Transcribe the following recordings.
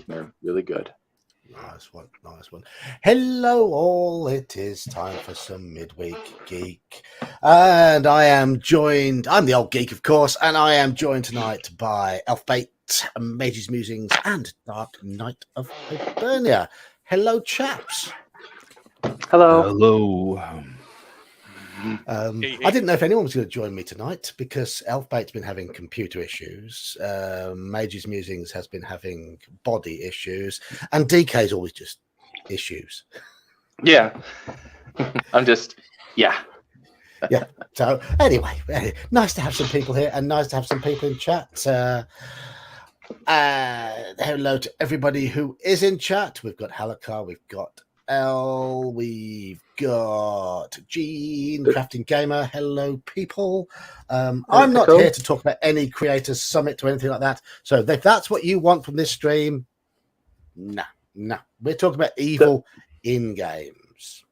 They're really good. Nice one, nice one. Hello, all. It is time for some midweek geek, and I'm the old geek, of course, and I am joined tonight by Elfbait, Mage's Musings, and Dark Knight of Hibernia. Hello, chaps. Hello. Hello. I didn't know if anyone was going to join me tonight because Elfbait's been having computer issues, Mage's Musings has been having body issues, and DK's always just issues. Yeah. I'm just, yeah. Yeah. So anyway, nice to have some people here and nice to have some people in chat. Hello to everybody who is in chat. We've got Halakar, we've got Elle, we've got Gene, Crafting Gamer. Hello, people. I'm not here to talk about any Creators Summit or anything like that. So if that's what you want from this stream, no. We're talking about evil in games.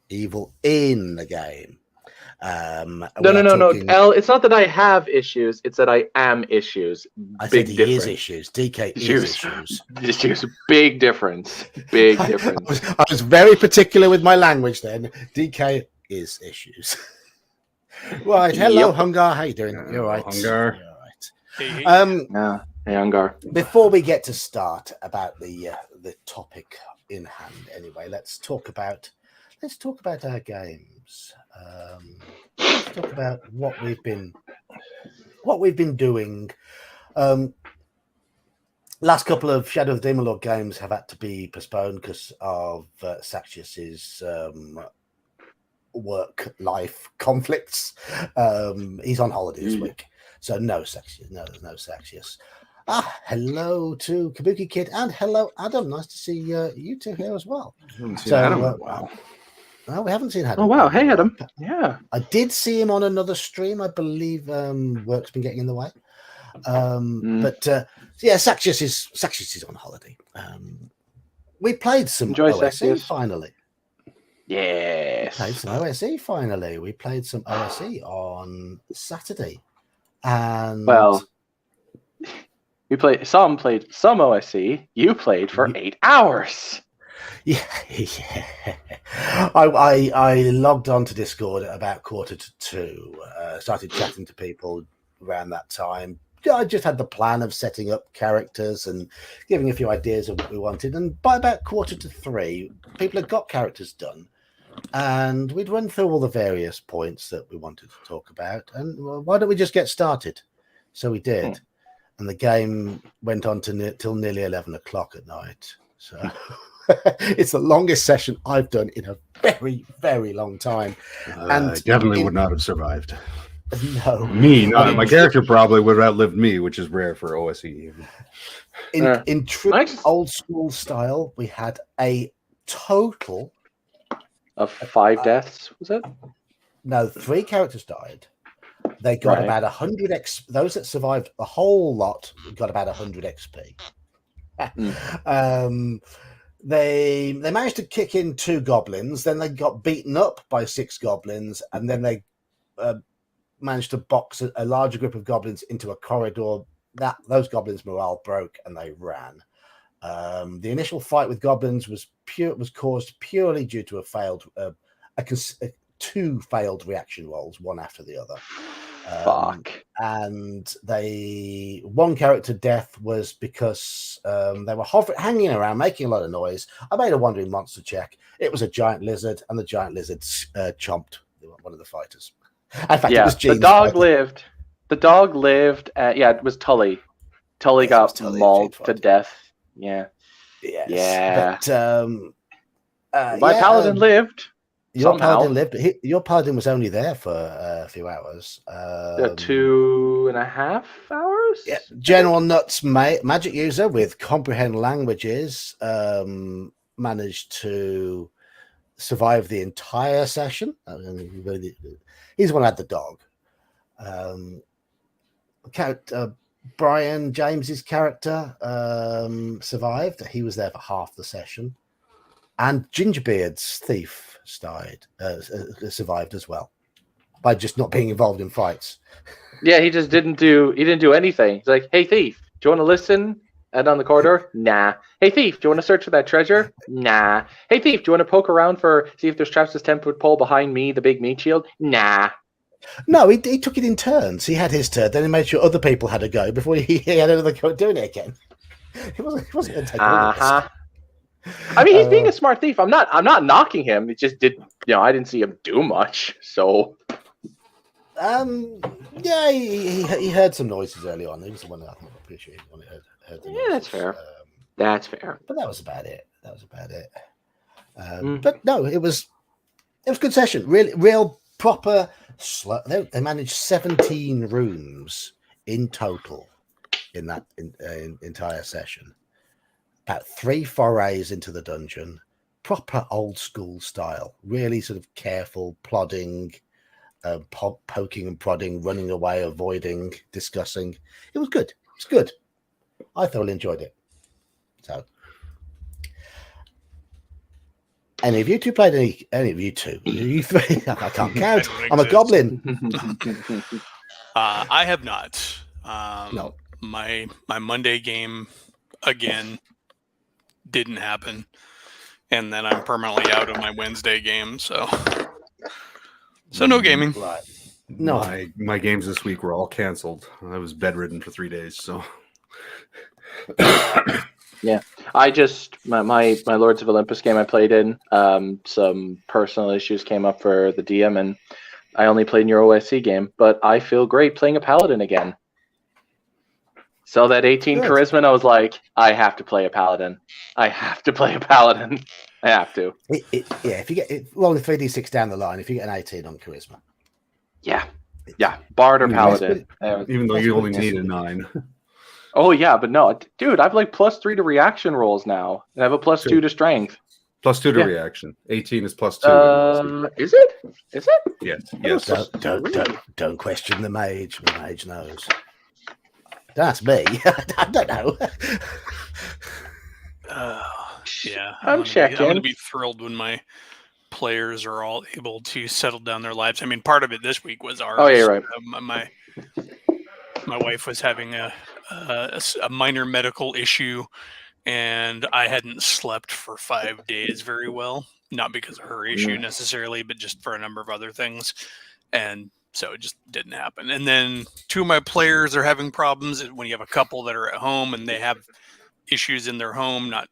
Evil in the game. No. Elle, it's not that I have issues, it's that I am issues. I said he is issues. DK is issues. Issues. Big difference. Big difference. I was very particular with my language then. DK is issues. Right. Hello, Yep. Hungar. How you doing? You're right. Hungar. You're right. Hey. Yeah. Hey, Hungar. Before we get to start about the topic in hand, anyway, let's talk about our games. Let's talk about what we've been doing. Last couple of Shadow of the Demon Lord games have had to be postponed because of Saxius's work-life conflicts. He's on holiday this week, so no Saxius. No, there's no Saxius. Hello to Kabuki Kid and hello Adam. Nice to see you two here as well. Wow. No, we haven't seen Adam. Oh, wow. Hey, Adam. Yeah. I did see him on another stream. I believe work's been getting in the way. But yeah, Saxius is on holiday. We played some Enjoy OSE Saxius. finally. Yes. Played some OSE finally. We played some OSE on Saturday. And Well, played some OSE. You played for 8 hours. Yeah. I logged on to Discord at about 1:45. Started chatting to people around that time. I just had the plan of setting up characters and giving a few ideas of what we wanted. And by about 2:45, people had got characters done. And we'd run through all the various points that we wanted to talk about. And well, why don't we just get started? So we did. And the game went on till nearly 11 o'clock at night. So... it's the longest session I've done in a very, very long time. And definitely would not have survived. No. My character probably would have outlived me, which is rare for OSE. In true old school style, we had a total of 5 deaths, was it? No, 3 characters died. They got about 100 XP. Those that survived the whole lot got about 100 XP. They managed to kick in 2 goblins, then they got beaten up by 6 goblins, and then they managed to box a larger group of goblins into a corridor. Those goblins' morale broke and they ran. The initial fight with goblins was caused purely due to a 2 failed reaction rolls, one after the other. And one character death was because they were hanging around, making a lot of noise. I made a wandering monster check. It was a giant lizard, and the giant lizard chomped one of the fighters. In fact, it was Gene's the dog fighter. lived. The dog lived. It was Tully. Tully got mauled to death. Yeah. Yes. Yeah. But, my paladin lived. Your paladin lived, but your paladin was only there for a few hours. 2.5 hours? Yeah. General Nuts magic user with comprehend languages managed to survive the entire session. He's the one who had the dog. Brian James's character survived. He was there for half the session. And Gingerbeard's thief survived as well by just not being involved in fights. Yeah, he just didn't do anything. He's like, "Hey, thief, do you want to listen? Head on the corridor? Nah. Hey, thief, do you want to search for that treasure? Nah. Hey, thief, do you want to poke around see if there's traps this 10-foot pole behind me, the big meat shield? Nah. No, he took it in turns. He had his turn, then he made sure other people had a go before he had another go at doing it again. He wasn't going to take all of this. I mean, he's being a smart thief. I'm not knocking him. It just I didn't see him do much. So, yeah, he heard some noises early on. He was the one that I think appreciated when he heard the noises. Yeah, that's fair. That's fair. But that was about it. But no, it was a good session. Real proper. They managed 17 rooms in total in that entire session. About 3 forays into the dungeon, proper old school style, really sort of careful, plodding, poking and prodding, running away, avoiding, discussing. It was good. It's good. I thoroughly enjoyed it. So, any of you two played any of you two? You three? I can't count. I'm a goblin. I have not. No. My Monday game again didn't happen, and then I'm permanently out of my Wednesday game. So no gaming. Right. No. My games this week were all canceled. I was bedridden for 3 days. So. Yeah, I just my Lords of Olympus game I played in. Some personal issues came up for the DM, and I only played in your OSC game. But I feel great playing a paladin again. So that 18 Good. charisma, and I was like, I have to play a paladin. I have to. If you get rolling 3d6 down the line, if you get an 18 on charisma. Yeah, Bard or paladin. Even though you only need a 9. Oh yeah, but no, dude, I've like +3 to reaction rolls now. I have a +2 to strength. +2 to reaction. 18 is +2. Is it? Yes. Don't question the mage. The mage knows. That's me. I don't know. Yeah, I'm checking. I'm going to be thrilled when my players are all able to settle down their lives. I mean, part of it this week was ours. Oh yeah, right. My wife was having a minor medical issue, and I hadn't slept for 5 days very well. Not because of her issue necessarily, but just for a number of other things. And so it just didn't happen. And then 2 of my players are having problems when you have a couple that are at home and they have issues in their home, not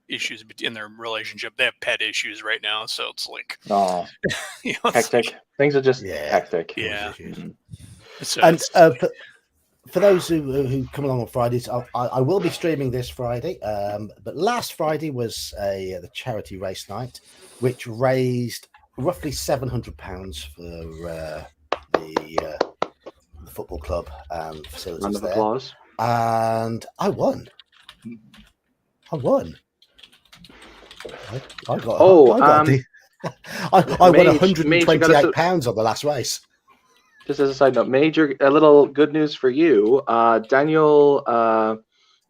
issues in their relationship. They have pet issues right now. So it's like, hectic. Things are just hectic. Yeah. So and for those who come along on Fridays, I will be streaming this Friday. But last Friday was the charity race night, which raised roughly £700 for the football club and facilities Round of there. applause. And I won. I won £128 on the last race. Just as a side note, a little good news for you. Daniel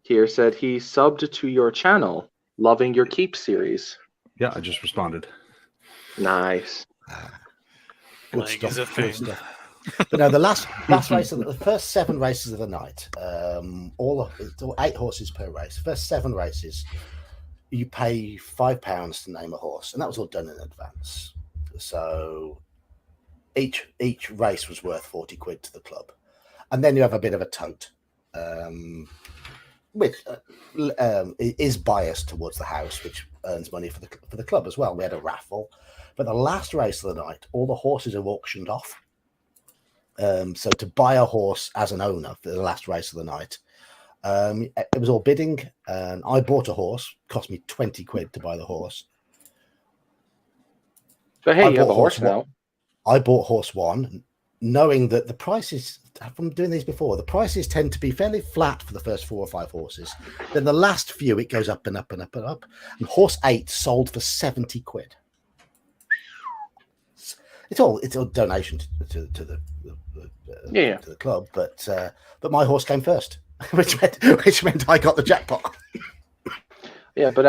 here said he subbed to your channel, loving your Keep series. Yeah, I just responded. Nice. Good Like stuff. is a Good thing. stuff. But no, the last race, the first 7 races of the night, all 8 horses per race. First 7 races, you pay £5 to name a horse, and that was all done in advance. So each race was worth 40 quid to the club, and then you have a bit of a tote, which is biased towards the house, which earns money for the club as well. We had a raffle, but the last race of the night, all the horses are auctioned off. So to buy a horse as an owner for the last race of the night, it was all bidding, and I bought a horse. Cost me 20 quid to buy the horse. But hey, you have a horse now. I bought horse 1, knowing that the prices, from doing these before, the prices tend to be fairly flat for the first 4 or 5 horses. Then the last few, it goes up and up and up and up. And horse 8 sold for 70 quid. It's all donation to the club, but my horse came first, which meant I got the jackpot. Yeah, but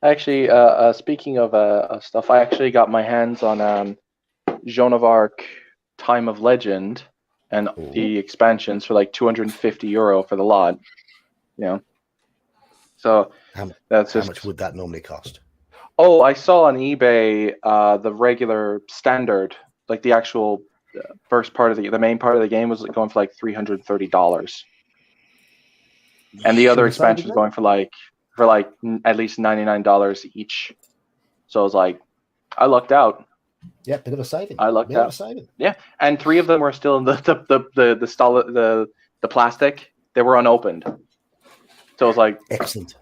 actually, speaking of stuff, I actually got my hands on Joan of Arc Time of Legend and the expansions for like €250 for the lot. Yeah. So How, that's how just. much would that normally cost? Oh, I saw on eBay the regular standard, like the actual first part of the main part of the game was going for like $330, and the other Should we say it expansions again? going for like at least $99 each. So I was like, I lucked out. Yeah, bit of a saving. I lucked Bit of out. a saving. Yeah, and 3 of them were still in the plastic. They were unopened. So it was like Excellent.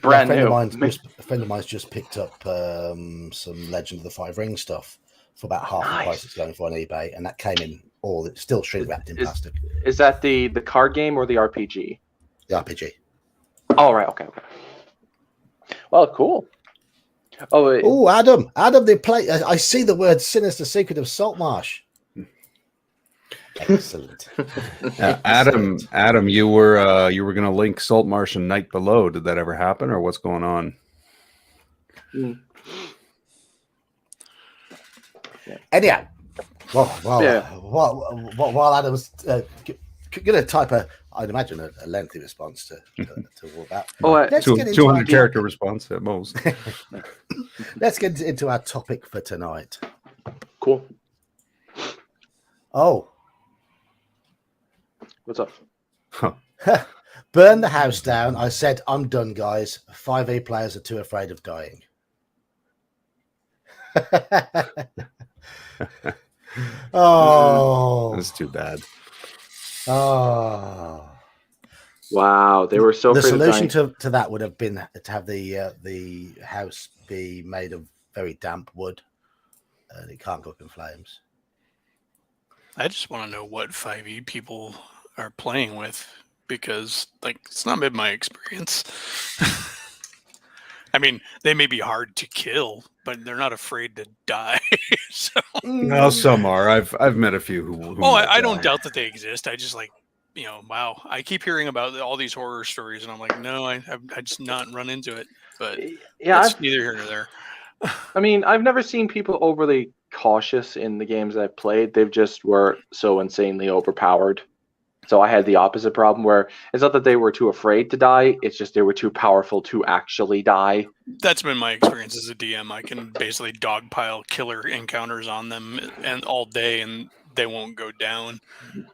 brand a new. friend of mine's just picked up some Legend of the Five Rings stuff for about half the Nice. price it's going for on eBay, and that came in it's still shrink wrapped in plastic. Is that the card game or the RPG? The RPG. Oh, right. Okay. Well, cool. Oh, Adam, they play. I see the word "Sinister Secret of Saltmarsh." Excellent. Adam, you were going to link Saltmarsh and Night Below. Did that ever happen, or what's going on? Anyhow, while Adam's going to type I'd imagine a lengthy response to all that. Let's 200 character response at most. Let's get into our topic for tonight. Cool. Oh. What's up? Huh. Burn the house down. I said, I'm done, guys. 5e players are too afraid of dying. Oh. That's too bad. Oh. Wow, they were so. The solution to that would have been to have the house be made of very damp wood, and it can't go up in flames. I just want to know what 5e people are playing with, because like it's not been my experience. I mean, they may be hard to kill, but they're not afraid to die. So. Well, some are. I've met a few who I don't doubt that they exist. I just like, wow. I keep hearing about all these horror stories, and I'm like, no, I just not run into it. But yeah, it's neither here nor there. I mean, I've never seen people overly cautious in the games I've played. They've just were so insanely overpowered. So I had the opposite problem, where it's not that they were too afraid to die, it's just they were too powerful to actually die. That's been my experience as a DM. I can basically dogpile killer encounters on them and all day, and they won't go down.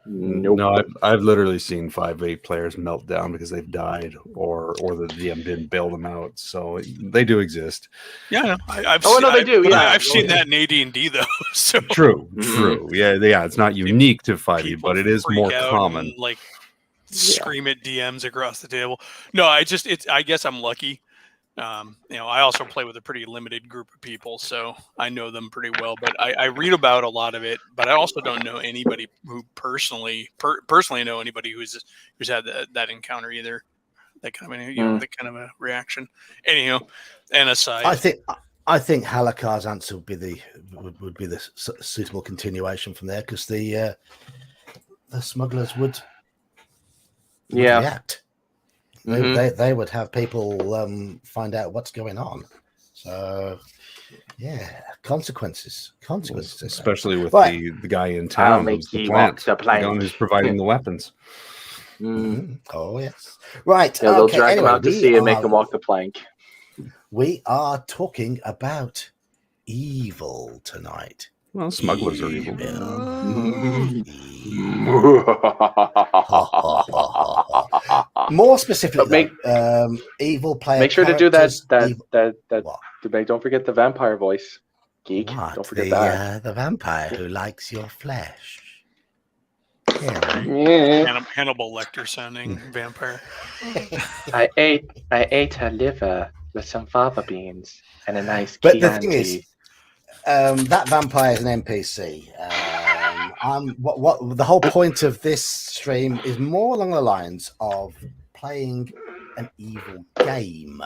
Nope. No, I've literally seen 5e players melt down because they've died, or the DM didn't bail them out. So they do exist. Yeah, no, they do. Yeah, I've seen that in AD&D though. So True. Yeah. It's not unique to 5e, but it is more common. And, like scream at DMs across the table. No, I guess I'm lucky. I also play with a pretty limited group of people, so I know them pretty well. But I read about a lot of it, but I also don't know anybody who personally know anybody who's had that encounter either. That kind of that kind of a reaction. Anyhow, and aside, I think Halakar's answer would be the suitable continuation from there, because the smugglers would react. They would have people find out what's going on. So, yeah, consequences. Especially with the guy in town who's the one who's providing the weapons. Oh, yes. Right. Yeah, they'll drag him out to sea and make him walk the plank. We are talking about evil tonight. Well, smugglers are evil. More specifically, evil player. Make sure to do that. What? Don't forget the vampire voice. Geek. What? Don't forget that. The vampire who likes your flesh. Hannibal Lecter sounding vampire. I ate her liver with some fava beans and a nice But Chianti. the thing is, that vampire is an NPC. What the whole point of this stream is more along the lines of playing an evil game.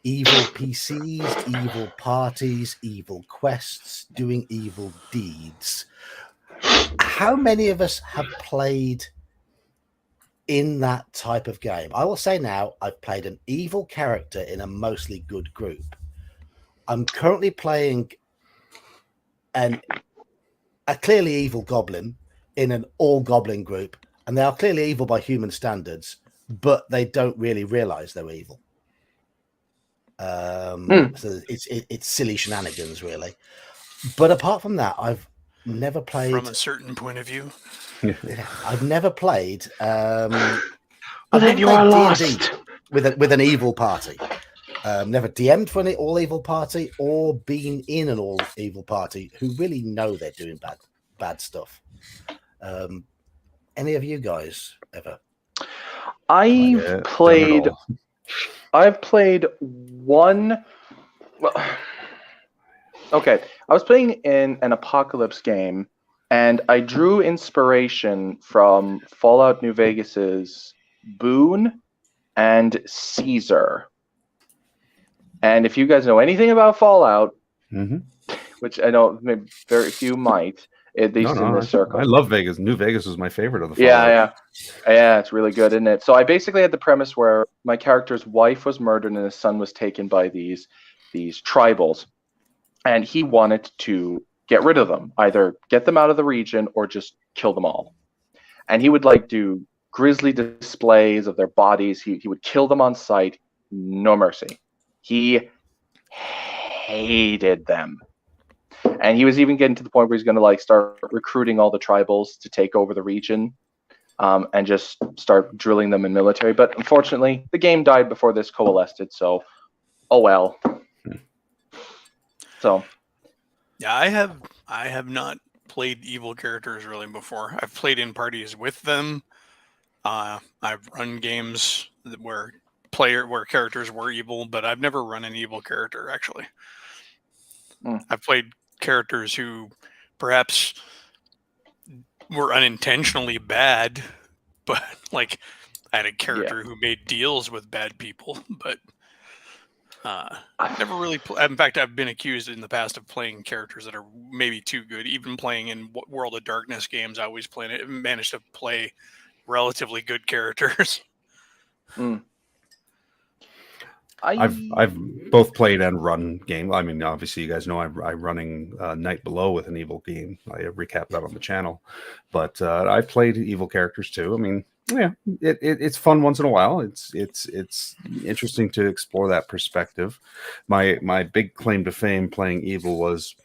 Evil PCs, evil parties, evil quests, doing evil deeds. How many of us have played in that type of game? I will say now, I've played an evil character in a mostly good group. I'm currently playing a clearly evil goblin in an all goblin group, and they are clearly evil by human standards, but they don't really realize they're evil. So it's silly shenanigans, really. But apart from that, I've never played. From a certain point of view, I've never played. Well, I've then never you are played D&D lost. with an evil party. Never DM'd for an all evil party or been in an all evil party who really know they're doing bad stuff. Any of you guys ever? I've Yeah, played. done it all. I've played one. Well, okay, I was playing in an apocalypse game, and I drew inspiration from Fallout New Vegas's Boone and Caesar. And if you guys know anything about Fallout, Mhm. which I know maybe very few might, at least in this circle. I love Vegas. New Vegas was my favorite of the Yeah, it's really good, isn't it? So I basically had the premise where my character's wife was murdered and his son was taken by these tribals, and he wanted to get rid of them, either get them out of the region or just kill them all. And he would like do grisly displays of their bodies. He would kill them on sight, no mercy. He hated them. And he was even getting to the point where he's going to like start recruiting all the tribals to take over the region, and just start drilling them in military. But unfortunately, the game died before this coalesced. So, oh well. So, yeah, I have not played evil characters really before. I've played in parties with them. I've run games where characters were evil, but I've never run an evil character actually. I've played characters who perhaps were unintentionally bad, but like I had a character who made deals with bad people, but I've never really in fact, I've been accused in the past of playing characters that are maybe too good. Even playing in World of Darkness games, I always managed to play relatively good characters. I've both played and run game. I mean, obviously, you guys know I'm running Night Below with an evil game. I recap that on the channel, but I've played evil characters too. I mean, yeah, it's fun once in a while. It's interesting to explore that perspective. My big claim to fame playing evil was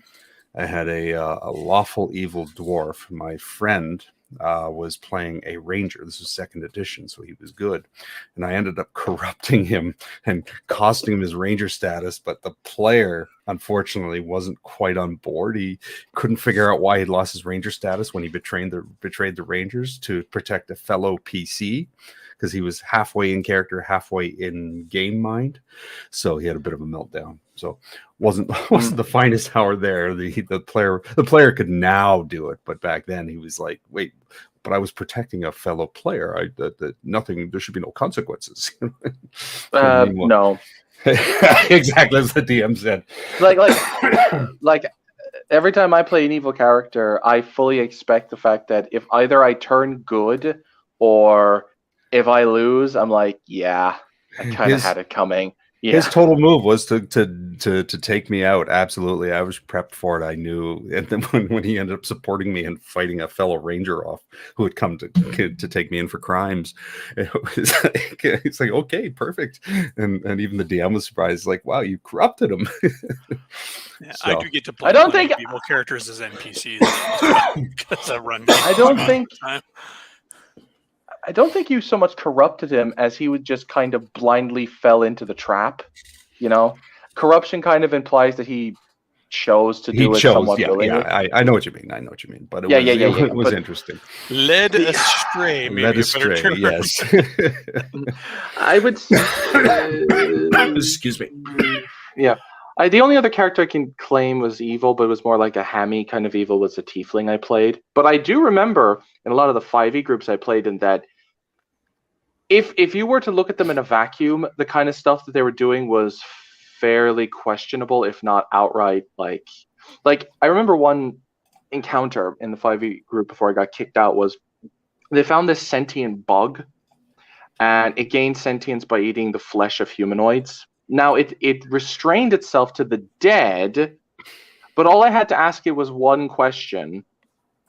I had a lawful evil dwarf. My friend was playing a ranger. This was second edition, so he was good. And I ended up corrupting him and costing him his ranger status. But the player, unfortunately, wasn't quite on board. He couldn't figure out why he'd lost his ranger status when he betrayed the rangers to protect a fellow PC, because he was halfway in character, halfway in game mind. So he had a bit of a meltdown. So wasn't the finest hour there. The player could now do it, but back then he was like, wait, but I was protecting a fellow player. Nothing. There should be no consequences. No. Exactly as the DM said. Like every time I play an evil character, I fully expect the fact that if either I turn good or if I lose, I'm like, yeah, I kind of had it coming. Yeah. His total move was to take me out. Absolutely, I was prepped for it. I knew, and then when he ended up supporting me and fighting a fellow ranger off who had come to take me in for crimes, it's like okay, perfect. And even the DM was surprised, like, wow, you corrupted him. Yeah, so, I do get to play. I don't think evil characters as NPCs because I run. I don't think you so much corrupted him as he would just kind of blindly fell into the trap. You know, corruption kind of implies that he chose to do it somewhat willingly. Yeah, I know what you mean. But it was interesting. Led astray, maybe. Led astray, yes. I would excuse me. Yeah. The only other character I can claim was evil, but it was more like a hammy kind of evil, was a tiefling I played. But I do remember in a lot of the 5e groups I played in that if you were to look at them in a vacuum, the kind of stuff that they were doing was fairly questionable, if not outright like I remember one encounter in the 5e group before I got kicked out was they found this sentient bug, and it gained sentience by eating the flesh of humanoids. Now, it restrained itself to the dead, but all I had to ask it was one question.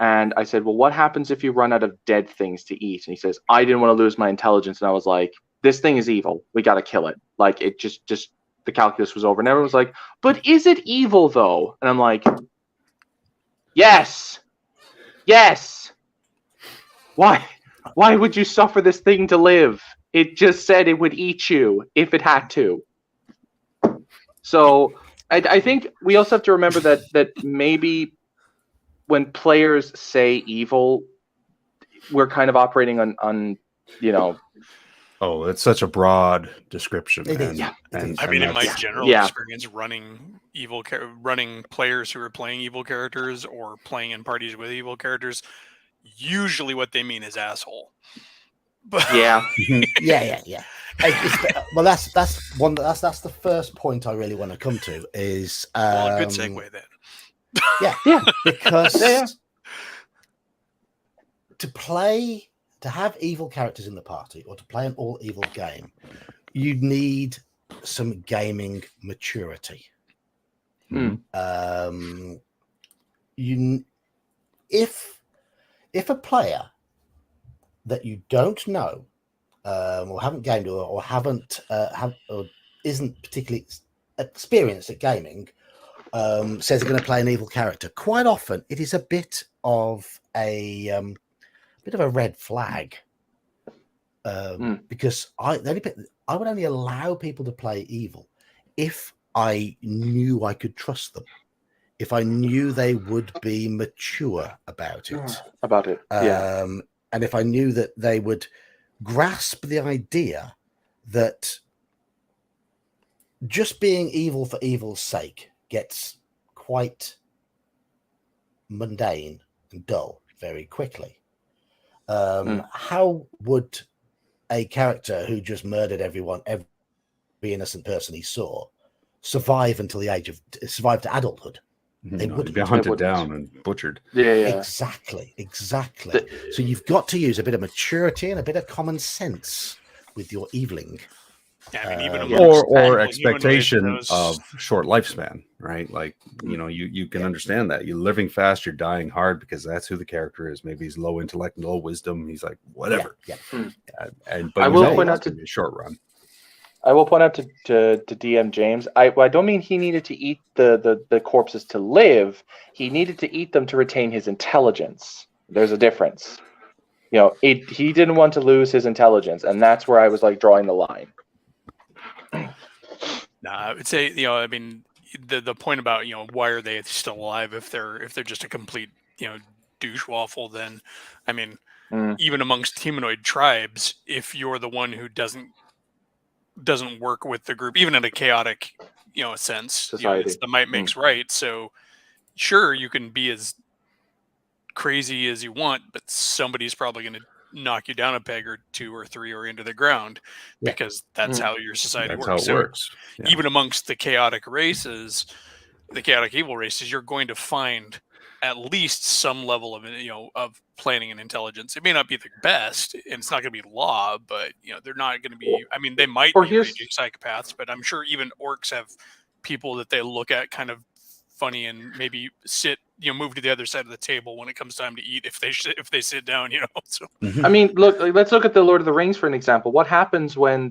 And I said, well, what happens if you run out of dead things to eat? And he says, I didn't want to lose my intelligence. And I was like, this thing is evil. We got to kill it. Like, it just the calculus was over, and everyone was like, "But is it evil though?" And I'm like, "Yes, yes. Why would you suffer this thing to live? It just said it would eat you if it had to." So I think we also have to remember that maybe when players say evil, we're kind of operating on Oh, it's such a broad description. It is. I mean, in my general experience running running players who are playing evil characters or playing in parties with evil characters, usually what they mean is asshole. But yeah. Well, that's the first point I really want to come to is a good segue then. Yeah, because to have evil characters in the party or to play an all evil game, you need some gaming maturity. Mm. If a player that you don't know or haven't gamed or haven't or isn't particularly experienced at gaming says they're going to play an evil character, quite often it is a bit of a red flag because I would only allow people to play evil if I knew I could trust them, if I knew they would be mature about it. And if I knew that they would grasp the idea that just being evil for evil's sake gets quite mundane and dull very quickly. How would a character who just murdered every innocent person he saw survive to adulthood? They wouldn't. Be hunted down and butchered. Yeah. Exactly. So you've got to use a bit of maturity and a bit of common sense with your eveling. Yeah, I mean, even or expectation of short lifespan, right? Like, you can understand that you're living fast, you're dying hard because that's who the character is. Maybe he's low intellect, low wisdom. He's like whatever. But I will point out to a short run. I will point out to DM James. I don't mean he needed to eat the corpses to live. He needed to eat them to retain his intelligence. There's a difference. He didn't want to lose his intelligence, and that's where I was like drawing the line. I would say, I mean, the point about, why are they still alive if they're just a complete, douche waffle, then, I mean, even amongst humanoid tribes, if you're the one who doesn't work with the group, even in a chaotic, sense, it's the might makes right. So sure, you can be as crazy as you want, but somebody's probably going to knock you down a peg or two or three or into the ground because that's how your society works. That's how it works. Yeah. Even amongst the chaotic races, the chaotic evil races, you're going to find at least some level of of planning and intelligence. It may not be the best, and it's not going to be law, but they're not going to be. I mean, they might be raging psychopaths, but I'm sure even orcs have people that they look at kind of funny and maybe move to the other side of the table when it comes time to eat if they sit down. So I mean, let's look at the Lord of the Rings for an example. What happens when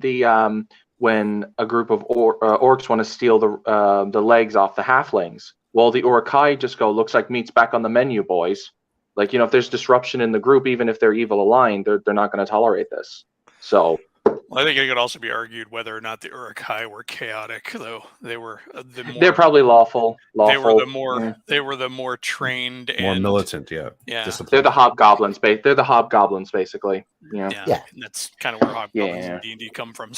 when a group of orcs want to steal the legs off the halflings? Well, the Uruk-hai just go, looks like meat's back on the menu, boys. Like, if there's disruption in the group, even if they're evil aligned, they're not going to tolerate this. So, I think it could also be argued whether or not the Uruk-hai were chaotic, though. They were they're probably lawful. They were the more trained and more militant. Yeah. They're the hobgoblins. They're the hobgoblins, basically. Yeah. And that's kind of where hobgoblins and D&D come from.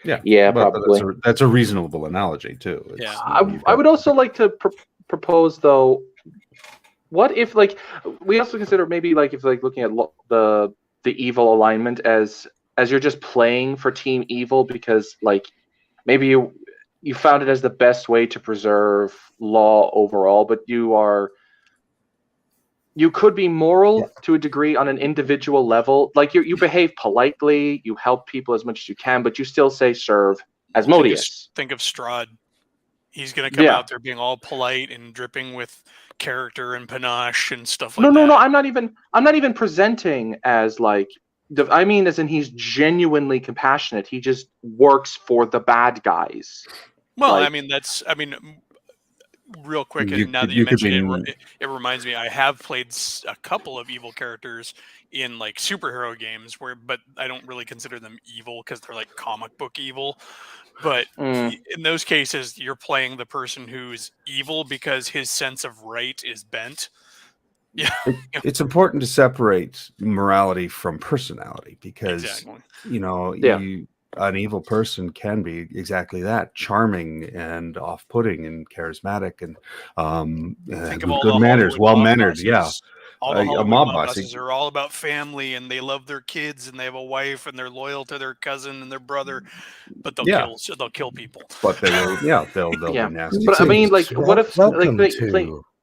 Yeah, probably. That's a reasonable analogy too. I would also like to propose, though, what if, like, we also consider maybe, like, if, like, looking at the evil alignment as you're just playing for Team Evil because, like, maybe you found it as the best way to preserve law overall, but you could be moral to a degree on an individual level. Like, you behave politely, you help people as much as you can, but you still say serve as Modius. Think of Strahd. He's going to come out there being all polite and dripping with character and panache and stuff like that. No. I'm not even presenting as, like, I mean, as in he's genuinely compassionate. He just works for the bad guys. Well, Like- I mean, real quick, and now that you mentioned it, it reminds me, I have played a couple of evil characters in like superhero games but I don't really consider them evil because they're like comic book evil. But in those cases, you're playing the person who's evil because his sense of right is bent. Yeah, it's important to separate morality from personality because exactly. An evil person can be exactly that, charming and off-putting and charismatic and Think of all good the manners, Hollywood well-mannered. mob Yeah, bosses. All the a Hollywood mob mob boss. bosses are all about family and they love their kids and they have a wife and they're loyal to their cousin and their brother, but they'll kill people. But they will, they'll be nasty. But I mean, like, what if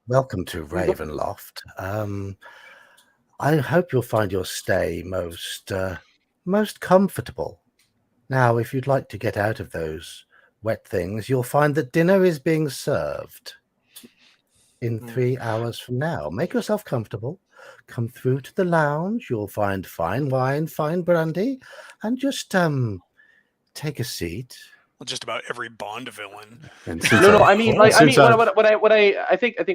welcome to Ravenloft. I hope you'll find your stay most comfortable. Now, if you'd like to get out of those wet things, you'll find that dinner is being served in 3 hours from now. Make yourself comfortable. Come through to the lounge. You'll find fine wine, fine brandy, and just take a seat. Well, just about every Bond villain. No. I mean, like, I think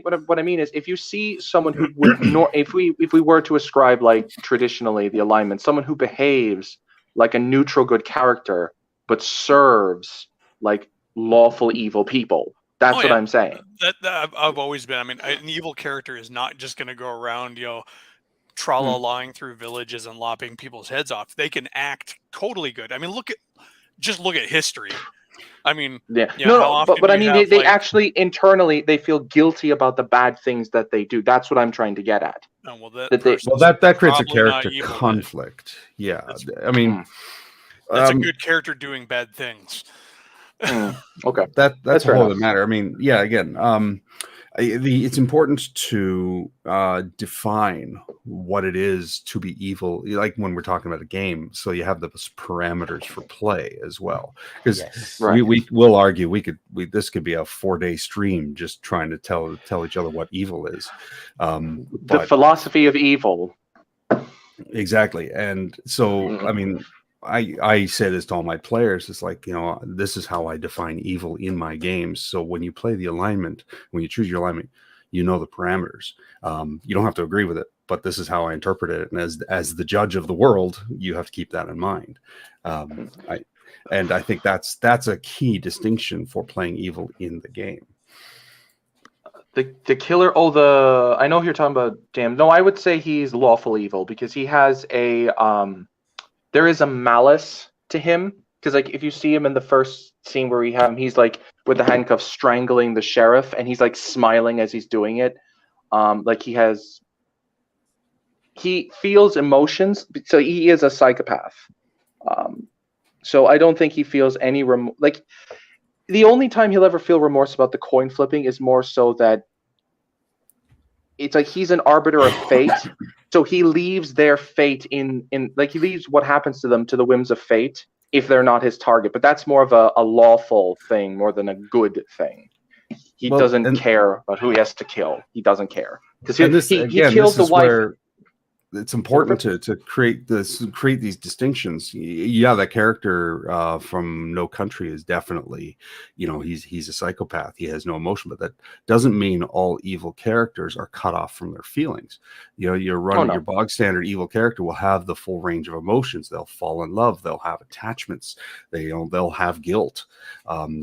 what I mean is, if you see someone who would if we were to ascribe like traditionally the alignment, someone who behaves like a neutral good character but serves like lawful evil people. That's what I'm saying. That I've always been. I mean, an evil character is not just going to go around, tra-la-lying through villages and lopping people's heads off. They can act totally good. I mean, look at history. I mean, but I mean, they actually internally they feel guilty about the bad things that they do. That's what I'm trying to get at. That creates a character conflict. Yeah, I mean, that's a good character doing bad things. Okay, that's a whole other matter. I mean, again, it's important to define what it is to be evil, like when we're talking about a game, so you have those parameters for play as well, because we will argue this could be a 4-day stream just trying to tell each other what evil is, the philosophy of evil. Exactly. And so I mean, I say this to all my players. It's like, this is how I define evil in my games. So when you play the alignment, when you choose your alignment, the parameters. You don't have to agree with it, but this is how I interpret it. And as the judge of the world, you have to keep that in mind. I think that's a key distinction for playing evil in the game. The killer. I know who you're talking about. Damn. No, I would say he's lawful evil because he has there is a malice to him, because like if you see him in the first scene where we have him, he's like with the handcuffs strangling the sheriff, and he's like smiling as he's doing it. Like he feels emotions, so he is a psychopath. So I don't think he feels any like the only time he'll ever feel remorse about the coin flipping is more so that it's like he's an arbiter of fate. So he leaves their fate in like he leaves what happens to them to the whims of fate if they're not his target. But that's more of a lawful thing more than a good thing. He doesn't care about who he has to kill. He doesn't care because he kills the wife. It's important to create these distinctions. That character from No Country is definitely, he's a psychopath. He has no emotion, but that doesn't mean all evil characters are cut off from their feelings. Your bog standard evil character will have the full range of emotions. They'll fall in love. They'll have attachments. They'll have guilt.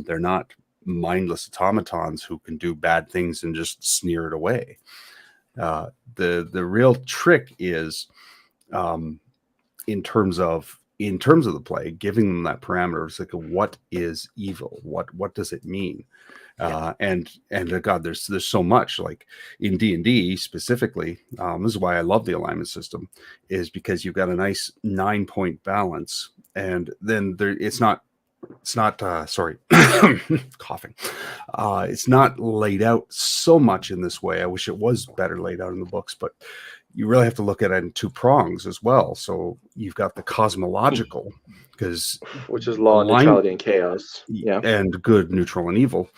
They're not mindless automatons who can do bad things and just sneer it away. The real trick is in terms of the play, giving them that parameter. It's like, what is evil? What does it mean? And God, there's so much, like in D&D specifically. This is why I love the alignment system, is because you've got a nice 9-point balance, and then it's not sorry, coughing. It's not laid out so much in this way. I wish it was better laid out in the books, but you really have to look at it in two prongs as well. So you've got the cosmological, which is law, neutrality, and chaos. Yeah, and good, neutral, and evil.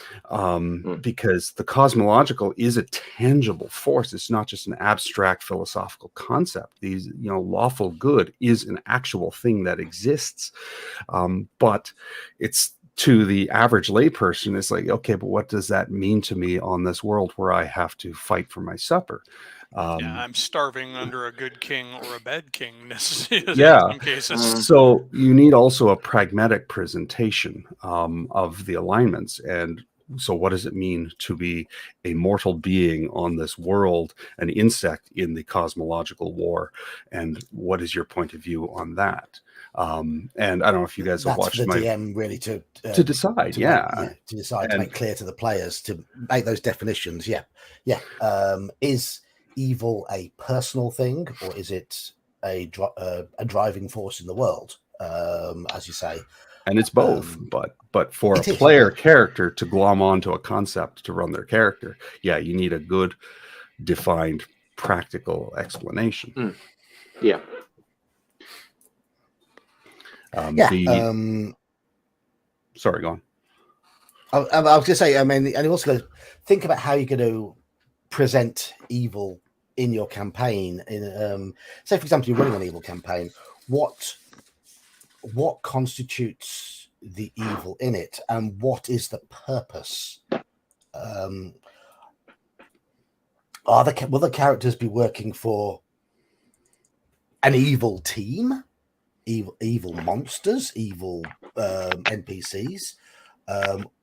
Because the cosmological is a tangible force. It's not just an abstract philosophical concept. These, lawful good is an actual thing that exists. But it's, to the average layperson, it's like, okay, but what does that mean to me on this world where I have to fight for my supper? I'm starving under a good king or a bad king, necessarily in some cases. So you need also a pragmatic presentation of the alignments. And so what does it mean to be a mortal being on this world, an insect in the cosmological war? And what is your point of view on that? And I don't know if you guys have watched the DM really to decide, to decide, to make clear to the players, to make those definitions. Is evil a personal thing, or is it a driving force in the world, as you say? And it's both, but for a player character to glom onto a concept to run their character, you need a good, defined, practical explanation. Sorry, go on. I was going to say, and you also got to think about how you're going to present evil in your campaign. Say, for example, you're running an evil campaign. What constitutes the evil in it, and what is the purpose? Will the characters be working for an evil team? Evil monsters, evil NPCs,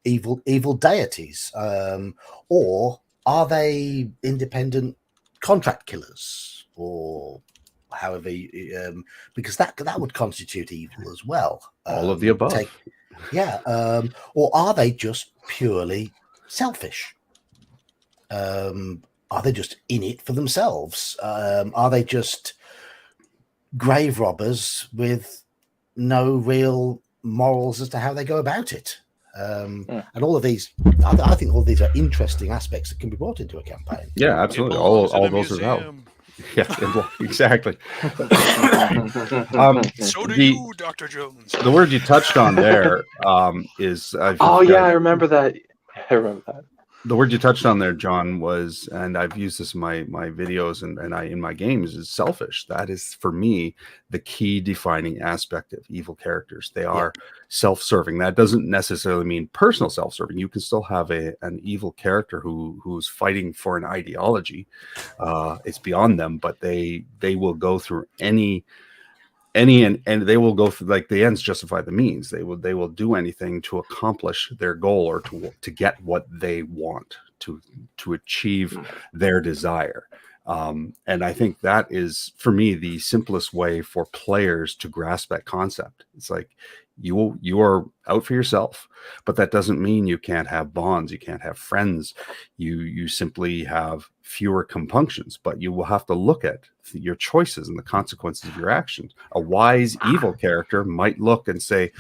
evil deities, or are they independent contract killers, or however? Because that would constitute evil as well. All of the above. Or are they just purely selfish? Are they just in it for themselves? Are they just grave robbers with no real morals as to how they go about it? And all of these, I think all of these are interesting aspects that can be brought into a campaign. Yeah, absolutely. All those are out. Yeah, exactly. So do you, Dr. Jones. The word you touched on there is... I remember that. The word you touched on there, John, was, and I've used this in my videos and in my games, is selfish. That is, for me, the key defining aspect of evil characters. They are self-serving. That doesn't necessarily mean personal self-serving. You can still have an evil character who's fighting for an ideology. It's beyond them, but they will go through any and they will go through, like, the ends justify the means. They will do anything to accomplish their goal, or to get what they want, to achieve their desire. And I think that is, for me, the simplest way for players to grasp that concept. It's like, you are out for yourself, but that doesn't mean you can't have bonds, you can't have friends. You simply have fewer compunctions, but you will have to look at your choices and the consequences of your actions. A wise evil character might look and say,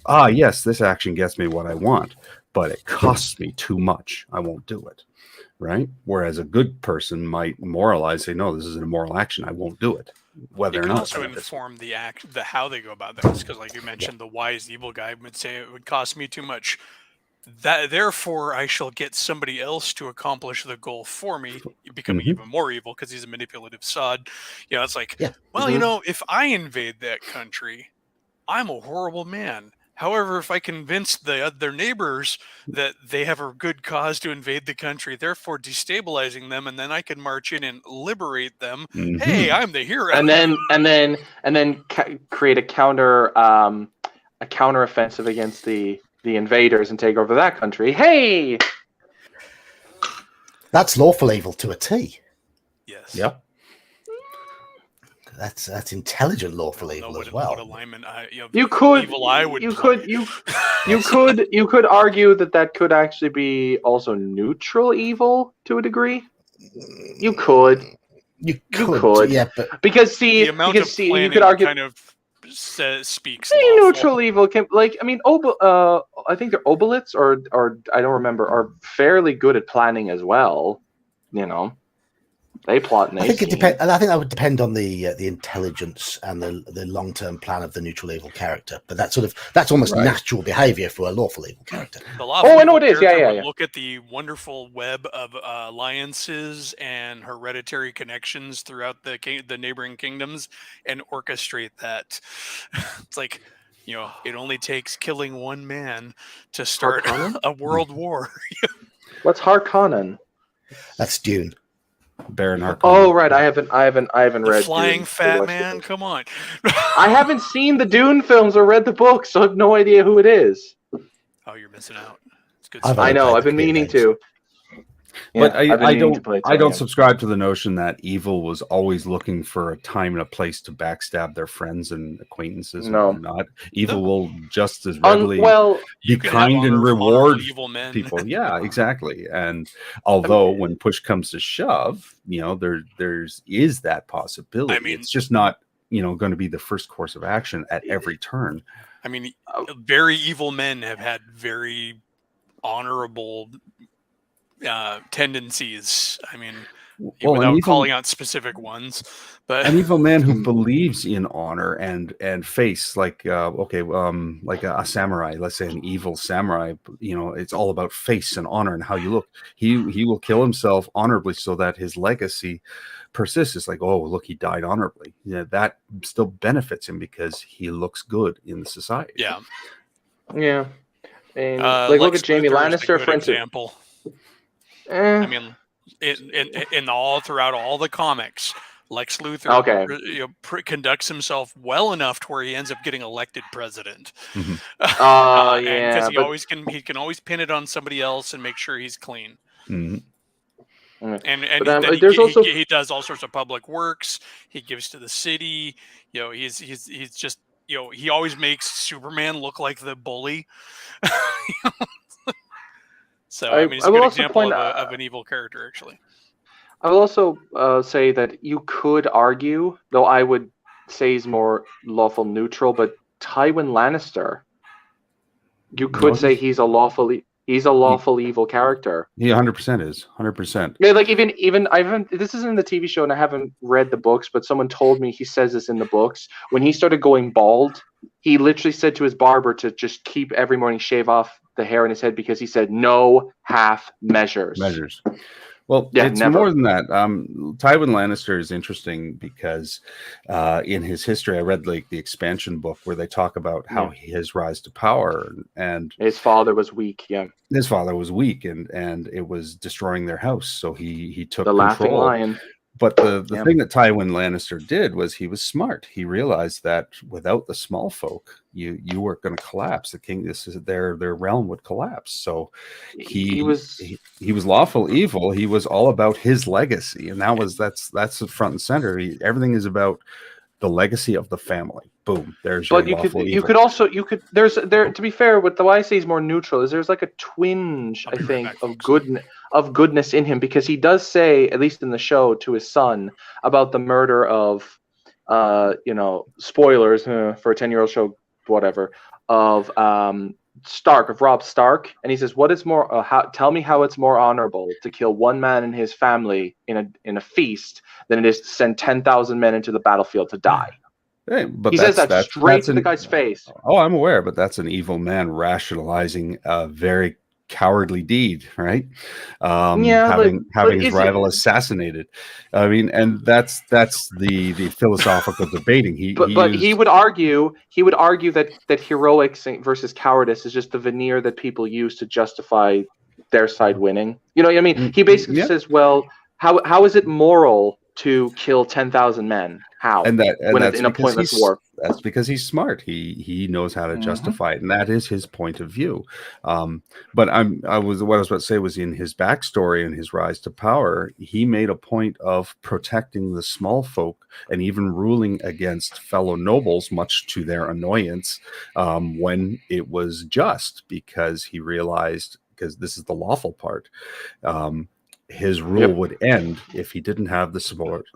yes, this action gets me what I want, but it costs me too much, I won't do it. Right? Whereas a good person might moralize, say, no, this is an immoral action, I won't do it. Whether or not also inform the how they go about things, because, like you mentioned, the wise evil guy would say it would cost me too much. Therefore, I shall get somebody else to accomplish the goal for me, becoming even more evil because he's a manipulative sod. It's like, if I invade that country, I'm a horrible man. However, if I convince their neighbors that they have a good cause to invade the country, therefore destabilizing them, and then I can march in and liberate them. Hey, I'm the hero. And then create a counter offensive against the invaders and take over that country. Hey, that's lawful evil to a T. Yes. Yep. That's intelligent lawful evil as well. What alignment you could evil I would you could argue that could actually be also neutral evil to a degree. You could, yeah, but because the amount of planning you could argue kind of speaks. Neutral evil can, I think they're obolites or I don't remember, are fairly good at planning as well. They plot and I they think it scheme. depends, and I think that would depend on the intelligence and the long term plan of the neutral evil character. But that's almost Right. natural behavior for a lawful evil character. The lawful I know evil it is. Yeah, character yeah, would yeah. look at the wonderful web of alliances and hereditary connections throughout the neighboring kingdoms and orchestrate that. It's like, it only takes killing one man to start Harkonnen? a world war. What's Harkonnen? That's Dune. Baron Harkonnen. Oh, right. I haven't The read flying Dune. fat Watched man. it. Come on. I haven't seen the Dune films or read the books, so I have no idea who it is. Oh, you're missing out. It's good I've stuff. I know. played I've the been video meaning games. to. But Yeah, I've been meaning to play it, I don't yeah. subscribe to the notion that evil was always looking for a time and a place to backstab their friends and acquaintances No. and whatnot. Evil No. will just as readily Well, You be can have kind and reward honorable evil men. people. Yeah, exactly. And although when push comes to shove, there's that possibility. I mean- it's just not going to be the first course of action at every turn. I mean, very evil men have had very honorable tendencies. I mean, without calling out specific ones, but an evil man who believes in honor and face, like like a samurai, let's say an evil samurai, it's all about face and honor and how you look. He will kill himself honorably so that his legacy persists. It's like, oh, look, he died honorably. Yeah, that still benefits him because he looks good in the society. yeah. yeah. And look Lex at Jaime Luthor is a Lannister, good for instance. example. I mean, in all throughout all the comics, Lex Luthor conducts himself well enough to where he ends up getting elected president. Mm-hmm. Yeah, because he can always pin it on somebody else and make sure he's clean. Mm-hmm. And But, then there's also he does all sorts of public works. He gives to the city. He's just he always makes Superman look like the bully. So I mean, it's a good example of an evil character, actually. I will also say that you could argue, though I would say he's more lawful neutral, but Tywin Lannister, you could say he's a lawful evil character. He 100% is 100%. Yeah, like even I haven't. This isn't in the TV show, and I haven't read the books, but someone told me he says this in the books. When he started going bald, he literally said to his barber to just keep every morning shave off the hair in his head because he said no half measures. Well, yeah, it's never. more than that. Tywin Lannister is interesting because in his history, I read like the expansion book where they talk about how his rise to power and his father was weak. Yeah, his father was weak and it was destroying their house. So he took the control. Laughing Lion. But the thing that Tywin Lannister did was he was smart. He realized that without the small folk, you weren't going to collapse. The king, their realm would collapse. So he was lawful evil. He was all about his legacy, and that's the front and center. Everything is about the legacy of the family. Boom. There's your lawful evil. To be fair, what the why I say is more neutral is there's like a twinge, I think, of goodness in him, because he does say, at least in the show, to his son about the murder of spoilers for a 10-year-old show, whatever, of Robb Stark, and he says, what is more tell me how it's more honorable to kill one man and his family in a feast than it is to send 10,000 men into the battlefield to die. Hey, but he says that straight to the guy's face. Oh, I'm aware, but that's an evil man rationalizing a very cowardly deed, right? Having his rival assassinated. I mean, and that's the philosophical debating. He would argue that heroics versus cowardice is just the veneer that people use to justify their side winning. You know what I mean? He basically says, well, how is it moral to kill 10,000 men? How? And that's in a pointless war. That's because he's smart. He knows how to justify it, and that is his point of view. But what I was about to say was in his backstory and his rise to power, he made a point of protecting the small folk and even ruling against fellow nobles, much to their annoyance, when it was just, because he realized, because this is the lawful part, his rule would end if he didn't have the support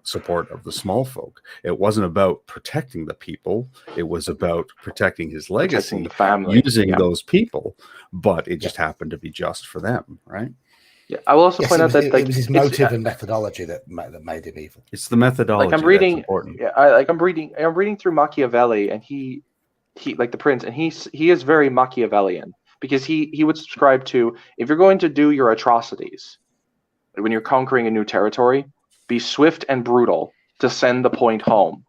of the small folk. It wasn't about protecting the people. It was about protecting his legacy, the family, using those people, but it just happened to be just for them, right? Yeah, I will also Yes, point out that it was his motive and methodology that made him evil. It's the methodology like I'm reading, that's important. I'm reading through Machiavelli, and he like the prince, and he is very Machiavellian because he would subscribe to, if you're going to do your atrocities when you're conquering a new territory, be swift and brutal to send the point home.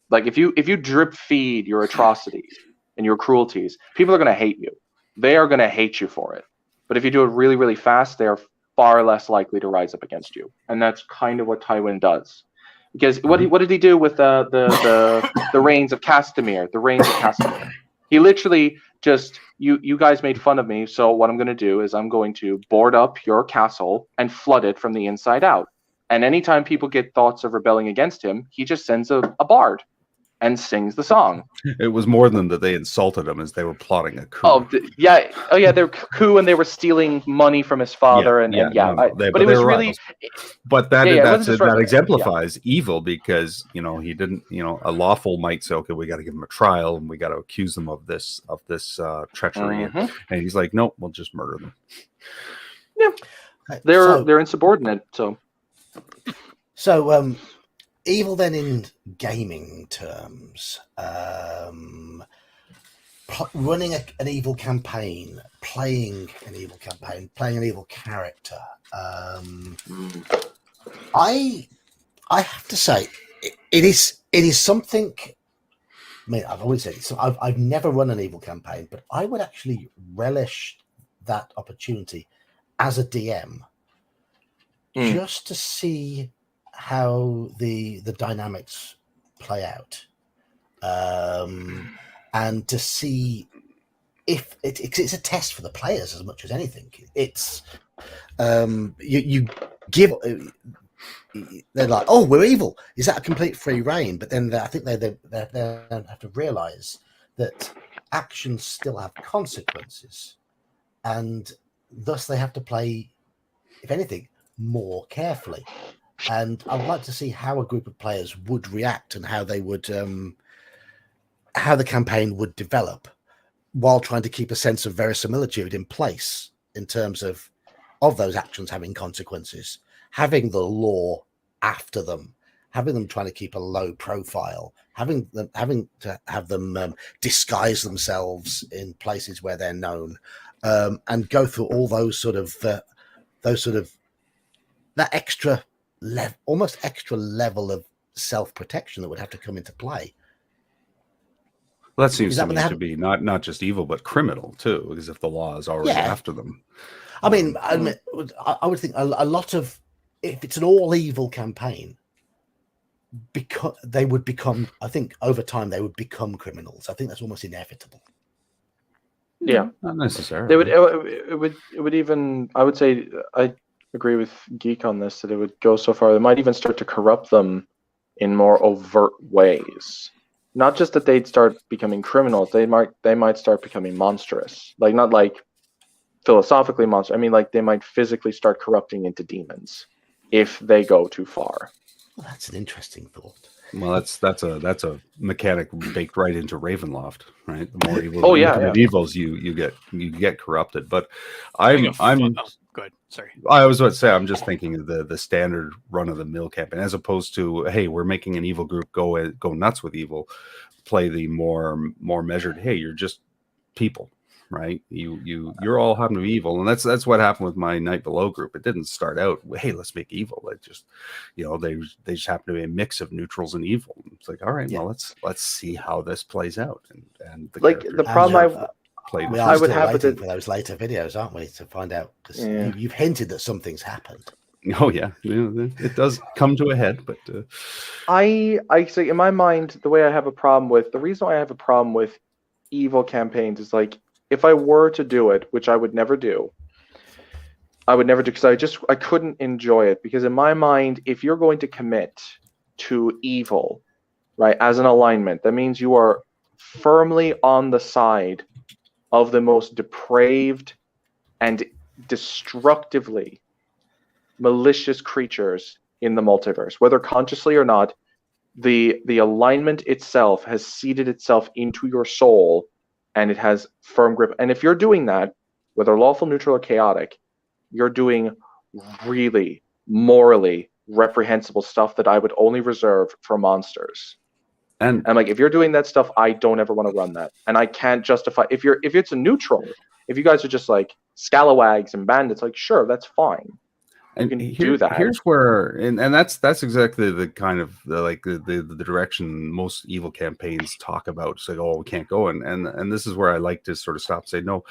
Like if you drip feed your atrocities and your cruelties, people are going to hate you. They are going to hate you for it. But if you do it really, really fast, they are far less likely to rise up against you. And that's kind of what Tywin does. Because what did he do with the reigns of Castamere? The reigns of Castamere. He literally just, you guys made fun of me, so what I'm going to do is I'm going to board up your castle and flood it from the inside out. And anytime people get thoughts of rebelling against him, he just sends a bard and sings the song. It was more than that they insulted him as they were plotting a coup. Oh yeah, they were coup and they were stealing money from his father, but it was really. But that exemplifies evil because he didn't. A lawful might say, okay, we got to give him a trial and we got to accuse them of this treachery, and he's like, nope, we'll just murder them. Yeah, they're insubordinate, so. So, evil then in gaming terms, running an evil campaign, playing an evil campaign, playing an evil character. I have to say, it is something. I mean, I've always said it, so I've never run an evil campaign, but I would actually relish that opportunity as a DM, just to see how the dynamics play out, and to see if it's a test for the players as much as anything. It's you give, they're like, oh, we're evil, is that a complete free reign? But then I think they have to realize that actions still have consequences, and thus they have to play, if anything, more carefully. And I would like to see how a group of players would react and how they would, how the campaign would develop, while trying to keep a sense of verisimilitude in place in terms of those actions having consequences, having the law after them, having them trying to keep a low profile, having to have them disguise themselves in places where they're known, and go through all that extra almost extra level of self-protection that would have to come into play. Well, that seems to me to be not just evil, but criminal too, because if the law is already after them. I mean, I would think a lot of, if it's an all evil campaign, because they would become, I think over time they would become criminals. I think that's almost inevitable. Yeah, not necessarily. It would even, I would say, I agree with Geek on this, that it would go so far they might even start to corrupt them in more overt ways. Not just that they'd start becoming criminals, they might start becoming monstrous. Like, not like philosophically monstrous. I mean, like, they might physically start corrupting into demons if they go too far. Well, that's an interesting thought. Well, that's a mechanic baked right into Ravenloft, right? The more evil, evils you get corrupted. But I'm go ahead. Sorry. I was about to say, I'm just thinking of the standard run of the mill campaign, as opposed to, hey, we're making an evil group go nuts with evil. Play the more measured. Hey, you're just people, right? You're all happen to be evil, and that's what happened with my Night Below group. It didn't start out, hey, let's make evil. It just, they just happen to be a mix of neutrals and evil. It's like, all right, well, let's see how this plays out. And the problem I would have with it for those later videos, aren't we, to find out? Because you've hinted that something's happened. Oh yeah, it does come to a head, but I say, in my mind, the reason why I have a problem with evil campaigns is, like, if I were to do it, which I would never do, because I couldn't enjoy it. Because in my mind, if you're going to commit to evil, right, as an alignment, that means you are firmly on the side of the most depraved and destructively malicious creatures in the multiverse, whether consciously or not. The alignment itself has seeded itself into your soul, and it has firm grip. And if you're doing that, whether lawful, neutral, or chaotic, you're doing really morally reprehensible stuff that I would only reserve for monsters. And like, if you're doing that stuff, I don't ever want to run that. And I can't justify if it's a neutral, if you guys are just like scalawags and bandits, like, sure, that's fine. You can do that. Here's where, and that's exactly the kind of the direction most evil campaigns talk about. It's like, oh, we can't go, and this is where I like to sort of stop and say, no,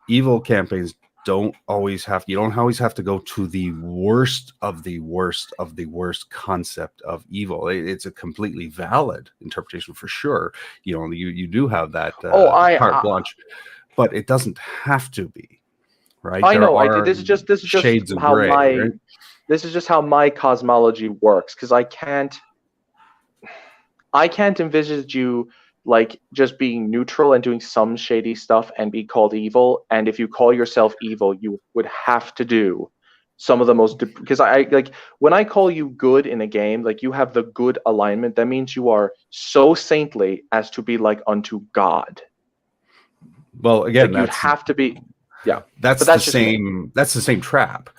evil campaigns you don't always have to go to the worst of the worst of the worst concept of evil. It's a completely valid interpretation for sure. You do have that carte blanche, but it doesn't have to be. Right? I know. This is just shades of how gray, right? This is just how my cosmology works, because I can't envisage you like just being neutral and doing some shady stuff and be called evil. And if you call yourself evil, you would have to do some of the most, because I like when I call you good in a game, like you have the good alignment, that means you are so saintly as to be like unto God. Well, again, like, you'd have to be. Yeah, that's the same. That's the same trap.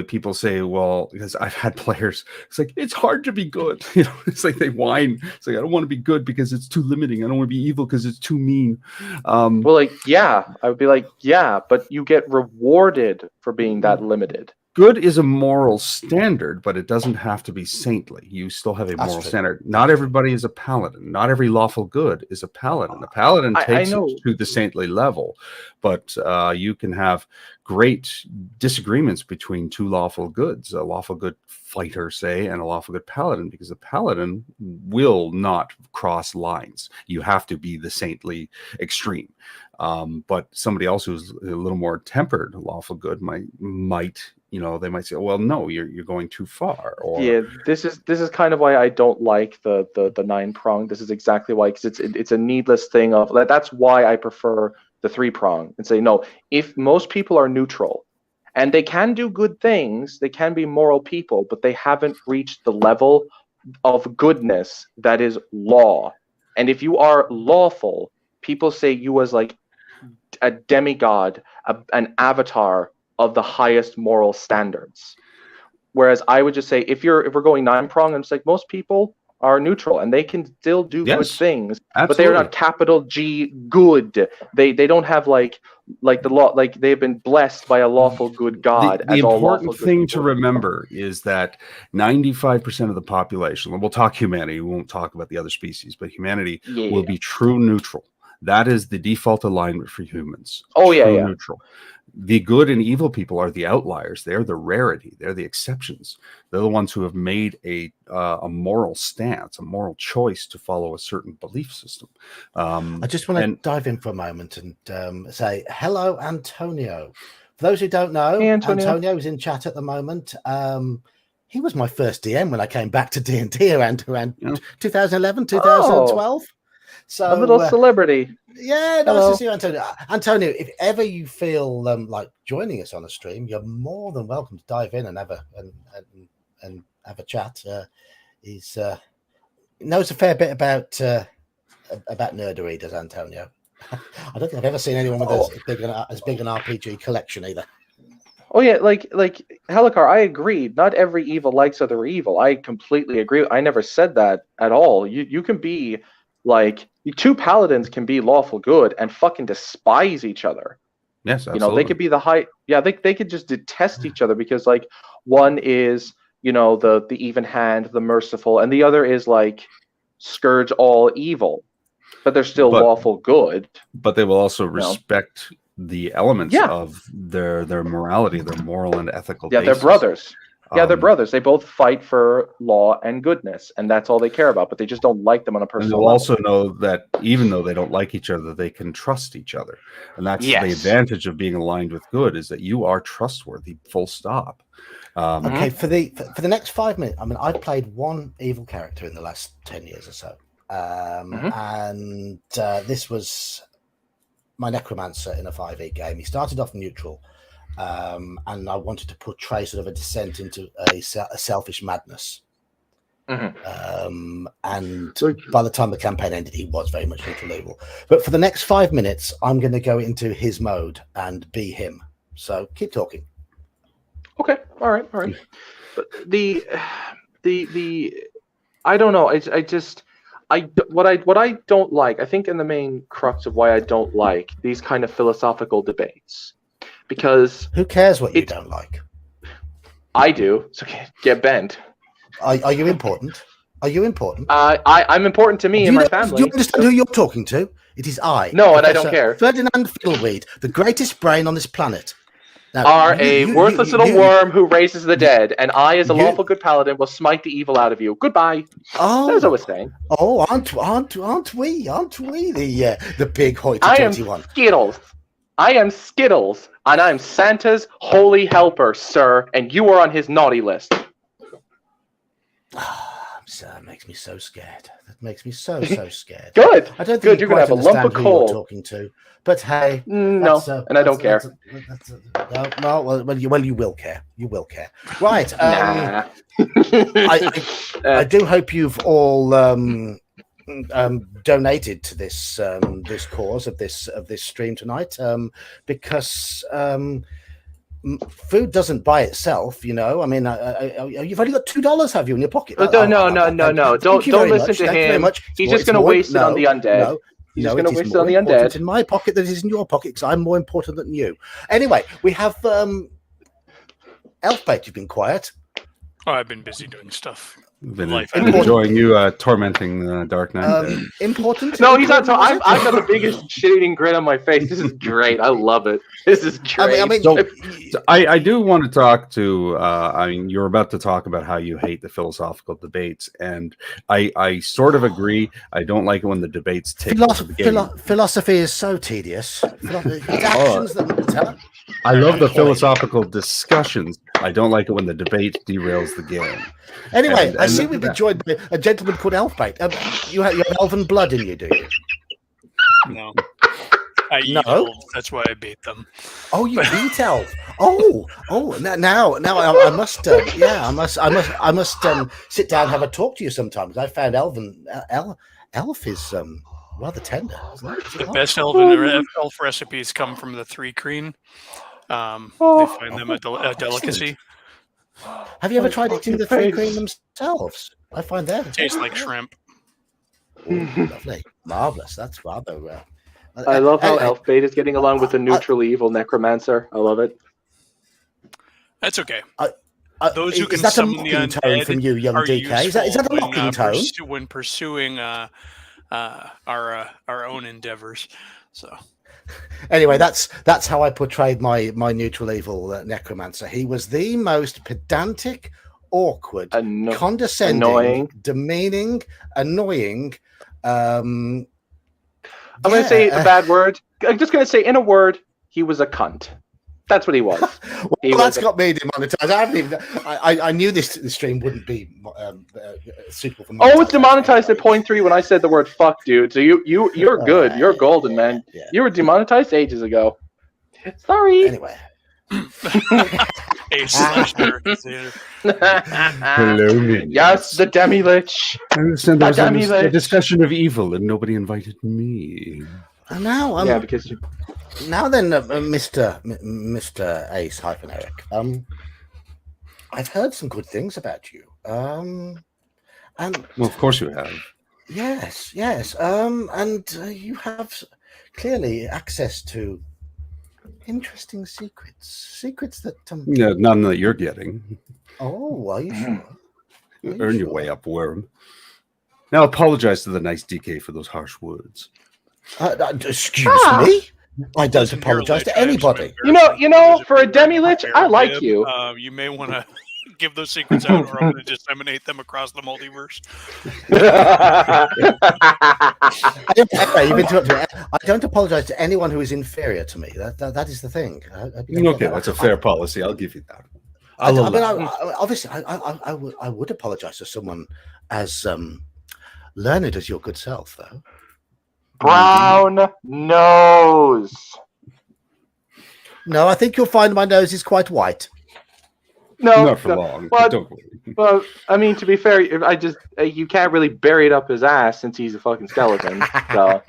People say, well, because I've had players, it's like, it's hard to be good. It's like they whine. It's like, I don't want to be good because it's too limiting. I don't want to be evil because it's too mean. Well, like, yeah, I would be like, yeah, but you get rewarded for being that limited. Good is a moral standard, but it doesn't have to be saintly. You still have a moral standard. Not everybody is a paladin. Not every lawful good is a paladin. A paladin takes it to the saintly level, but you can have great disagreements between two lawful goods, a lawful good fighter, say, and a lawful good paladin, because a paladin will not cross lines. You have to be the saintly extreme. But somebody else who's a little more tempered, lawful good, might they might say, well, no, you're going too far. Or yeah, this is kind of why I don't like the 9-prong. This is exactly why, because it's a needless thing of that's why I prefer the 3-prong and say, no, if most people are neutral and they can do good things, they can be moral people, but they haven't reached the level of goodness that is law. And if you are lawful, people say you as like a demigod, an avatar of the highest moral standards. Whereas I would just say, if we're going 9-prong, I'm just like, most people are neutral and they can still do good things, absolutely. But they're not capital G good. They don't have like the law, like they've been blessed by a lawful good God. The important thing to remember is that 95% of the population, and we'll talk humanity, we won't talk about the other species, but humanity will be true neutral. That is the default alignment for humans. True neutral. The good and evil people are the outliers. They're the rarity. They're the exceptions. They're the ones who have made a moral stance, a moral choice to follow a certain belief system. I just want to dive in for a moment and say hello, Antonio. For those who don't know, hey, Antonio is in chat at the moment. He was my first DM when I came back to D&D around 2011, 2012. So a little celebrity. Yeah, nice to see you, Antonio. Antonio, if ever you feel like joining us on a stream, you're more than welcome to dive in and have a chat. He knows a fair bit about nerdery, does Antonio? I don't think I've ever seen anyone with as big an RPG collection either. Oh yeah, like Helicar, I agree. Not every evil likes other evil. I completely agree. I never said that at all. You can be like, two paladins can be lawful good and fucking despise each other. Yes, absolutely. They could be the high. Yeah, they could just detest each other because like one is the even hand, the merciful, and the other is like scourge all evil, but they're still lawful good. But they will also respect the elements of their morality, their moral and ethical. Yeah, basis. They're brothers. Yeah, they're brothers. They both fight for law and goodness, and that's all they care about. But they just don't like them on a personal level. And they'll also know that even though they don't like each other, they can trust each other. And that's the advantage of being aligned with good, is that you are trustworthy, full stop. Okay, for the next 5 minutes, I mean, I've played one evil character in the last 10 years or so. And this was my necromancer in a 5e game. He started off neutral. And I wanted to portray sort of a descent into a selfish madness. And by the time the campaign ended, he was very much neutral evil. But for the next 5 minutes, I'm going to go into his mode and be him. So keep talking. Okay, all right. But the I don't know. What I don't like. I think in the main crux of why I don't like these kind of philosophical debates, because who cares what you don't like? I do. So get bent. Are you important? Are you important? I'm important to me and my family. Do you understand who you're talking to? It is I. No, and I don't care. Ferdinand Fiddleweed, the greatest brain on this planet. Now, worthless little worm who raises the dead, and I, as a lawful good paladin, will smite the evil out of you. Goodbye. Oh, as I was saying. Oh, aren't we the big hoity-toity one? I am Skittles, and I'm Santa's holy helper, sir, and you are on his naughty list. That makes me so scared. That makes me so scared. Good. I don't think you're going to have a lump of coal. You're talking to, but hey, no, and I don't care. Well, you will care. You will care. Right. Nah. I do hope you've all donated to this this cause of this stream tonight, because food doesn't buy itself, you know. I mean, you've only got $2, have you, in your pocket? No. Don't listen to him. He's just going to waste it on the undead. He's just going to waste it on the undead. It's in my pocket that it is in your pocket, because I'm more important than you. Anyway, we have Elfbait. You've been quiet. Oh, I've been busy doing stuff. Been enjoying you tormenting the Dark Knight. Important? No, he's not. I've got the biggest shit-eating grin on my face. This is great. I love it. This is great. I do want to talk to. You're about to talk about how you hate the philosophical debates, and I sort of agree. I don't like it when the debates take over the game. Philosophy is so tedious. It's actions that tell. I love the philosophical discussions. I don't like it when the debate derails the game. Anyway, I see we've been joined by a gentleman called Elfbait. You have elven blood in you, do you? No. I eat elves. That's why I beat them. Oh, you eat elf. Oh. Now I must. I must sit down and have a talk to you sometimes. I found elf is rather tender. The best elf recipes come from the 3 Kreen. They find them a delicacy. Have you ever tried eating the 3 Kreen themselves? I find that tastes like shrimp. Lovely, marvelous. That's rather. I love how Elfbait is getting along with the neutrally evil necromancer. I love it. That's okay. Those who can summon the undead from you, young DK. Is that a mocking tone? When pursuing our own endeavors. So. Anyway, that's how I portrayed my neutral evil necromancer. He was the most pedantic, awkward, condescending, annoying, demeaning, annoying. I'm going to say a bad word. I'm just going to say, in a word, he was a cunt. That's what he was. That's got me demonetized. I knew this stream wouldn't be suitable for me. Oh, it's demonetized at 0.3 when I said the word "fuck," dude. So you're good. You're golden, man. Yeah. You were demonetized ages ago. Sorry. Anyway. Hello, yes, the demi-lich. I understand there was a discussion of evil and nobody invited me. Now, because you... Now then, Mr. Ace Eric, I've heard some good things about you. And well, of course you have. Yes, and you have clearly access to interesting secrets that none that you're getting. Oh, are you sure? Earn your way up, worm. Now apologize to the nice DK for those harsh words. Excuse me. I don't apologize to anybody. You know, for a demi-lich, I like you. You may want to give those secrets out, or I'm going to disseminate them across the multiverse. You've interrupted me. I don't apologize to anyone who is inferior to me. That is the thing. Okay, that's a fair policy. I'll give you that. Obviously, I would apologize to someone as learned as your good self, though. Brown nose. No, I think you'll find my nose is quite white. No, not for long. But, don't worry. Well, I mean, to be fair, you can't really bury it up his ass since he's a fucking skeleton. So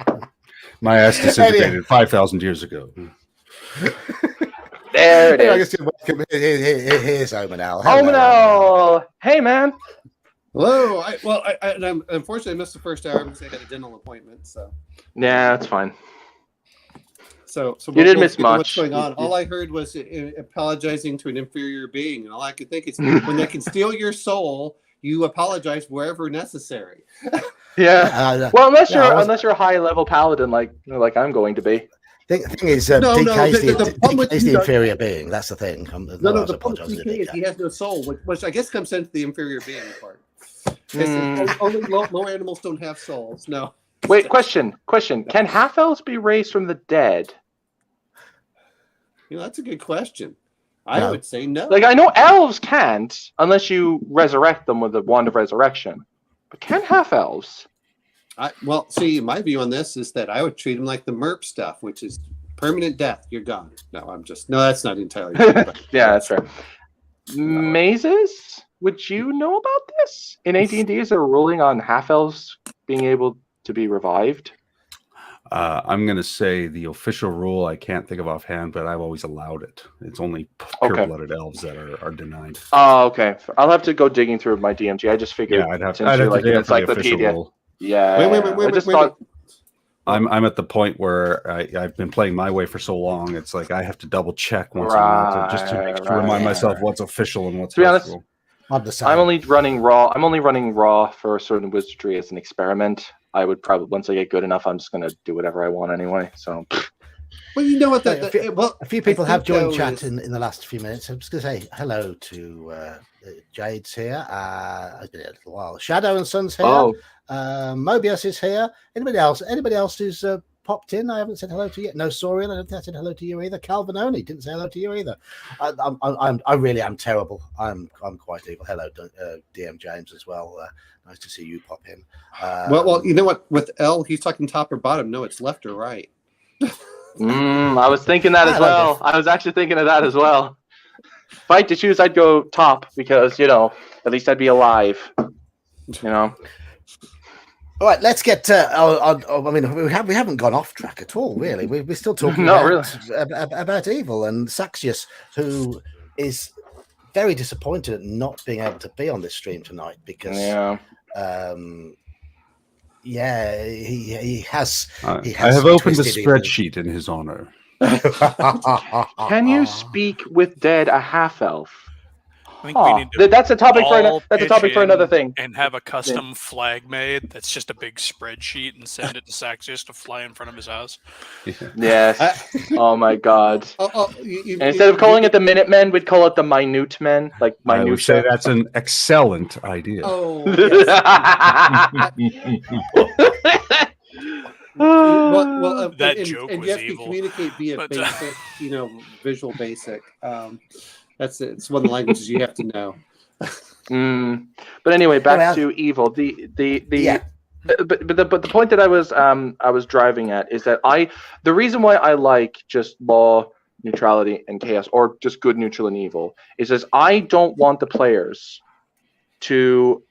my ass disintegrated 5,000 years ago. There it Anyway, is. Here's Omanel. Omanel! Hey, man. Hello. I'm unfortunately I missed the first hour because I had a dental appointment. So Yeah, that's fine. So You didn't miss much. What's going on? All I heard was apologizing to an inferior being, and all I could think is when they can steal your soul, you apologize wherever necessary. Yeah. Well, unless you're a high level paladin like I'm going to be. Thing is, DK's the inferior being. That's the thing. The problem with DK is he has no soul, which I guess comes into the inferior being part. Only low animals don't have souls. No. Wait, question. Can half elves be raised from the dead? That's a good question. I would say no. Like, I know elves can't unless you resurrect them with the wand of resurrection. But can half elves? See, my view on this is that I would treat them like the MERP stuff, which is permanent death. You're gone. No, that's not entirely true. Yeah, that's fair. Mazes? Would you know about this? In AD&D, is there a ruling on half elves being able to be revived? I'm going to say the official rule, I can't think of offhand, but I've always allowed it. It's only pure-blooded elves that are denied. Oh, okay. I'll have to go digging through my DMG. I just figured I'd have to dig an encyclopedia. Yeah. Wait. I'm at the point where I've been playing my way for so long. It's like I have to double check once in a while just to remind myself what's official and what's. To be honest, I'm only running raw. I'm only running raw for certain wizardry as an experiment. I would probably, once I get good enough, I'm just going to do whatever I want anyway. So, well, you know what? A few people have joined chat in the last few minutes. I'm just going to say hello to Jade's here. It's been a little while. Shadow and Sun's here. Oh. Mobius is here. Anybody else who's popped in? I haven't said hello to yet. No, Sorian, I don't think I said hello to you either. Calvinoni didn't say hello to you either. I really am terrible. I'm quite evil. Hello, DM James as well. Nice to see you pop in. Well, you know what? With L, he's talking top or bottom. No, it's left or right. I was thinking that as well. I was actually thinking of that as well. If I had to choose, I'd go top because, at least I'd be alive. All right, let's get. We haven't gone off track at all, really. We're still talking about evil and Saxius, who is very disappointed at not being able to be on this stream tonight because, he has. I have opened the spreadsheet in his honor. Can you speak with dead a half elf? I think we need to that's a topic for another thing. And have a custom flag made that's just a big spreadsheet and send it to Saxius to fly in front of his house. Yes. Oh my God. Instead of calling it the Minutemen, we'd call it the Minute Men. Like minute. I would say that's an excellent idea. Oh. Yes. That joke was you have evil. To communicate via basic, visual basic. It's one of the languages you have to know. But anyway, back to evil. But the point that I was driving at is that the reason why I like just law, neutrality, and chaos, or just good, neutral, and evil, is as I don't want the players to.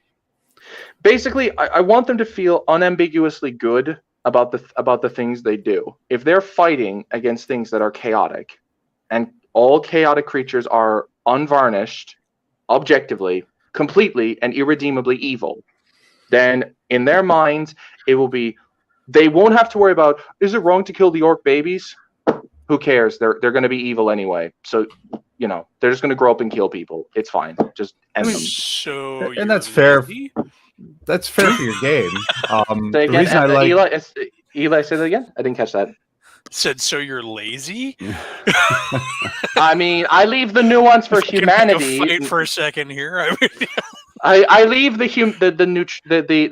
Basically, I want them to feel unambiguously good about the things they do. If they're fighting against things that are chaotic, and all chaotic creatures are unvarnished, objectively, completely, and irredeemably evil, then in their minds, it will be, they won't have to worry about, is it wrong to kill the orc babies? Who cares? They're going to be evil anyway. So, they're just going to grow up and kill people. It's fine. Just end them. So and that's fair. That's fair for your game. The reason I like Eli, say that again. I didn't catch that. Said, so you're lazy? I mean, I leave the nuance for humanity. Fight for a second here. I leave the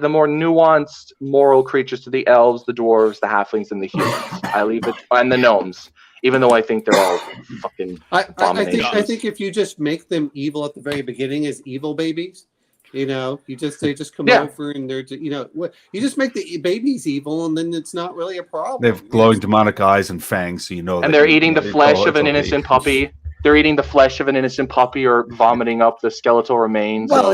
more nuanced moral creatures to the elves, the dwarves, the halflings, and the humans. I leave it, and the gnomes. Even though I think they're all fucking abominations. I think if you just make them evil at the very beginning as evil babies, they just come over and they're, you just make the babies evil and then it's not really a problem. They have glowing demonic eyes and fangs, so And they're eating the flesh of an innocent puppy. They're eating the flesh of an innocent puppy or vomiting up the skeletal remains. Well,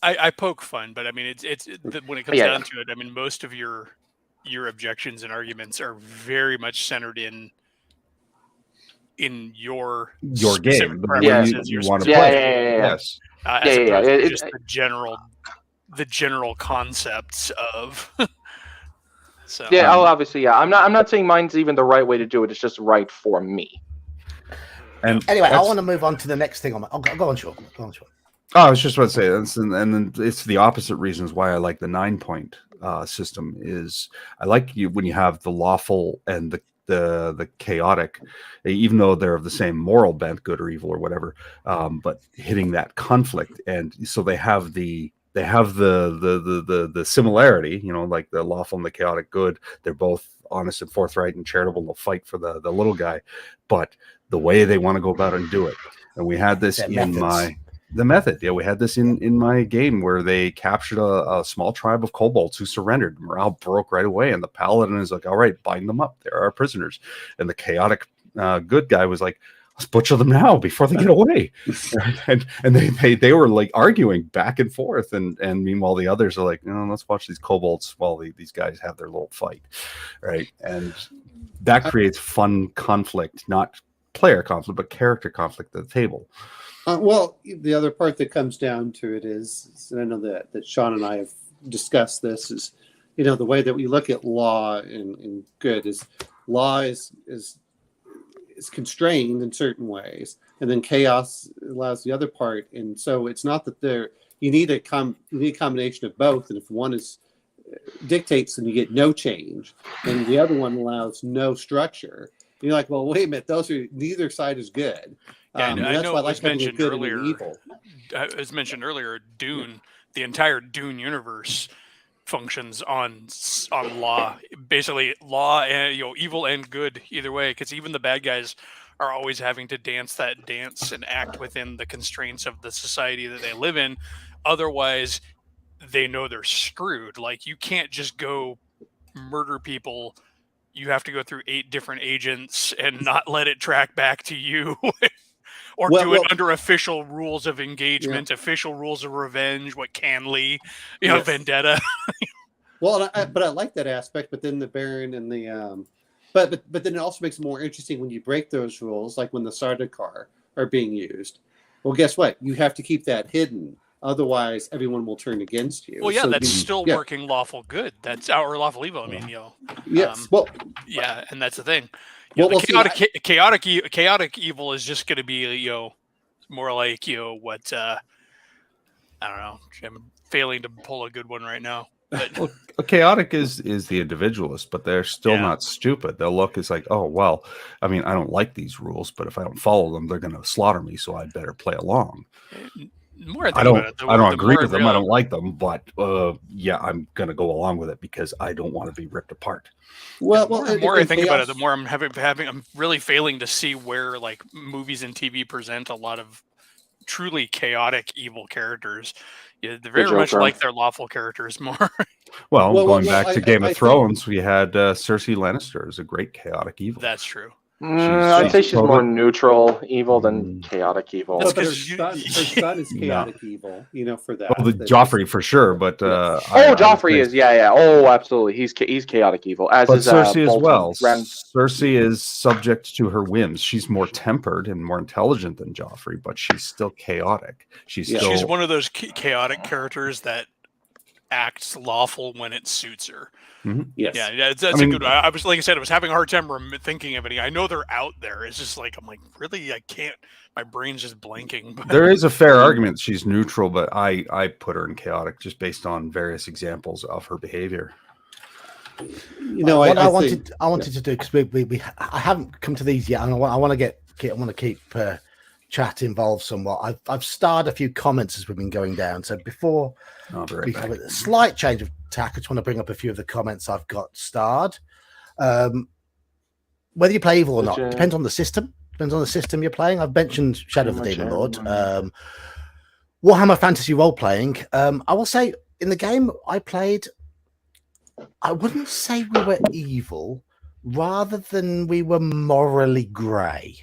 I poke fun, but I mean, it's when it comes down to it, I mean, most of your objections and arguments are very much centered in in your game, the way preferences, you your want to Yeah, play. yeah, yeah, yeah. Yes. as opposed to just the general concepts of. So Yeah, obviously, yeah. I'm not saying mine's even the right way to do it. It's just right for me. And anyway, I want to move on to the next thing on my. Oh, go on, Sean. Go on, Sean. Oh, I was just about to say that's, and then it's the opposite reasons why I like the 9-point system. Is I like when you have the lawful and the chaotic, even though they're of the same moral bent, good or evil or whatever, but hitting that conflict, and so they have the similarity, you know, like the lawful and the chaotic good. They're both honest and forthright and charitable. They'll fight for the little guy, but the way they want to go about it and do it. And we had this the method. Yeah, we had this in my game where they captured a small tribe of kobolds who surrendered. Morale broke right away, and the paladin is like, "All right, bind them up. They're our prisoners." And the chaotic good guy was like, "Let's butcher them now before they get away." and they were like arguing back and forth, and meanwhile the others are like, let's watch these kobolds while these guys have their little fight, right? And that creates fun conflict, not player conflict, but character conflict at the table. Well, the other part that comes down to it is, and I know that Sean and I have discussed this, is, the way that we look at law and good is law is constrained in certain ways, and then chaos allows the other part. And so it's not that you need a combination of both. And if one dictates, then you get no change, and the other one allows no structure. You're like, well, wait a minute, neither side is good. Yeah, I know it was mentioned earlier. Evil. As mentioned earlier, Dune, the entire Dune universe functions on law, basically law and evil and good either way, because even the bad guys are always having to dance that dance and act within the constraints of the society that they live in. Otherwise, they know they're screwed. Like, you can't just go murder people. You have to go through 8 different agents and not let it track back to you. Or do it under official rules of engagement, official rules of revenge, what Canley, vendetta. Well, but I like that aspect. But then the Baron and the, but then it also makes it more interesting when you break those rules, like when the Sardaukar are being used. Well, guess what? You have to keep that hidden. Otherwise, everyone will turn against you. Well, yeah, so that's still working lawful good. That's our lawful evil. I mean, Yes. And that's the thing. The chaotic evil is just going to be, more like, what, I don't know. I'm failing to pull a good one right now. But well, chaotic is the individualist, but they're still not stupid. They'll look, it's like, oh, well, I mean, I don't like these rules, but if I don't follow them, they're going to slaughter me, so I'd better play along. I don't agree with them. I don't like them, but I'm going to go along with it because I don't want to be ripped apart. Well, the more I think about it, the more I'm I'm really failing to see where like movies and TV present a lot of truly chaotic evil characters. Yeah, they're very much like their lawful characters more. Well, going back to Game of Thrones, we had Cersei Lannister as a great chaotic evil. That's true. I'd say she's more neutral evil than chaotic evil. Well, but her son is chaotic evil, for that. Well, Joffrey for sure, but Joffrey is, Oh, absolutely, he's chaotic evil. As but is Cersei as well. Cersei is subject to her whims. She's more tempered and more intelligent than Joffrey, but she's still chaotic. She's one of those chaotic characters that acts lawful when it suits her. Mm-hmm. Yes. Yeah, that's a good one. I was, like I said, I was having a hard time thinking of any. I know they're out there. It's just like, I'm like, really? I can't. My brain's just blanking. But there is a fair argument she's neutral, but I put her in chaotic just based on various examples of her behavior. I wanted to do, because I haven't come to these yet, and I want to keep chat involved somewhat. I've starred a few comments as we've been going down. So before we have a slight change of tack, I just want to bring up a few of the comments I've got starred. Whether you play evil or not depends on the system. Depends on the system you're playing. I've mentioned Shadow of the Demon Lord, Warhammer Fantasy role playing. I will say in the game I played, I wouldn't say we were evil, rather than we were morally grey.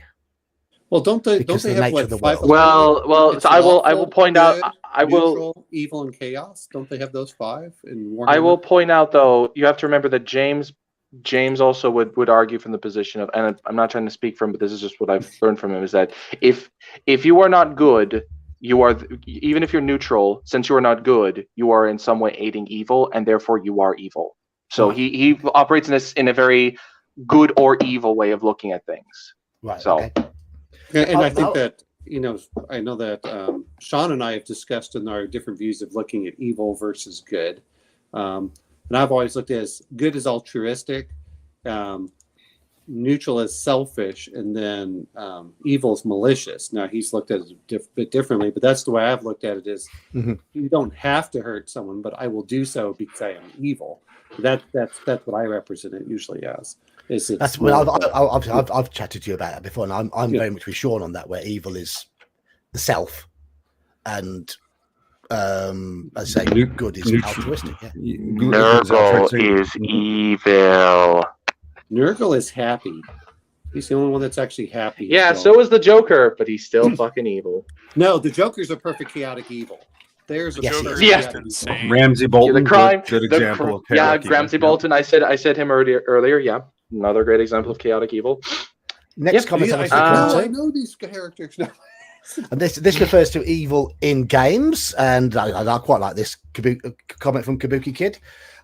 Well, don't they have what, five? Well. So I will point out. Neutral, evil, and chaos. Don't they have those 5 in Warhammer? I will point out, though, you have to remember that James James also would argue from the position of, and I'm not trying to speak from, but this is just what I've learned from him, is that if you are not good, you are, even if you're neutral, since you are not good, you are in some way aiding evil, and therefore you are evil. So he operates in a very good or evil way of looking at things. Right. So, okay. And I think that, I know that Sean and I have discussed in our different views of looking at evil versus good. And I've always looked at it as good as altruistic, neutral as selfish, and then evil is malicious. Now, he's looked at it a bit differently, but that's the way I've looked at it is you don't have to hurt someone, but I will do so because I am evil. That's what I represent it usually as. That's well, I've chatted to you about that before, and I'm very much with Sean on that, where evil is the self, and I say good is altruistic. Yeah. Nurgle is evil. Nurgle is happy. He's the only one that's actually happy. Yeah, so is the Joker, but he's still fucking evil. No, the Joker's a perfect chaotic evil. There's a Joker. Yeah. Insane. Ramsey Bolton, the crime, good example of yeah, chaotic Ramsey evil. Bolton. I said him earlier. Yeah, another great example of chaotic evil. Next comment I know these characters now. And this refers to evil in games, and I quite like this comment from Kabuki Kid.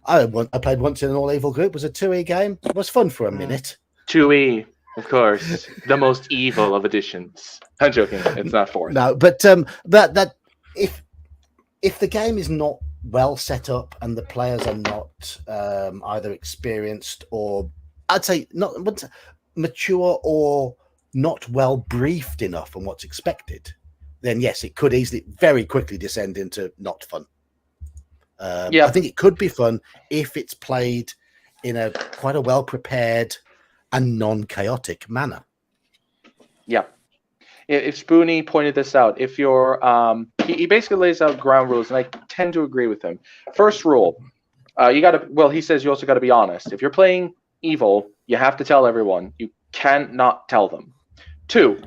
I played once in an all evil group. It was a 2E game. It was fun for a minute. 2E, of course, the most evil of editions. I'm joking. It's not 4. No, but that if the game is not well set up and the players are not either experienced or, I'd say, not mature or not well briefed enough on what's expected, then yes, it could easily very quickly descend into not fun. I think it could be fun if it's played in quite a well prepared and non-chaotic manner. Yeah. If Spoonie pointed this out, if you're he basically lays out ground rules, and I tend to agree with him. First rule, he says you also got to be honest. If you're playing evil, you have to tell everyone. You can't not tell them. 2,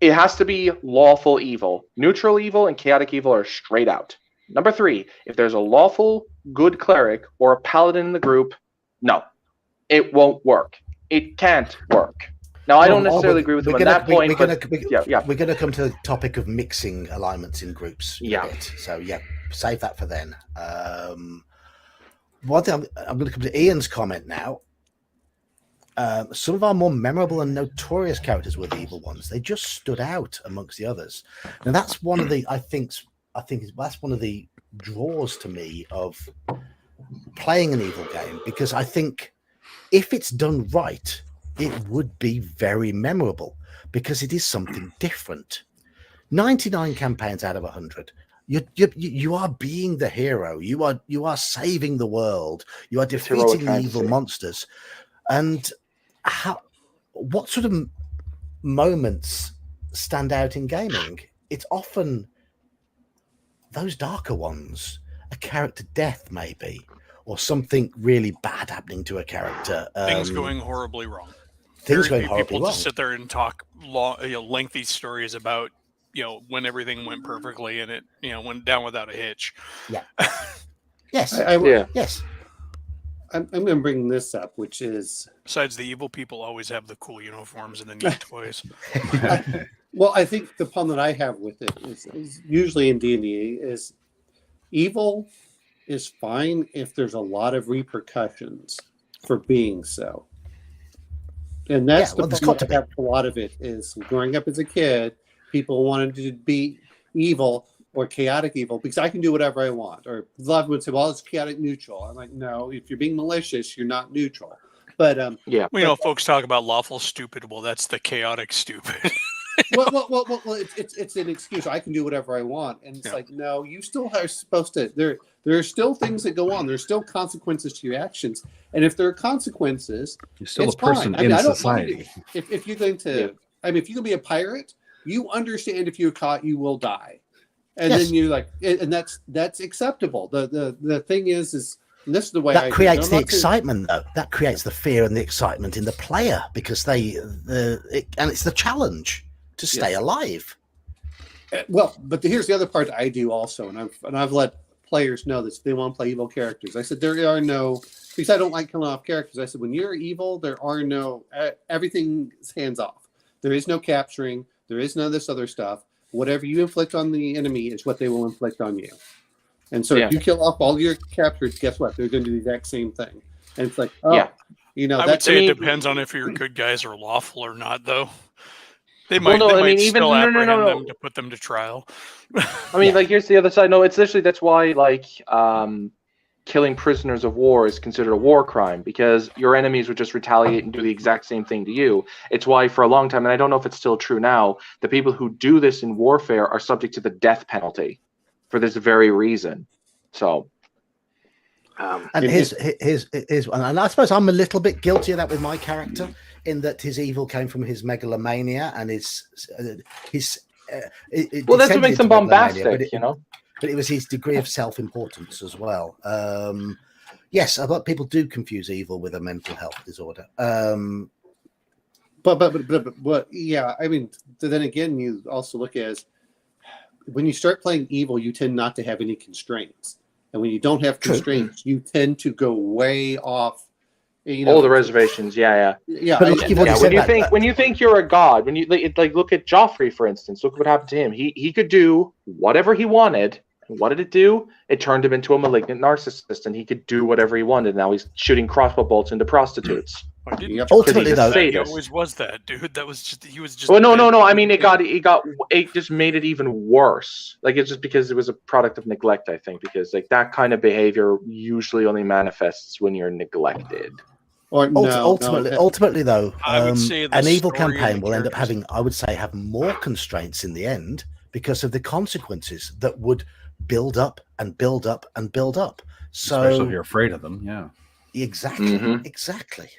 it has to be lawful evil. Neutral evil and chaotic evil are straight out. Number 3, if there's a lawful good cleric or a paladin in the group, no, it won't work. It can't work. Now, I don't necessarily agree with him on that point, but we're going to come to the topic of mixing alignments in groups. So, save that for then. One thing I'm going to come to Ian's comment now. Some of our more memorable and notorious characters were the evil ones. They just stood out amongst the others. And that's one of the, I think that's one of the draws to me of playing an evil game, because I think if it's done right, it would be very memorable because it is something different. 99 campaigns out of 100. You are being the hero. You are saving the world. You are defeating the evil monsters. And what sort of moments stand out in gaming? It's often those darker ones, a character death maybe, or something really bad happening to a character. Things going horribly wrong. People just sit there and talk lengthy stories about when everything went perfectly and it went down without a hitch. Yeah. Yes. Yes. I'm going to bring this up, which is... Besides, the evil people always have the cool uniforms and the neat toys. Well, I think the problem that I have with it is usually in D&D is evil is fine if there's a lot of repercussions for being so. And that's the problem I have with a lot of it is growing up as a kid, people wanted to be evil or chaotic evil because I can do whatever I want. Or a lot of would say, well, it's chaotic neutral. I'm like, no, if you're being malicious, you're not neutral. But folks talk about lawful stupid. Well, that's the chaotic stupid. well, it's an excuse. I can do whatever I want, and it's like, no, you still are supposed to. There are still things that go on. There's still consequences to your actions, and if there are consequences, you're still it's a person fine. in society. If you're going to, if you can be a pirate, you understand if you're caught, you will die. And then you're like, and that's acceptable. The thing is this is the way that creates the excitement, though. That creates the fear and the excitement in the player because and it's the challenge to stay alive. Well, but here's the other part I do also, and I've let players know this. They want to play evil characters. I said here's because I don't like killing off characters. I said, when you're evil, there are no everything's hands off. There is no capturing. There is none of this other stuff. Whatever you inflict on the enemy is what they will inflict on you. And so if you kill off all your captures, guess what? They're going to do the exact same thing. And it's like, I would say it depends on if your good guys are lawful or not, though. They might, still apprehend them to put them to trial. I mean, like, here's the other side. No, it's literally, that's why, like, killing prisoners of war is considered a war crime, because your enemies would just retaliate and do the exact same thing to you. It's why for a long time, and I don't know if it's still true now, the people who do this in warfare are subject to the death penalty for this very reason. So... and and I suppose I'm a little bit guilty of that with my character, in that his evil came from his megalomania and his well, that's what makes him bombastic, but it was his degree of self-importance as well. Yes, a lot of people do confuse evil with a mental health disorder. But yeah, I mean, then again, you also look at when you start playing evil, you tend not to have any constraints. And when you don't have constraints, you tend to go way off. All the reservations, yeah. When you think you're a god, when you like look at Joffrey, for instance, look what happened to him. He could do whatever he wanted. And what did it do? It turned him into a malignant narcissist, and he could do whatever he wanted. Now he's shooting crossbow bolts into prostitutes. Ultimately, though, he always was that dude. That was just he was just. Well, no. I mean, it just made it even worse. Like, it's just because it was a product of neglect, I think, because like that kind of behavior usually only manifests when you're neglected. Ultimately, though, I would say an evil campaign will end up having, I would say, have more constraints in the end because of the consequences that would build up and build up and build up. So, especially if you're afraid of them, yeah. Exactly.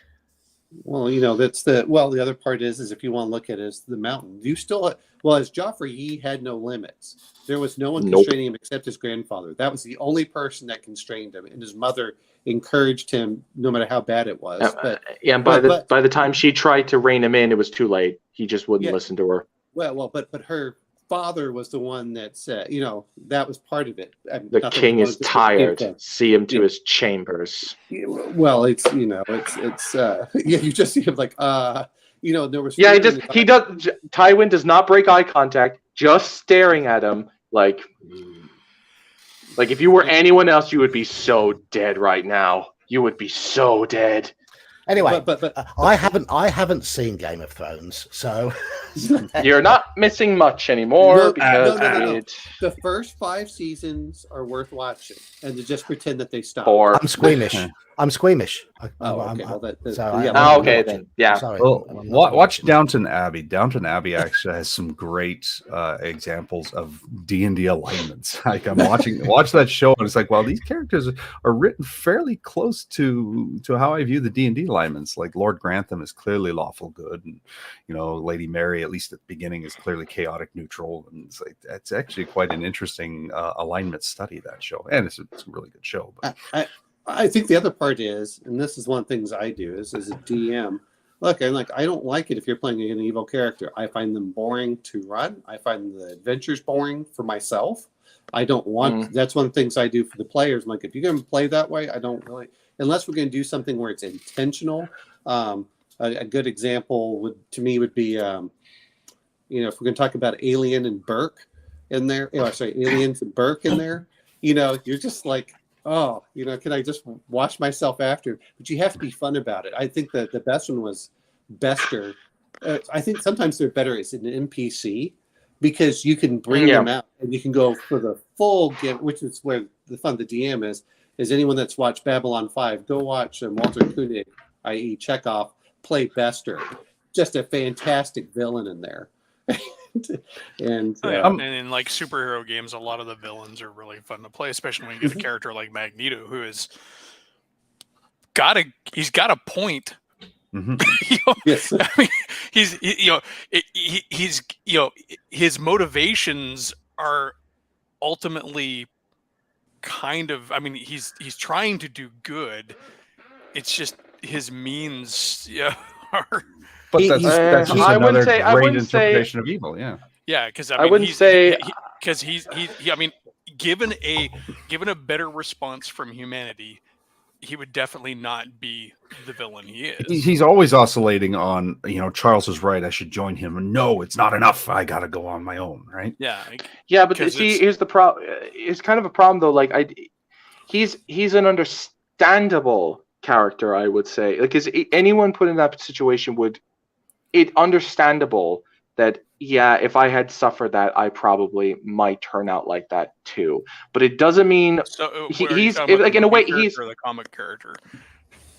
Well, the other part is if you want to look at it as the mountain, you still, as Joffrey, he had no limits. There was no one constraining him except his grandfather. That was the only person that constrained him, and his mother encouraged him no matter how bad it was. By the time she tried to rein him in, it was too late. He just wouldn't listen to her. But her father was the one that said, that was part of it. The king is tired. See him to his chambers. Well, you just see him like, there was. Yeah, he does. Tywin does not break eye contact, just staring at him like if you were anyone else, you would be so dead right now. You would be so dead. Anyway, but I haven't seen Game of Thrones, so you're not missing much anymore because no. The first 5 seasons are worth watching, and to just pretend that they stopped. I'm squeamish. Okay, then. Yeah. Sorry. Well, watch Downton Abbey. Downton Abbey actually has some great examples of D&D alignments. Like watch that show, and it's like, well, these characters are written fairly close to how I view the D&D alignments. Like Lord Grantham is clearly lawful good, and Lady Mary, at least at the beginning, is clearly chaotic neutral, and it's like that's actually quite an interesting alignment study, that show, and it's a really good show. But I think the other part is, and this is one of the things I do is as a DM, look, I don't like it if you're playing an evil character. I find them boring to run. I find the adventures boring for myself. I don't want, that's one of the things I do for the players. I'm like, if you're going to play that way, I don't really, unless we're going to do something where it's intentional. A good example would be, if we're going to talk about Alien and Burke in there, Aliens and Burke in there, you're just like, oh, can I just wash myself after? But you have to be fun about it. I think that the best one was Bester. I think sometimes they're better as an NPC because you can bring them out and you can go for the full game, which is where the fun of the DM is. Is anyone that's watched Babylon 5, go watch Walter Koenig, i.e. Chekhov, play Bester. Just a fantastic villain in there. And in like superhero games, a lot of the villains are really fun to play, especially when you get a character like Magneto, who is he's got a point. Yes. I mean, he's his motivations are ultimately kind of, I mean, he's trying to do good. It's just his means are. But that's just another great interpretation of evil, yeah. Yeah, because I wouldn't say given a better response from humanity, he would definitely not be the villain he is. He's always oscillating on, Charles is right, I should join him. And no, it's not enough. I got to go on my own, right? Yeah. Yeah, but see, here's the problem. It's kind of a problem though. Like he's an understandable character, I would say. Like, is anyone put in that situation it understandable that, yeah, if I had suffered that, I probably might turn out like that too. But it doesn't mean he's like, in a way, he's the comic character.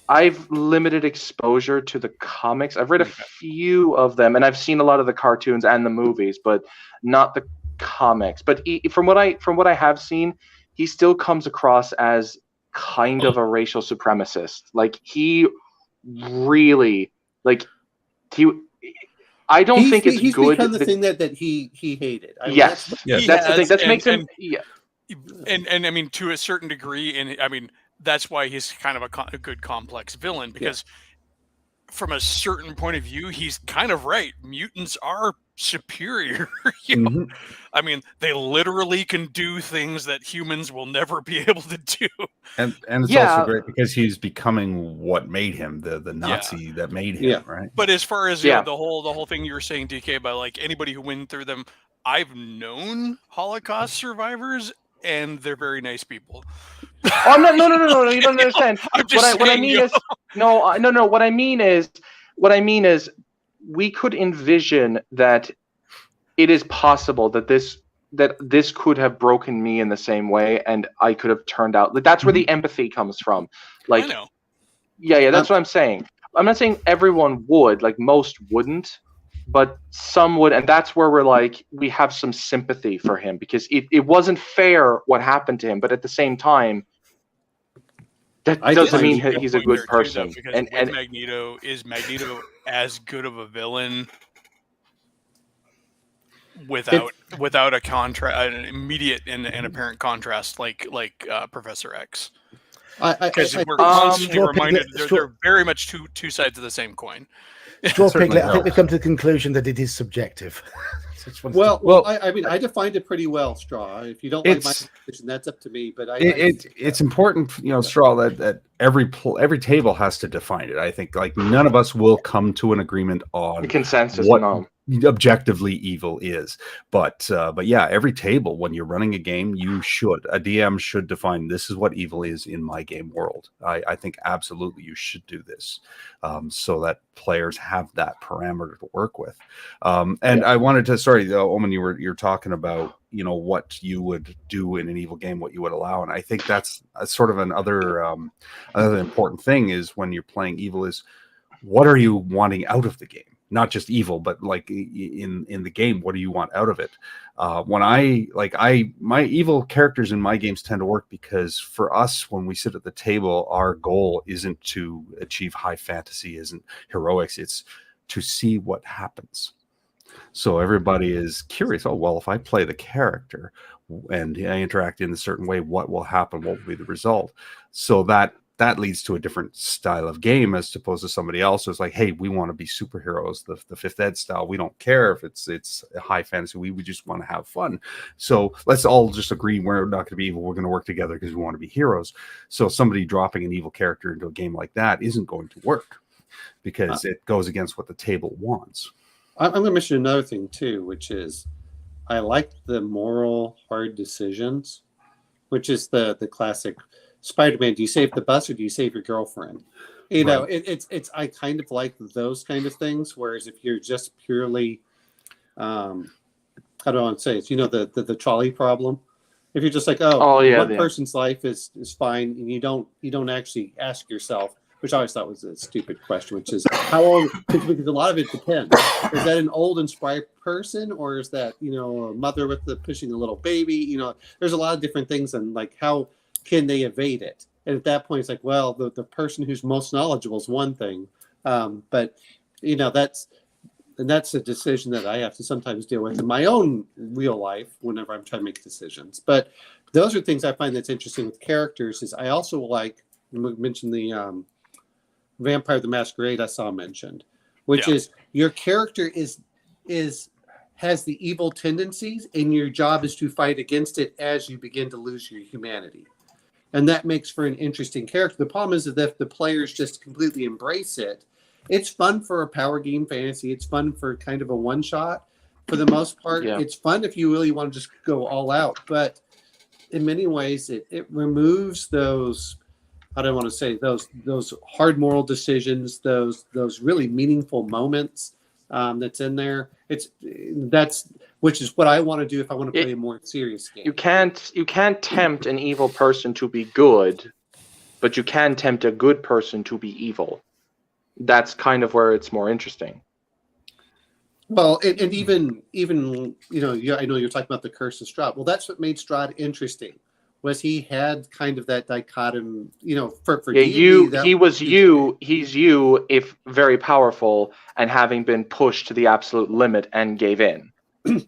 I've limited exposure to the comics. I've read a few of them, and I've seen a lot of the cartoons and the movies, but not the comics. But from what I have seen, he still comes across as kind of a racial supremacist. Like, he really, like, I don't think it's he's good. Become the thing that he hated. Yes, that's the thing. That makes him. And I mean, to a certain degree, and I mean, that's why he's kind of a good complex villain, because from a certain point of view, he's kind of right. Mutants are superior. I mean, they literally can do things that humans will never be able to do. And it's also great because he's becoming what made him, the Nazi that made him, right? But as far as the whole thing you were saying, DK, about like anybody who went through them, I've known Holocaust survivivors, and they're very nice people. Oh no! You don't understand. What I mean is what I mean is we could envision that it is possible that this could have broken me in the same way, and I could have turned out. Like, that's where the empathy comes from. Like, I know. Yeah, that's what I'm saying. I'm not saying everyone would. Like, most wouldn't, but some would, and that's where we're like, we have some sympathy for him, because it wasn't fair what happened to him, but at the same time, that doesn't mean he's a good person. Too, though, and Magneto, is Magneto as good of a villain without an immediate and apparent contrast like Professor X? Because we're constantly reminded they're very much two sides of the same coin. Straw Piglet, I think we've come to the conclusion that it is subjective. Well, I mean, I defined it pretty well, Straw. If you don't like my position, that's up to me. But it's important, Straw, that every table has to define it. I think, like, none of us will come to an agreement on consensus what objectively evil is, but yeah, every table, when you're running a game, a DM should define, this is what evil is in my game world. I think absolutely you should do this, so that players have that parameter to work with. I wanted to, sorry, Omen, you're talking about what you would do in an evil game, what you would allow, and I think that's sort of another important thing is, when you're playing evil, is what are you wanting out of the game? Not just evil, but like in the game, what do you want out of it? My evil characters in my games tend to work because for us, when we sit at the table, our goal isn't to achieve high fantasy, isn't heroics. It's to see what happens. So everybody is curious. Oh, well, if I play the character and I interact in a certain way, what will happen? What will be the result? So that leads to a different style of game, as opposed to somebody else who's like, hey, we want to be superheroes, the Fifth Ed style. We don't care if it's a high fantasy. We just want to have fun. So let's all just agree we're not going to be evil. We're going to work together because we want to be heroes. So somebody dropping an evil character into a game like that isn't going to work, because it goes against what the table wants. I'm going to mention another thing too, which is I like the moral hard decisions, which is the classic Spider-Man, do you save the bus or do you save your girlfriend? Know, it's I kind of like those kind of things. Whereas if you're just purely, how do I want to say it? The trolley problem. If you're just like, person's life is fine, and you don't actually ask yourself, which I always thought was a stupid question, which is how old? Because a lot of it depends. Is that an old inspired person, or is that a mother with pushing a little baby? There's a lot of different things, and like how can they evade it? And at that point, it's like, well, the person who's most knowledgeable is one thing, but that's a decision that I have to sometimes deal with in my own real life whenever I'm trying to make decisions. But those are things I find that's interesting with characters. Is I also like, mention the Vampire the Masquerade I saw mentioned, which is your character has the evil tendencies, and your job is to fight against it as you begin to lose your humanity. and that makes for an interesting character. The problem is that if the players just completely embrace it, it's fun for a power game fantasy. It's fun for kind of a one shot for the most part. Yeah. It's fun if you really want to just go all out, but in many ways it removes those, I don't want to say those hard moral decisions, those really meaningful moments that's in there. Which is what I want to do if I want to play a more serious game. You can't tempt an evil person to be good, but you can tempt a good person to be evil. That's kind of where it's more interesting. Well, and even I know you're talking about the Curse of Strahd. Well, that's what made Strahd interesting. Was he had kind of that dichotomy, for D&D, he's you if very powerful and having been pushed to the absolute limit and gave in.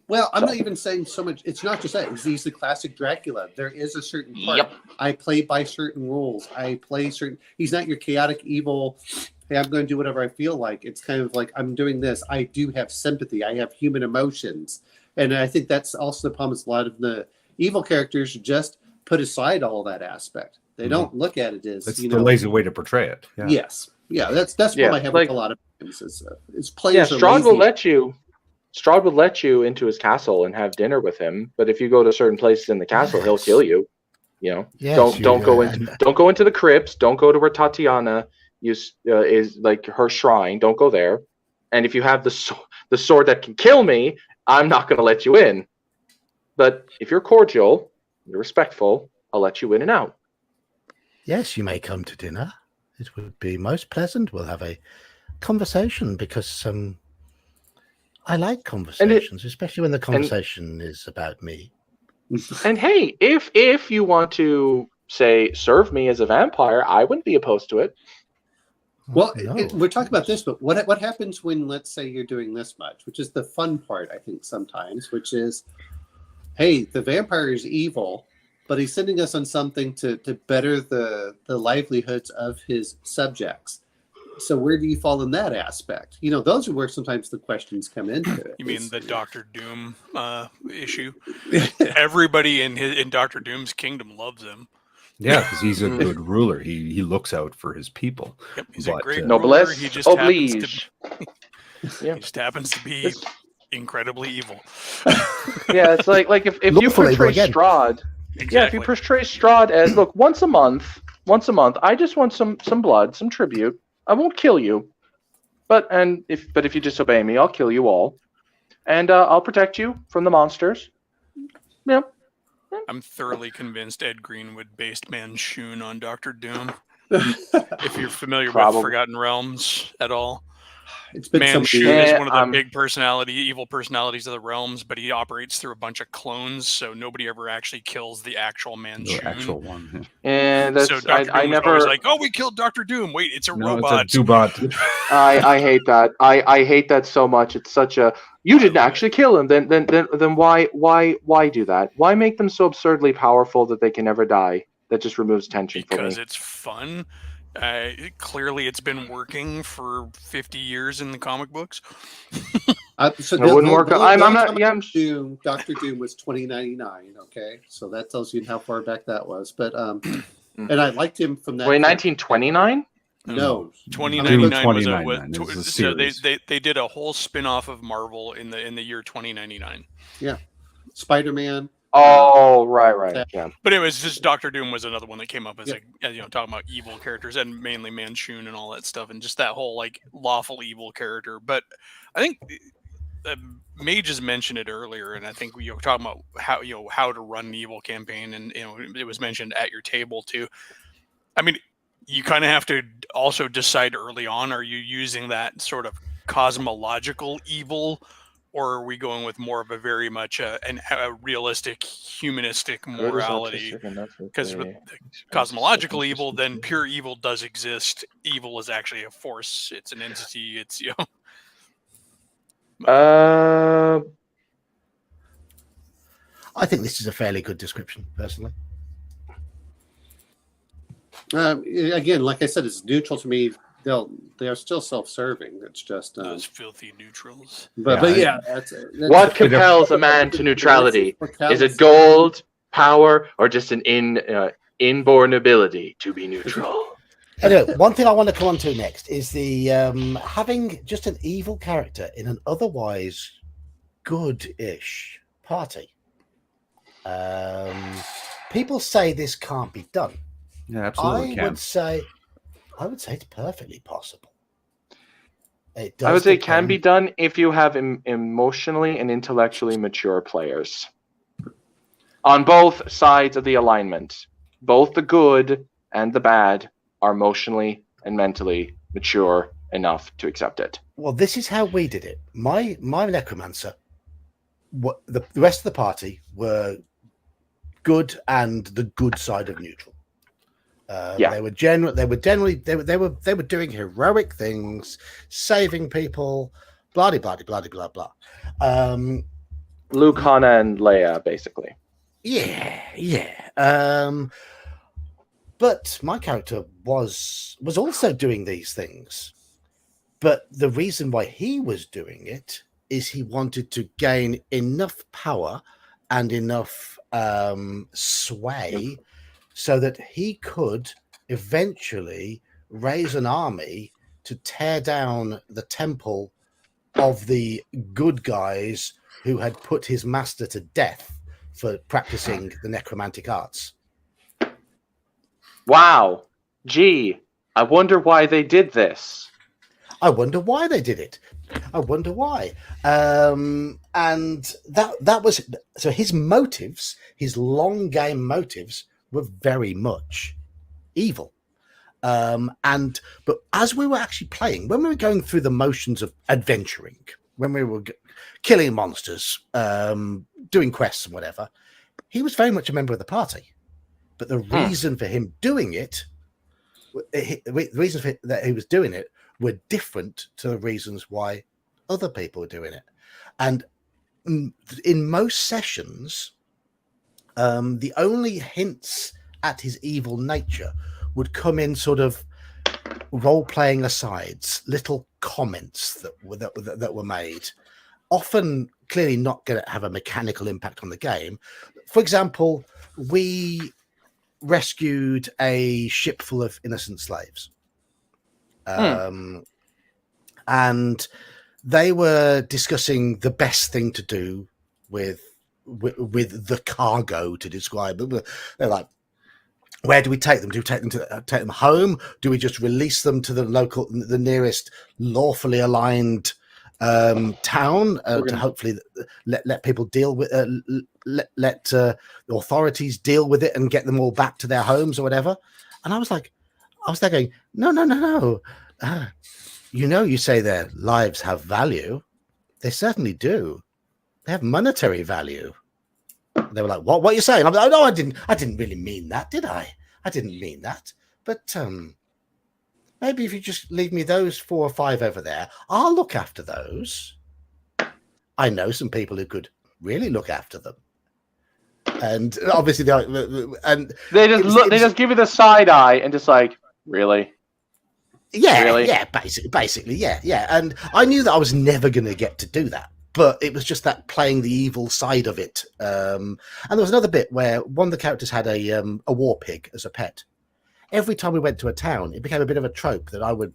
Well, I'm not even saying so much. It's not just that. He's the classic Dracula. There is a certain part. Yep. I play by certain rules. I play certain. He's not your chaotic evil. Hey, I'm going to do whatever I feel like. It's kind of like I'm doing this. I do have sympathy. I have human emotions, and I think that's also the problem. Is a lot of the evil characters just put aside all that aspect. They don't look at it as it's the lazy way to portray it. Yeah. Yes, yeah. That's what I have with a lot of games. Is players. Yeah, Strahd will let you. Strahd would let you into his castle and have dinner with him, but if you go to certain places in the castle, he'll kill you. Don't go into the crypts. Don't go to where Tatiana is like her shrine. Don't go there. And if you have the sword that can kill me, I'm not going to let you in. But if you're cordial, you're respectful, I'll let you in and out. Yes, you may come to dinner. It would be most pleasant. We'll have a conversation because I like conversations, especially when the conversation is about me. And hey, if you want to say serve me as a vampire, I wouldn't be opposed to it. Well, we're talking about this, but what happens when, let's say, you're doing this much, which is the fun part, I think, sometimes, which is, hey, the vampire is evil, but he's sending us on something to better the livelihoods of his subjects. So where do you fall in that aspect? Those are where sometimes the questions come into it. You mean the Doctor Doom issue? Everybody in Doctor Doom's kingdom loves him. Yeah, because he's a good ruler. He looks out for his people. Yep, he's a great ruler. Noblesse He just oblige. He just happens to be incredibly evil. Yeah, it's like if you portray Strahd, if you portray Strahd as, look, once a month, I just want some blood, some tribute. I won't kill you, but if you disobey me, I'll kill you all, and I'll protect you from the monsters. Yeah. I'm thoroughly convinced Ed Greenwood based Manchun on Doctor Doom. If you're familiar with Forgotten Realms at all, it's been Manchun is one of the big evil personalities of the realms, but he operates through a bunch of clones, so nobody ever actually kills the actual Manchun. The actual one. Yeah. And that's, so Dr. Doom was always like, "Oh, we killed Dr. Doom. Wait, it's a robot." It's a Doobot. I hate that. I hate that so much. It's such a. You didn't actually kill him. Then why do that? Why make them so absurdly powerful that they can never die? That just removes tension for me. Because it's fun. Clearly, it's been working for 50 years in the comic books. So it wouldn't work. I'm not. Yeah, Doctor Doom was 2099. Okay, so that tells you how far back that was. But and I liked him from that. Wait, 1929? No, 2099 was so they did a whole spin-off of Marvel in the year 2099. Yeah, Spider-Man. Oh, right, yeah. But it was just Doctor Doom was another one that came up as talking about evil characters and mainly Manchun and all that stuff and just that whole like lawful evil character. But I think Mages mentioned it earlier, and I think we were talking about how to run an evil campaign, and it was mentioned at your table too. I mean, you kind of have to also decide early on: are you using that sort of cosmological evil? Or are we going with more of a very much a realistic, humanistic morality? Because with the cosmological evil, then pure evil does exist. Evil is actually a force. It's an entity. It's I think this is a fairly good description, personally. Again, like I said, it's neutral to me. They're still self-serving. It's just those filthy neutrals. But yeah, that's what compels a man to neutrality? Is it gold, power, or just an inborn ability to be neutral. Anyway, one thing I want to come on to next is the having just an evil character in an otherwise good-ish party. People say this can't be done. Yeah, absolutely. I would say it's perfectly possible. It does I would say it can be depend. done if you have emotionally and intellectually mature players on both sides of the alignment. Both the good and the bad are emotionally and mentally mature enough to accept it. Well, this is how we did it. My necromancer, the rest of the party were good and the good side of neutral. They were doing heroic things, saving people, blah blah blah blah blah. Luke, Hannah, and Leia, basically. Yeah. But my character was also doing these things. But the reason why he was doing it is he wanted to gain enough power and enough sway so that he could eventually raise an army to tear down the temple of the good guys who had put his master to death for practicing the necromantic arts. Wow. Gee, I wonder why they did this. I wonder why they did it. I wonder why. And that was so his motives, his long game motives were very much evil. But as we were actually playing, when we were going through the motions of adventuring, when we were killing monsters, doing quests and whatever, he was very much a member of the party. But the reason for him doing it, the reasons that he was doing it were different to the reasons why other people were doing it. And in most sessions, the only hints at his evil nature would come in sort of role-playing asides, little comments that were made, often clearly not going to have a mechanical impact on the game. For example, we rescued a ship full of innocent slaves. And they were discussing the best thing to do with the cargo, to describe it. They're like, where do we take them? Do we take them home? Do we just release them to the nearest lawfully aligned town to hopefully let people deal with let the authorities deal with it and get them all back to their homes or whatever? And I was there going, no. You say their lives have value. They certainly do. They have monetary value. They were like, what are you saying? I'm like, no, I didn't really mean that, did I? I didn't mean that. But maybe if you just leave me those 4 or 5 over there, I'll look after those. I know some people who could really look after them. And obviously, they just give you the side eye and just like, really? Yeah, really? Yeah, basically, yeah. And I knew that I was never going to get to do that. But it was just that playing the evil side of it. And there was another bit where one of the characters had a war pig as a pet. Every time we went to a town, it became a bit of a trope that I would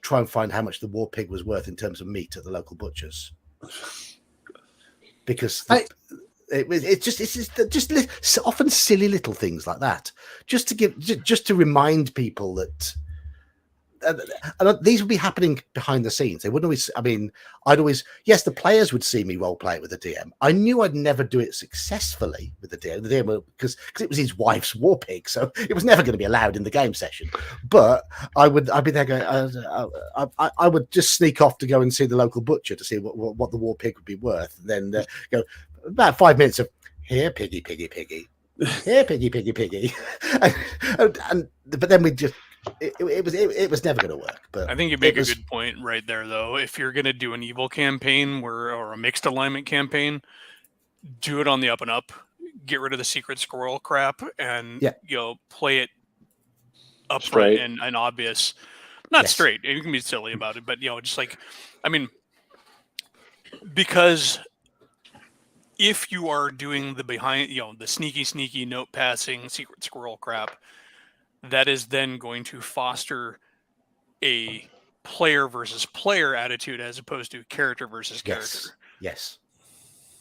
try and find how much the war pig was worth in terms of meat at the local butchers. Because it's just often silly little things like that, just to remind people that. And these would be happening behind the scenes. They wouldn't always. I mean, yes, the players would see me role play it with the DM. I knew I'd never do it successfully with the DM. The DM because it was his wife's war pig, so it was never going to be allowed in the game session. But I'd be there going. I would just sneak off to go and see the local butcher to see what the war pig would be worth. And then go about 5 minutes of here, piggy, here, piggy, but then we just. It was never going to work. But I think you make a good point right there, though. If you're going to do an evil campaign or a mixed alignment campaign, do it on the up and up. Get rid of the secret squirrel crap and play it upright and obvious. Not straight. You can be silly about it, but just like, I mean, because if you are doing the behind, the sneaky note passing, secret squirrel crap, that is then going to foster a player versus player attitude as opposed to character versus character. Yes.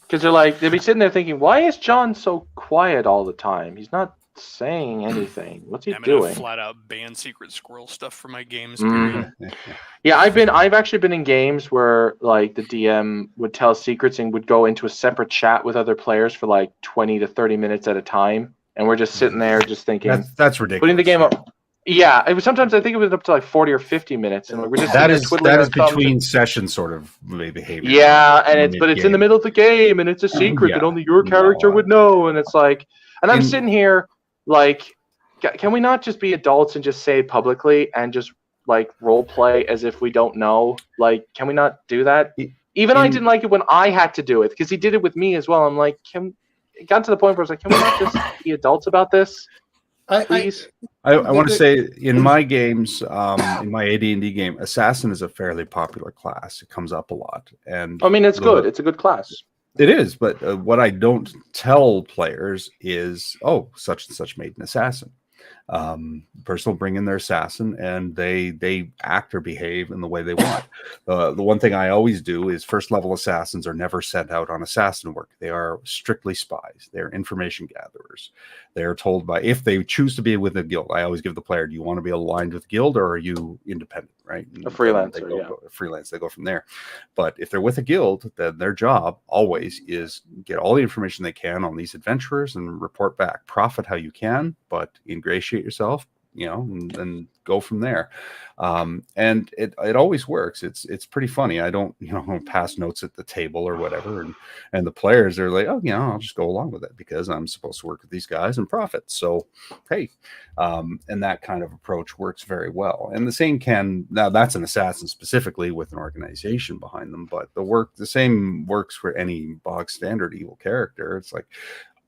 Because they'll be sitting there thinking, why is John so quiet all the time? He's not saying anything. What's he I'm doing? gonna flat out ban secret squirrel stuff from my games. Mhm. Period. Yeah, I've actually been in games where like the DM would tell secrets and would go into a separate chat with other players for like 20 to 30 minutes at a time, and we're just sitting there just thinking, That's ridiculous. putting the game up. Yeah, it was sometimes I think it was up to like 40 or 50 minutes, and we're just that sitting is there twiddling that our is thumbs between and- session sort of behavior. Yeah, and it's in the middle of the game, and it's a secret that only your character would know, and it's like, and I'm sitting here like, can we not just be adults and just say it publicly and just like role play as if we don't know? Like, can we not do that? Even I didn't like it when I had to do it because he did it with me as well. I'm like, it got to the point where I was like, can we not just be adults about this? Please. I want to say in my games, in my AD&D game, assassin is a fairly popular class. It comes up a lot, and I mean, it's good. It's a good class. It is, but what I don't tell players is, oh, such and such made an assassin. The person will bring in their assassin, and they act or behave in the way they want. The one thing I always do is first level assassins are never sent out on assassin work. They are strictly spies. They're information gatherers. They are told by, if they choose to be with a guild, I always give the player, do you want to be aligned with guild or are you independent, right? A freelancer, freelance, they go from there. But if they're with a guild, then their job always is get all the information they can on these adventurers and report back. Profit how you can, but ingratiate yourself, and go from there. And it always works. It's pretty funny. I don't, pass notes at the table or whatever. And the players are like, oh, I'll just go along with it because I'm supposed to work with these guys and profit. So, hey, and that kind of approach works very well. And the same now that's an assassin specifically with an organization behind them, but the same works for any bog standard evil character. It's like,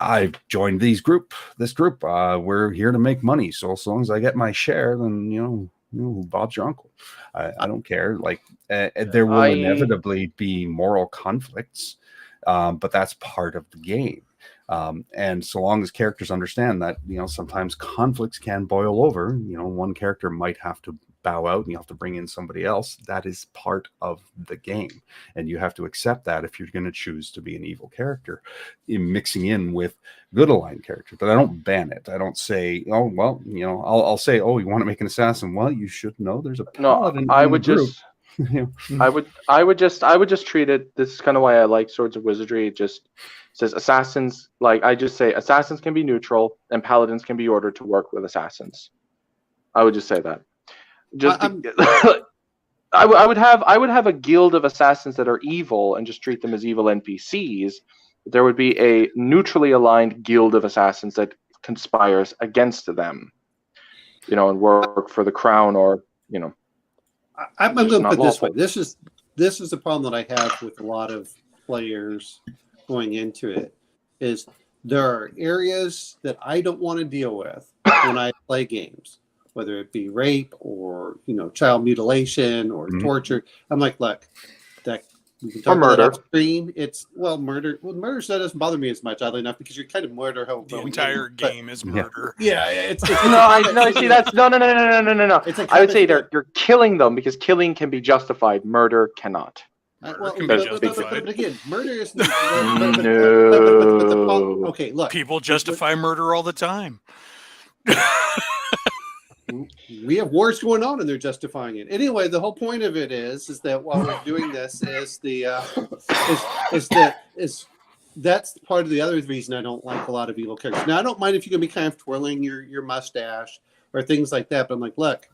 I joined this group. We're here to make money. So as long as I get my share, then Bob's your uncle. I don't care. Like there will inevitably be moral conflicts, but that's part of the game. And so long as characters understand that, sometimes conflicts can boil over. One character might have to bow out and you have to bring in somebody else. That is part of the game, and you have to accept that if you're going to choose to be an evil character, mixing in with good aligned characters. But I don't ban it. I don't say, oh well, I'll say, oh, you want to make an assassin? Well, you should know there's a paladin. No, I would just I would just treat it. This is kind of why I like Swords of Wizardry. It just says assassins. Like, I just say assassins can be neutral and paladins can be ordered to work with assassins. I would just say that. I would have a guild of assassins that are evil and just treat them as evil NPCs. There would be a neutrally aligned guild of assassins that conspires against them, and work for the crown, or I'm going to put it this way. This is a problem that I have with a lot of players going into it. Is there are areas that I don't want to deal with when I play games, whether it be rape or child mutilation or torture. I'm like, look, that we can talk about that upstream. It's murder. Well, murder doesn't bother me as much, oddly enough, because you kind of murder the entire game is murder. Yeah, it's no. See, that's no. I would say you're killing them because killing can be justified. Murder cannot. But again, murder is no. Okay, look. People justify murder all the time. We have wars going on and they're justifying it. Anyway, the whole point of it is that while we're doing this that's part of the other reason I don't like a lot of evil characters. Now, I don't mind if you're going to be kind of twirling your mustache or things like that, but I'm like, look,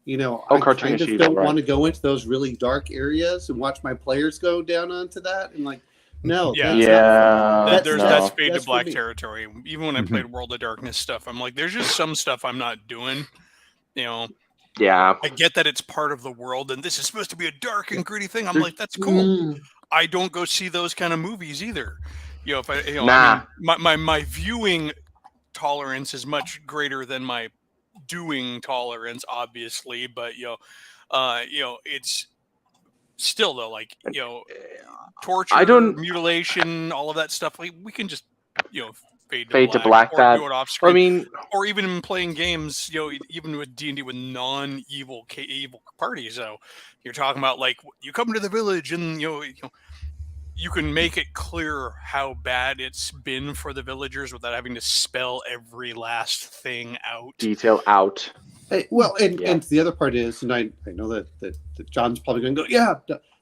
I kind of don't want to go into those really dark areas and watch my players go down onto that. And like, no, that's fade to black territory. Even when I played World of Darkness stuff, I'm like, there's just some stuff I'm not doing. Yeah, I get that it's part of the world, and this is supposed to be a dark and gritty thing. I'm like, that's cool. I don't go see those kind of movies either. If I, my viewing tolerance is much greater than my doing tolerance, obviously. But it's still though, like, torture, mutilation, all of that stuff, like, we can just, fade to black or that. do it off screen. I mean, or even in playing games, even with D&D with non-evil evil parties. So you're talking about, like, you come to the village and you can make it clear how bad it's been for the villagers without having to spell every last thing out. Detail out. And the other part is, and I know that John's probably going to go, yeah,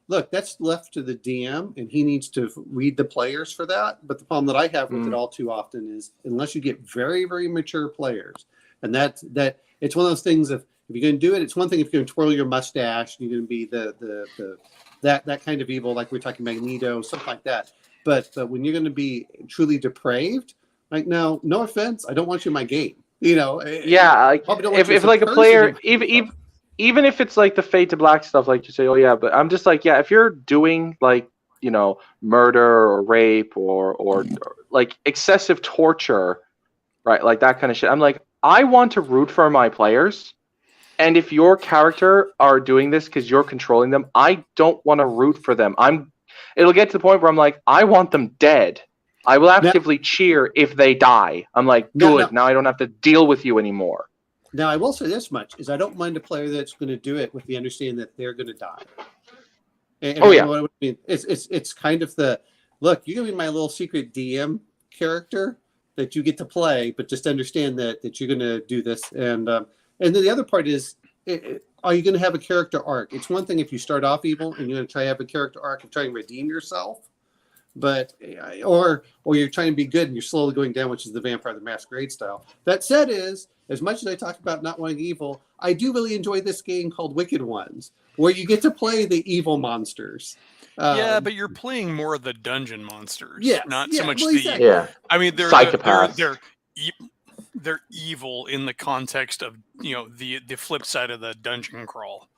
look, that's left to the DM, and he needs to read the players for that. But the problem that I have with it all too often is, unless you get very, very mature players, and that it's one of those things of, if you're going to do it, it's one thing if you're going to twirl your mustache, and you're going to be that kind of evil, like we're talking Magneto, something like that. But when you're going to be truly depraved, like, no offense, I don't want you in my game. Yeah, like, if like a player, even if it's like the fade to black stuff, like you say, oh yeah, but I'm just like, yeah, if you're doing like, murder or rape or like excessive torture, right, like that kind of shit, I'm like, I want to root for my players, and if your character are doing this because you're controlling them, I don't want to root for them. It'll get to the point where I'm like, I want them dead. I will actively cheer if they die. I'm like, good, now I don't have to deal with you anymore. Now, I will say this much, is I don't mind a player that's going to do it with the understanding that they're going to die. And what I mean, it's kind of the, look, you're going to be my little secret DM character that you get to play, but just understand that you're going to do this. And then the other part is, are you going to have a character arc? It's one thing if you start off evil and you're going to try to have a character arc and try and redeem yourself. But or you're trying to be good and you're slowly going down, which is the Vampire the Masquerade style. That said, as much as I talk about not wanting evil, I do really enjoy this game called Wicked Ones, where you get to play the evil monsters. But you're playing more of the dungeon monsters, not so much exactly. I mean, psychopaths. They're evil in the context of the flip side of the dungeon crawl.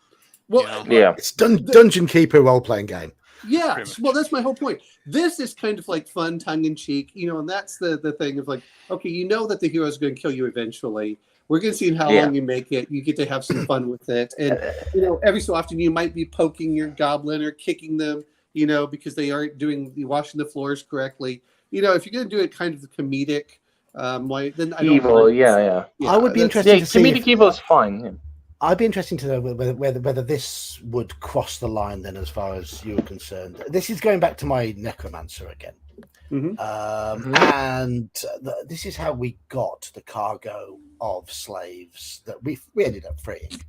Well, it's Dungeon Keeper role playing game. Yeah, well, that's my whole point. This is kind of like fun, tongue-in-cheek, and that's the thing of like, okay, that the hero is going to kill you eventually. We're going to see how long you make it. You get to have some fun with it. And, every so often you might be poking your goblin or kicking them, because they aren't washing the floors correctly. If you're going to do it kind of the comedic way, then I don't evil, mind. I would be interested to see. Comedic evil is fine. Yeah. I'd be interested to know whether this would cross the line then, as far as you're concerned. This is going back to my necromancer again. And this is how we got the cargo of slaves that we ended up freeing.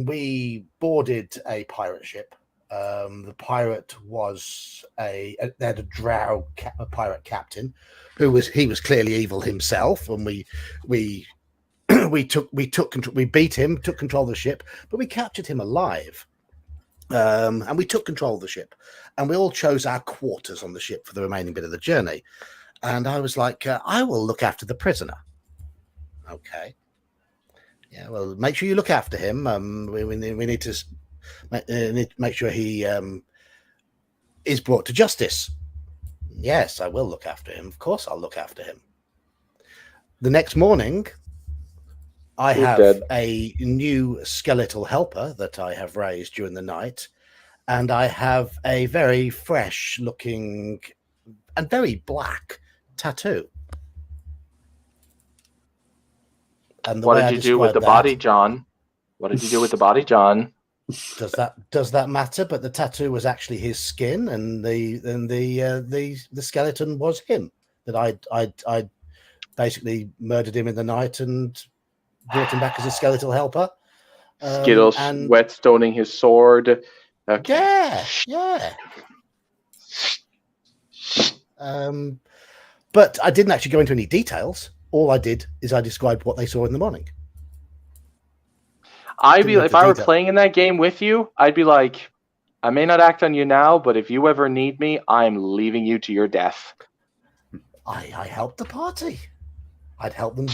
We boarded a pirate ship. The pirate was they had a drow pirate captain who was clearly evil himself, and we took control. We beat him, took control of the ship, but we captured him alive. And we took control of the ship, and we all chose our quarters on the ship for the remaining bit of the journey. And I was like, I will look after the prisoner. Okay. Yeah, well, make sure you look after him. We need to make sure he is brought to justice. Yes, I will look after him. Of course, I'll look after him. The next morning, I have a new skeletal helper that I have raised during the night, and I have a very fresh looking and very black tattoo. And what did you do with the body, John? What did you do with the body, John? Does that matter? But the tattoo was actually his skin, and the skeleton was him. That I basically murdered him in the night and brought him back as a skeletal helper. Skittles whetstoning his sword. Okay. Yeah. But I didn't actually go into any details. All I did is I described what they saw in the morning. If I were playing in that game with you, I'd be like, I may not act on you now, but if you ever need me, I'm leaving you to your death. I helped the party. I'd help them.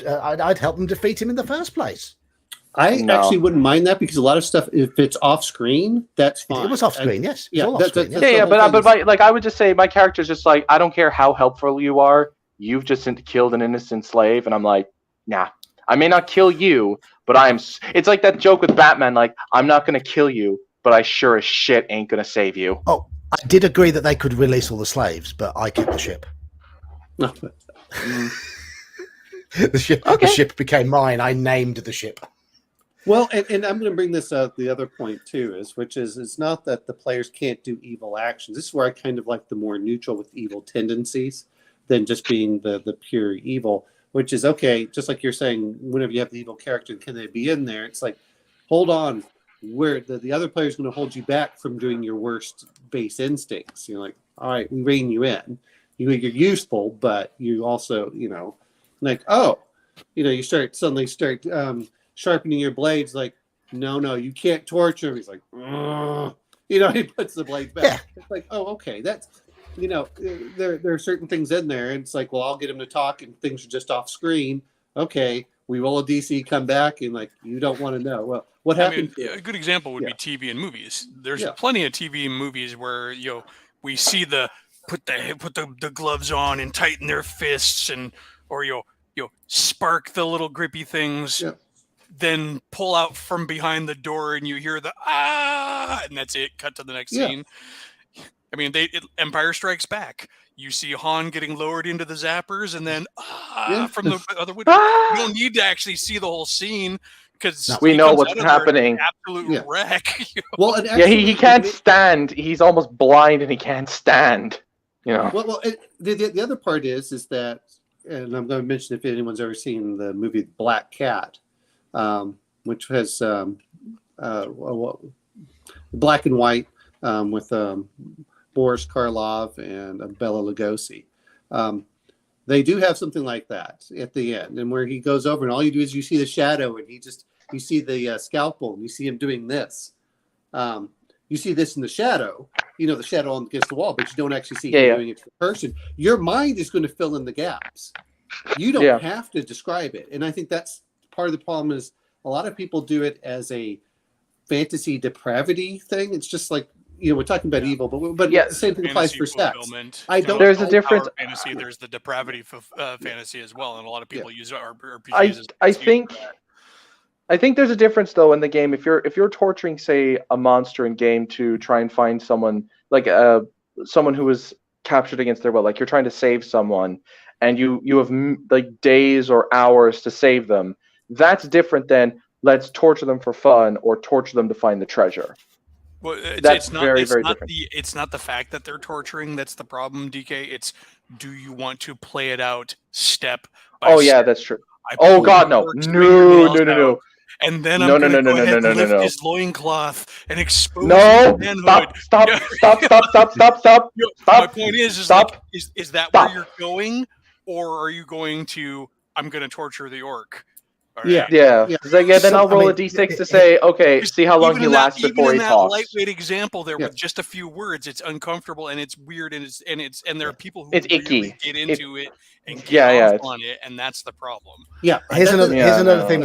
I'd help them defeat him in the first place. I actually wouldn't mind that, because a lot of stuff, if it's off screen, that's fine. It was off screen, yes. Yeah, but I would just say my character's just like, I don't care how helpful you are. You've just killed an innocent slave, and I'm like, nah. I may not kill you, but it's like that joke with Batman, like, I'm not going to kill you, but I sure as shit ain't gonna save you. Oh, I did agree that they could release all the slaves, but I kept the ship. The ship became mine. I named the ship. Well, and I'm going to bring this up. The other point too which is it's not that the players can't do evil actions. This is where I kind of like the more neutral with evil tendencies than just being the pure evil. Which is okay, just like you're saying. Whenever you have the evil character, can they be in there? It's like, hold on, where the other player is going to hold you back from doing your worst base instincts. You're like, all right, we rein you in. You're useful, but you also, like, oh, you suddenly start sharpening your blades. Like, no, you can't torture him. He's like, ugh. He puts the blades back. Yeah. It's like, oh, okay, that's, there are certain things in there, and it's like, well, I'll get him to talk, and things are just off screen. Okay, we roll a DC, come back, and like, you don't want to know. Well, what happened? A good example would be TV and movies. There's plenty of TV and movies where we see the put the gloves on and tighten their fists, or spark the little grippy things. Yeah. Then pull out from behind the door, and you hear the and that's it. Cut to the next scene. I mean, Empire Strikes Back. You see Han getting lowered into the zappers, and then from the other window. You don't need to actually see the whole scene because we know what's happening. Absolute wreck. Well, he can't stand. He's almost blind, and he can't stand. Well, the other part is that, and I'm going to mention if anyone's ever seen the movie Black Cat. Which has black and white with Boris Karloff and Bela Lugosi. They do have something like that at the end, and where he goes over, and all you do is you see the shadow, and you see the scalpel, and you see him doing this. You see this in the shadow, the shadow against the wall, but you don't actually see him doing it to the person. Your mind is going to fill in the gaps. You don't have to describe it, and I think that's part of the problem. Is a lot of people do it as a fantasy depravity thing. It's just like, we're talking about evil, but the same thing applies for sex. There's a difference. Fantasy, there's the depravity fantasy as well, and a lot of people use RPGs. I think there's a difference though in the game. If you're torturing, say, a monster in game to try and find someone, like someone who was captured against their will, like you're trying to save someone, and you have like days or hours to save them. That's different than let's torture them for fun or torture them to find the treasure. Well, that's very different. It's not the fact that they're torturing that's the problem, DK. It's, do you want to play it out step by step? That's true. Oh God, no. And then I'm going to lift his loincloth and expose his manhood. Stop. My point is that where you're going, or are you going to, I'm going to torture the orc? Right. Then I'll roll a d6 to say, okay, see how long he lasts before he talks. Even in that lightweight example there with just a few words, it's uncomfortable and it's weird and there are people who it's really icky. Get into it and get off on it, and that's the problem. Yeah, here's another thing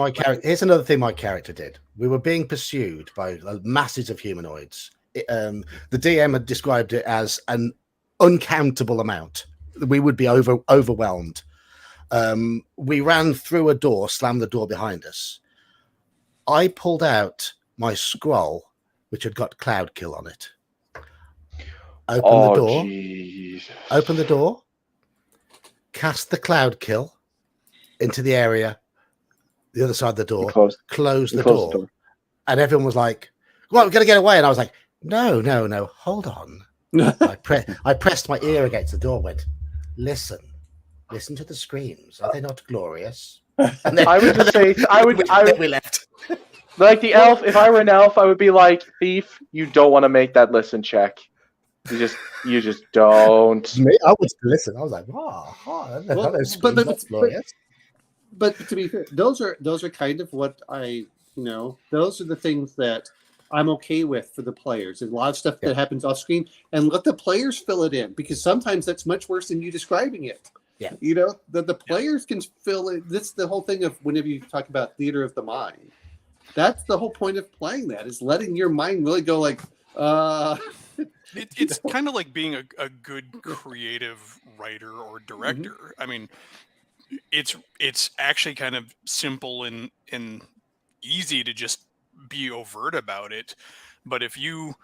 my character did. We were being pursued by masses of humanoids. The DM had described it as an uncountable amount. We would be overwhelmed. We ran through a door, slammed the door behind us. I pulled out my scroll, which had got Cloud Kill on it. Open the door, cast the Cloud Kill into the area, the other side of the door, close the door. And everyone was like, well, we're going to get away. And I was like, no, hold on. I pressed my ear against the door, went, listen to the screams. Are they not glorious? And then, I would just say, we left. Like the elf, if I were an elf, I would be like, thief, you don't want to make that listen check. You just don't. Me, I would listen. I was like, that's glorious. But to be fair, those are kind of what those are the things that I'm okay with for the players. There's a lot of stuff that happens off screen, and let the players fill it in, because sometimes that's much worse than you describing it. Yeah. The players can fill it. That's the whole thing of whenever you talk about theater of the mind. That's the whole point of playing that, is letting your mind really go like, It's kind of like being a good creative writer or director. Mm-hmm. I mean, it's actually kind of simple and easy to just be overt about it. But if you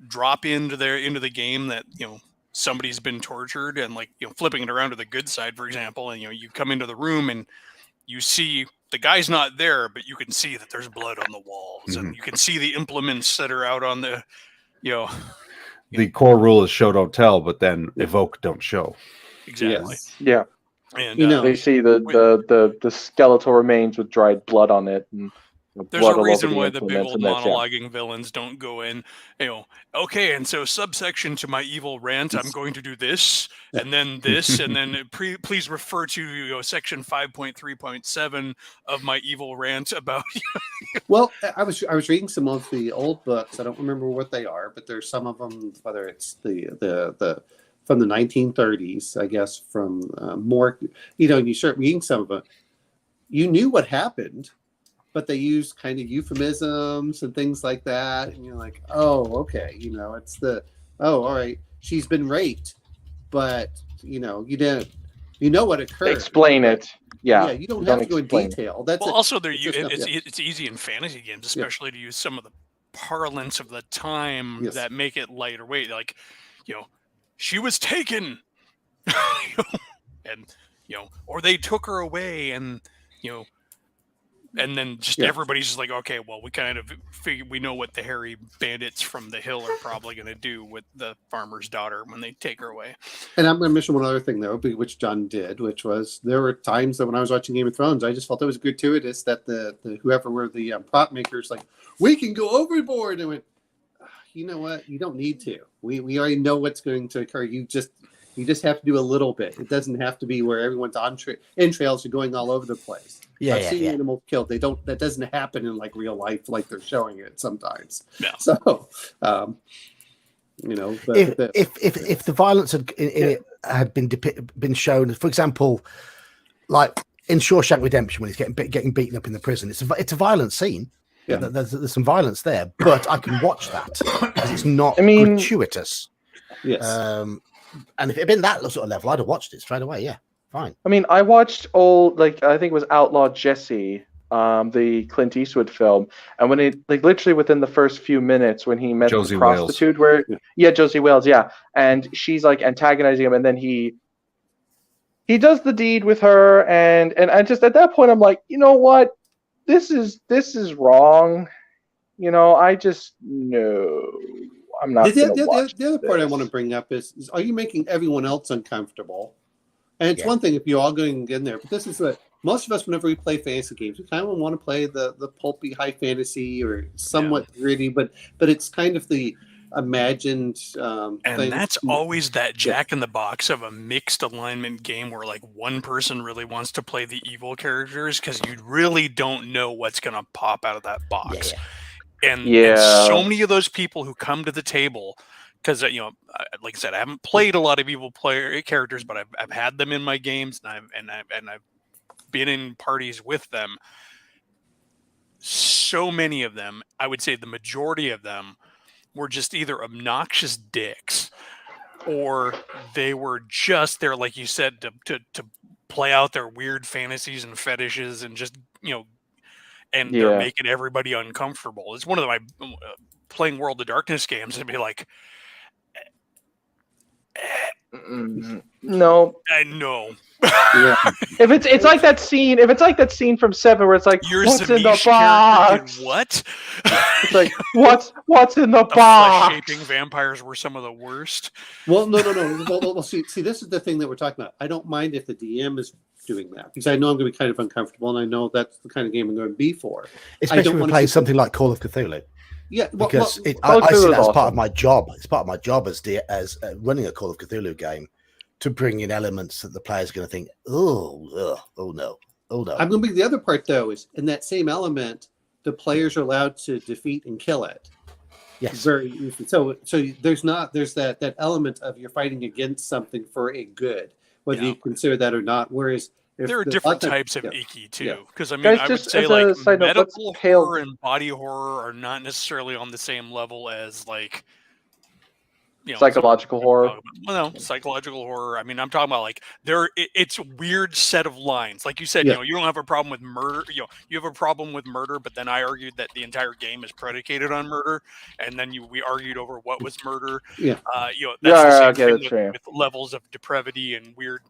drop into the game that, you know, somebody's been tortured, and like, you know, flipping it around to the good side, for example, and, you know, you come into the room and you see the guy's not there, but you can see that there's blood on the walls, and you can see the implements that are out on the, you know. The core rule is show, don't tell, but then evoke, don't show. Exactly. Yes. Yeah. And You know, They see the skeletal remains with dried blood on it, and there's blood a all reason over the why the big implements, old and that's it. monologuing villains don't go in, you know, okay, and so subsection to my evil rant, I'm going to do this, and then this, and then please refer to, you know, section 5.3.7 of my evil rant about. well, I was reading some of the old books. I don't remember what they are, but there's some of them, whether it's the from the 1930s, I guess, from more, you know, and you start reading some of it, you knew what happened, but they use kind of euphemisms and things like that. And you're like, oh, okay. You know, it's all right, she's been raped, but, you know, you know what occurred. Explain it. Yeah. You don't have to go in detail. That's well, also it's it's easy in fantasy games, especially to use some of the parlance of the time that make it lighter weight. Like, you know, she was taken, and, you know, or they took her away, and, you know, and then just everybody's just like, okay, well, we kind of figure we know what the hairy bandits from the hill are probably going to do with the farmer's daughter when they take her away. And I'm going to mention one other thing, though, which John did, which was there were times that when I was watching Game of Thrones, I just felt it was gratuitous that the whoever were the prop makers, like, we can go overboard. And I went, you know what? You don't need to. We already know what's going to occur. You just have to do a little bit. It doesn't have to be where everyone's entrails are going all over the place. I've seen animals killed. That doesn't happen in like real life, like they're showing it sometimes. Yeah. So, you know, if the violence had been shown, for example, like in Shawshank Redemption, when he's getting beaten up in the prison, it's a violent scene. Yeah. There's some violence there, but I can watch that because it's not gratuitous. Yes. And if it had been that sort of level, I'd have watched it straight away. Yeah, fine. I mean, I watched I think it was Outlaw Jesse, the Clint Eastwood film, and when it, like, literally within the first few minutes when he met Josie the prostitute, Josie Wales, and she's like antagonizing him, and then he does the deed with her, and just at that point I'm like, you know what, this is wrong. You know, I'm not. The other part I want to bring up is are you making everyone else uncomfortable? And it's one thing if you're all going in there, but this is what most of us, whenever we play fantasy games, we kind of want to play the pulpy high fantasy or somewhat gritty, but it's kind of the imagined and thing. That's always that jack in the box of a mixed alignment game where like one person really wants to play the evil characters because you really don't know what's going to pop out of that box. And so many of those people who come to the table, because, you know, like I said, I haven't played a lot of evil player characters, but I've had them in my games, and I've been in parties with them. So many of them, I would say the majority of them, were just either obnoxious dicks, or they were just there, like you said, to play out their weird fantasies and fetishes, and just, you know. And they're making everybody uncomfortable. It's one of my playing World of Darkness games and be like, no, I know. If it's like that scene, from Seven where it's like, what's in the box? What? It's like, what's in the box? Flesh-shaping vampires were some of the worst. Well, no. Well, see, this is the thing that we're talking about. I don't mind if the DM is doing that because I know I'm going to be kind of uncomfortable, and I know that's the kind of game I'm going to be for. Especially when we play something like Call of Cthulhu. Yeah, because I see that as part of my job. It's part of my job as running a Call of Cthulhu game to bring in elements that the players are going to think, oh no. I'm going to be the other part though. Is in that same element, the players are allowed to defeat and kill it. Yes. So there's that element of you're fighting against something for a good, whether you consider that or not. Whereas there are different types of icky too, because I mean, I would say like medical horror and body horror are not necessarily on the same level as like Psychological horror. Well, no, psychological horror. I mean, I'm talking about like it's a weird set of lines. Like you said, Yeah. you don't have a problem with murder. You have a problem with murder, but then I argued that the entire game is predicated on murder, and then we argued over what was murder. Yeah. That's the same okay, thing with levels of depravity and weird.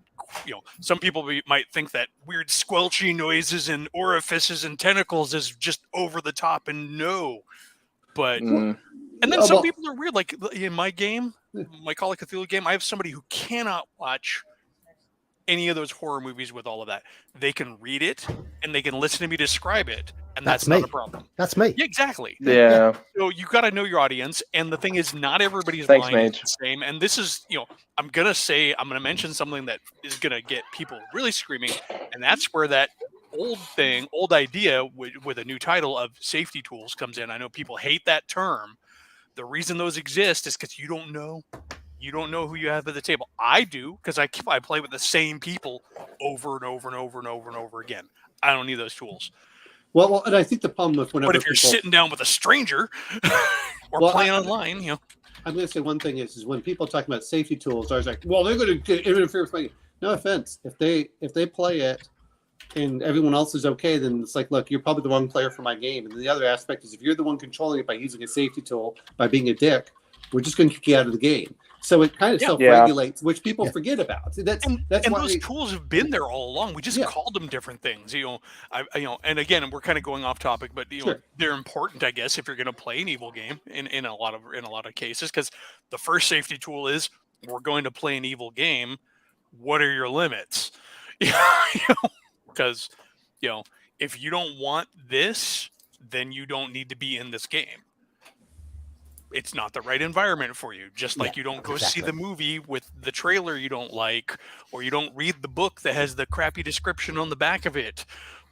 Some people might think that weird squelchy noises and orifices and tentacles is just over the top, and no, but. And then some people are weird. Like in my game, my Call of Cthulhu game, I have somebody who cannot watch any of those horror movies with all of that. They can read it and they can listen to me describe it, and that's not a problem. That's me. Yeah, exactly. Yeah. So you got to know your audience, and the thing is, not everybody's Thanks, mind is Mage. the same. And this is, I'm gonna mention something that is gonna get people really screaming, and that's where that old idea with a new title of safety tools comes in. I know people hate that term. The reason those exist is because you don't know who you have at the table. I do, because I play with the same people over and over and over and over and over again. I don't need those tools. Well, and I think the problem with whenever but if you're sitting down with a stranger or playing online, I'm going to say one thing is when people talk about safety tools, I was like, well, they're going to interfere with my game. No offense, if they play it and everyone else is okay, then it's like, look, you're probably the wrong player for my game. And the other aspect is if you're the one controlling it by using a safety tool, by being a dick, we're just going to kick you out of the game. So it kind of self-regulates, which people forget about. That's why those tools have been there all along. We just called them different things, and again, we're kind of going off topic, but they're important, I guess, if you're going to play an evil game in a lot of cases, because the first safety tool is we're going to play an evil game. What are your limits? Because, if you don't want this, then you don't need to be in this game. It's not the right environment for you. Just like you don't go see the movie with the trailer you don't like, or you don't read the book that has the crappy description on the back of it,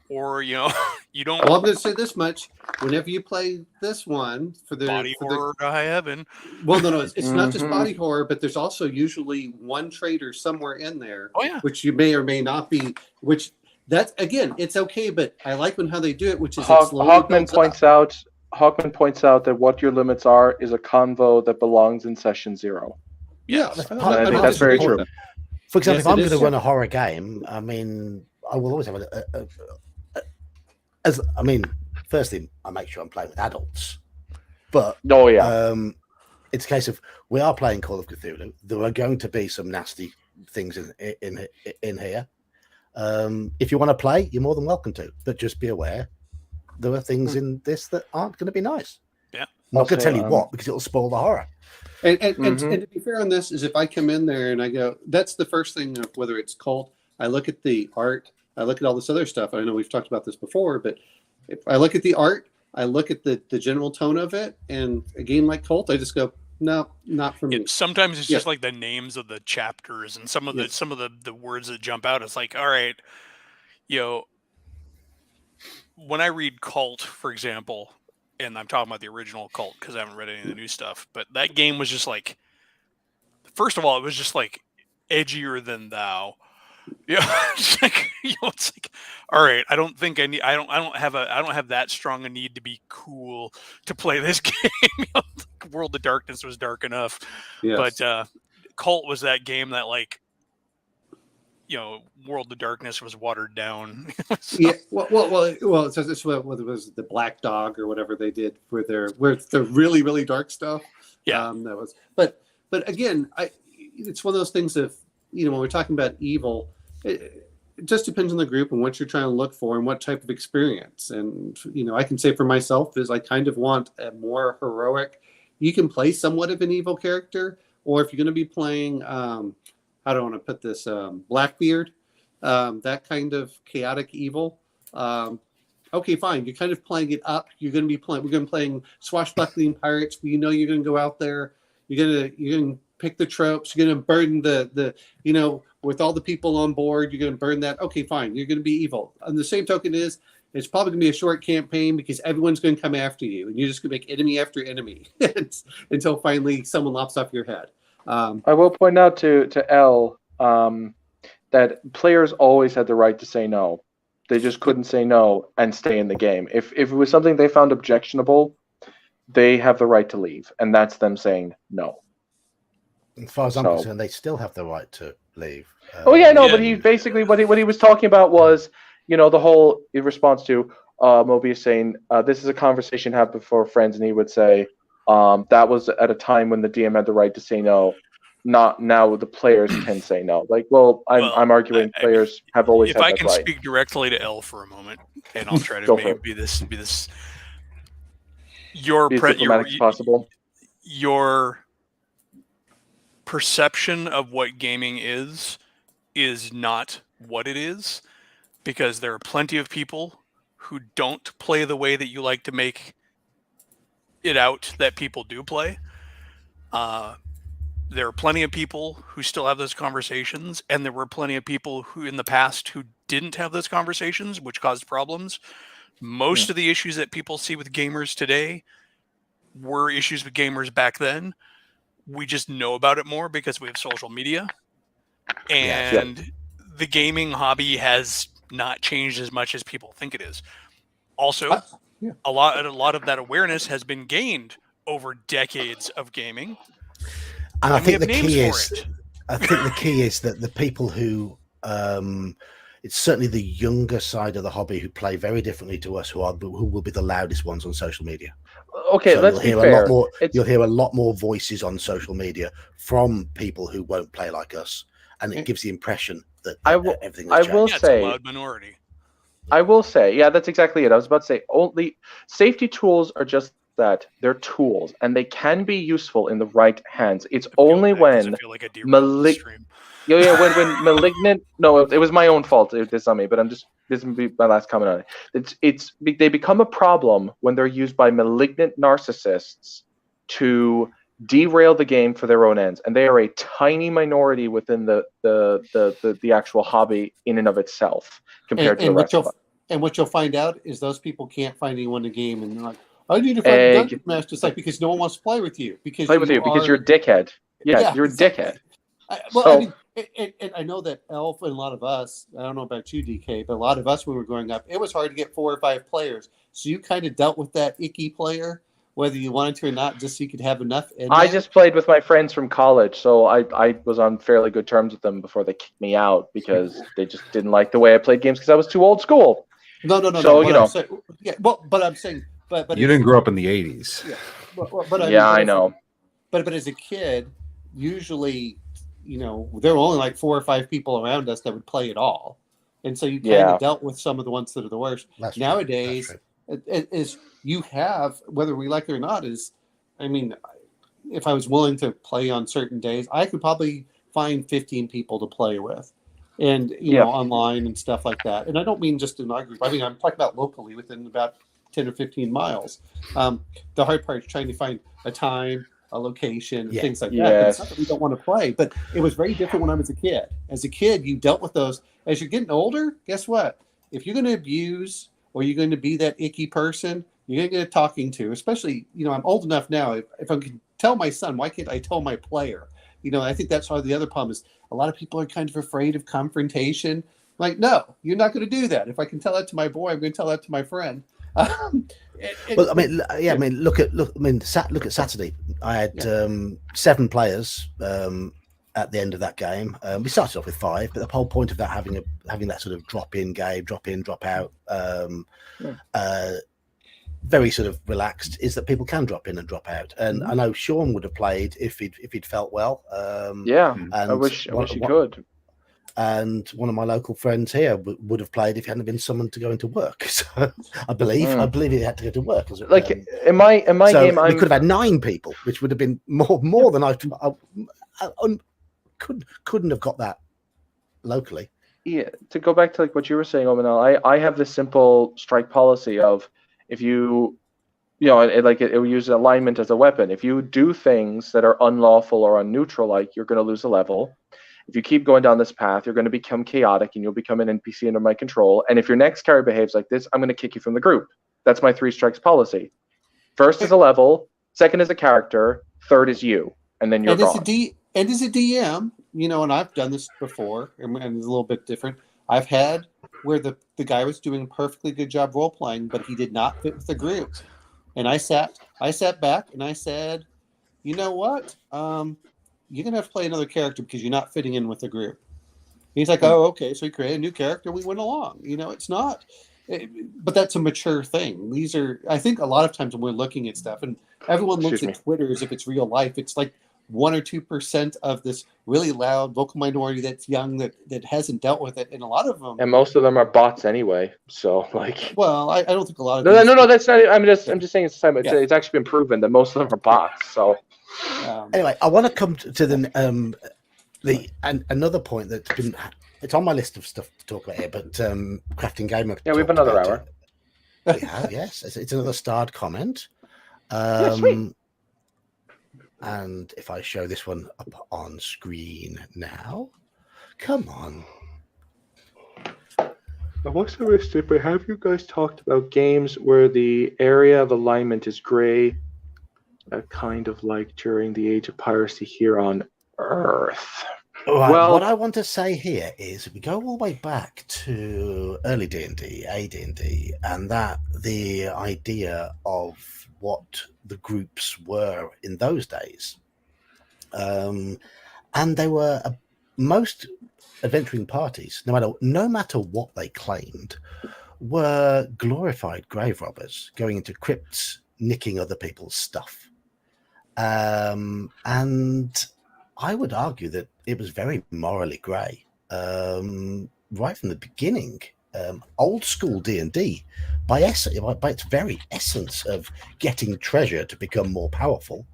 or you don't. Well, I'm going to say this much: whenever you play this one for the body horror to high heaven. Well, no, it's not just body horror, but there's also usually one traitor somewhere in there, which you may or may not be. Which that's again, it's okay, but I like how they do it, which is Hawkman points out that what your limits are is a convo that belongs in session 0. Yeah, I think that's very true. For example, if I'm going to run a horror game, I mean, I will always have firstly, I make sure I'm playing with adults. But it's a case of we are playing Call of Cthulhu. There are going to be some nasty things in here. If you want to play, you're more than welcome to. But just be aware, there are things in this that aren't going to be nice. Yeah, I'm not going to tell you what, because it'll spoil the horror. And to be fair on this is if I come in there and I go, that's the first thing, whether it's cult, I look at the art, I look at all this other stuff. I know we've talked about this before, but if I look at the art, I look at the general tone of it, and a game like Cult, I just go, no, not for me. Sometimes it's just like the names of the chapters and some of the words that jump out. It's like, all right, when I read Cult, for example, and I'm talking about the original Cult because I haven't read any of the new stuff, but that game was just like, first of all, it was just like edgier than thou. It's like, it's like, all right, I don't think I need, I don't have that strong a need to be cool to play this game. World of Darkness was dark enough, but Cult was that game that like, World of Darkness was watered down. Well. So this was the Black Dog or whatever they did with the really really dark stuff. Yeah, that was. But again, it's one of those things of when we're talking about evil, it just depends on the group and what you're trying to look for and what type of experience. And I can say for myself is I kind of want a more heroic. You can play somewhat of an evil character, or if you're going to be playing. I don't want to put this Blackbeard, that kind of chaotic evil. Okay, fine. You're kind of playing it up. We're going to be playing swashbuckling pirates. But you're going to go out there. You're going to pick the tropes. You're going to burn the with all the people on board. You're going to burn that. Okay, fine. You're going to be evil. And the same token is it's probably going to be a short campaign because everyone's going to come after you, and you're just going to make enemy after enemy until finally someone lops off your head. I will point out to L that players always had the right to say no. They just couldn't say no and stay in the game. If it was something they found objectionable, they have the right to leave, and that's them saying no. As far as I'm So- concerned, they still have the right to leave. Oh yeah, no, Yeah. but he basically what he was talking about was, the whole in response to Mobius saying this is a conversation had before friends, and he would say that was at a time when the DM had the right to say no. Not now, the players can say no. Like, I'm arguing I mean, players have always if had I that can right. speak directly to L for a moment, and I'll try to Go for maybe it. be this your Be as diplomatic as possible. your perception of what gaming is not what it is, because there are plenty of people who don't play the way that you like to make it out that people do play. There are plenty of people who still have those conversations, and there were plenty of people who in the past who didn't have those conversations, which caused problems. Most of the issues that people see with gamers today were issues with gamers back then. We just know about it more because we have social media. And the gaming hobby has not changed as much as people think it is. Also, a lot of that awareness has been gained over decades of gaming. And I think the key is that the people who it's certainly the younger side of the hobby who play very differently to us, who will be the loudest ones on social media. Okay, so let's be fair. You'll hear a lot more voices on social media from people who won't play like us, and it gives the impression that everything has changed. Will it's say a loud minority. I will say, yeah, that's exactly it. I was about to say, only safety tools are just that. They're tools, and they can be useful in the right hands. It's only when when malignant. No, it was my own fault. This on me, but this will be my last comment on it. They become a problem when they're used by malignant narcissists to derail the game for their own ends, and they are a tiny minority within the actual hobby in and of itself compared to the rest of us. And what you'll find out is those people can't find anyone to game, and they're like, "I need to find a dungeon master." It's like, because no one wants to play with you because you're a dickhead. Yeah, you're exactly. a dickhead. I know that Elf and a lot of us, I don't know about you, DK, but a lot of us when we were growing up, it was hard to get 4 or 5 players. So you kind of dealt with that icky player, whether you wanted to or not, just so you could have enough. I just played with my friends from college, so I was on fairly good terms with them before they kicked me out because they just didn't like the way I played games because I was too old school. No. So but I'm saying, but you didn't grow up in the 80s. Yeah, I know. But as a kid, usually, there were only like 4 or 5 people around us that would play at all, and so you kind of dealt with some of the ones that are the worst. Nowadays, is you have, whether we like it or not, if I was willing to play on certain days, I could probably find 15 people to play with, and online and stuff like that. And I don't mean just in our group. I mean, I'm talking about locally within about 10 or 15 miles. The hard part is trying to find a time, a location, things like that. But it's not that we don't want to play, but it was very different when I was a kid. As a kid, you dealt with those. As you're getting older, guess what? If you're going to abuse or you're going to be that icky person, you're going to get a talking to. Especially, I'm old enough now. If I can tell my son, why can't I tell my player? I think that's why the other problem is a lot of people are kind of afraid of confrontation. Like, no, you're not going to do that. If I can tell that to my boy, I'm going to tell that to my friend. Look at Saturday. I had 7 players at the end of that game. We started off with 5, but the whole point of that having that sort of drop in game, drop in, drop out, very sort of relaxed, is that people can drop in and drop out. And I know Sean would have played if he'd felt well. And I wish he could. And one of my local friends here would have played if he hadn't been summoned to go into work. So I believe he had to go to work. In my game, we could have had 9 people, which would have been more than I couldn't have got that locally. Yeah, to go back to what you were saying, Omanel, I have this simple strike policy of if it will use alignment as a weapon. If you do things that are unlawful or unneutral, you're going to lose a level. If you keep going down this path, you're going to become chaotic and you'll become an NPC under my control. And if your next carry behaves like this, I'm going to kick you from the group. That's my 3 strikes policy. First is a level, second is a character, third is you, and then you're gone. And as a DM, and I've done this before, and it's a little bit different. I've had where the guy was doing a perfectly good job role playing, but he did not fit with the group. And I sat back and I said, you know what? you're gonna have to play another character because you're not fitting in with the group. He's like, oh, okay, so he created a new character. We went along. It's not, but that's a mature thing. These are, I think, a lot of times when we're looking at stuff, and everyone looks at Twitter as if it's real life. It's like 1 or 2% of this really loud vocal minority that's young that hasn't dealt with it, and a lot of them, and most of them are bots anyway. So like, well, I don't think a lot of no, that's not. I'm just saying it's actually been proven that most of them are bots. So anyway, I want to come to another point that's been. It's on my list of stuff to talk about here, but Crafting Gamer. Yeah, we have another hour. Yeah, yes, it's another starred comment. Sweet. And if I show this one up on screen now, come on. I was interested, but have you guys talked about games where the area of alignment is gray, kind of like during the age of piracy here on Earth? Right, well, what I want to say here is we go all the way back to early D&D, AD&D, and that the idea of what the groups were in those days. And they were most adventuring parties, no matter what they claimed, were glorified grave robbers going into crypts, nicking other people's stuff. And I would argue that it was very morally grey right from the beginning. Old school D&D, by its very essence of getting treasure to become more powerful,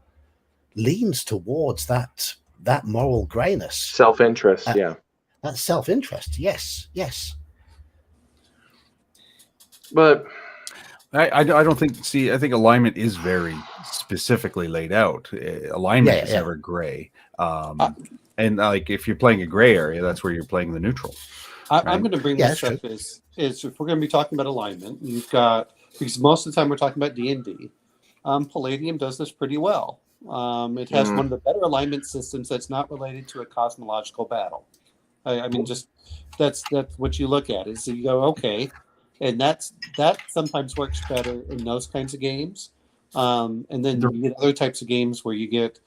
leans towards that moral greyness, self-interest. That self-interest. Yes. But I don't think. See, I think alignment is very specifically laid out. Alignment is never gray. And like if you're playing a gray area, that's where you're playing the neutral. I'm going to bring this up is if we're going to be talking about alignment, you've got, because most of the time we're talking about D&D. Palladium does this pretty well. It has one of the better alignment systems that's not related to a cosmological battle. I mean, just that's what you look at is you go, okay, and that sometimes works better in those kinds of games. And then you get other types of games where you get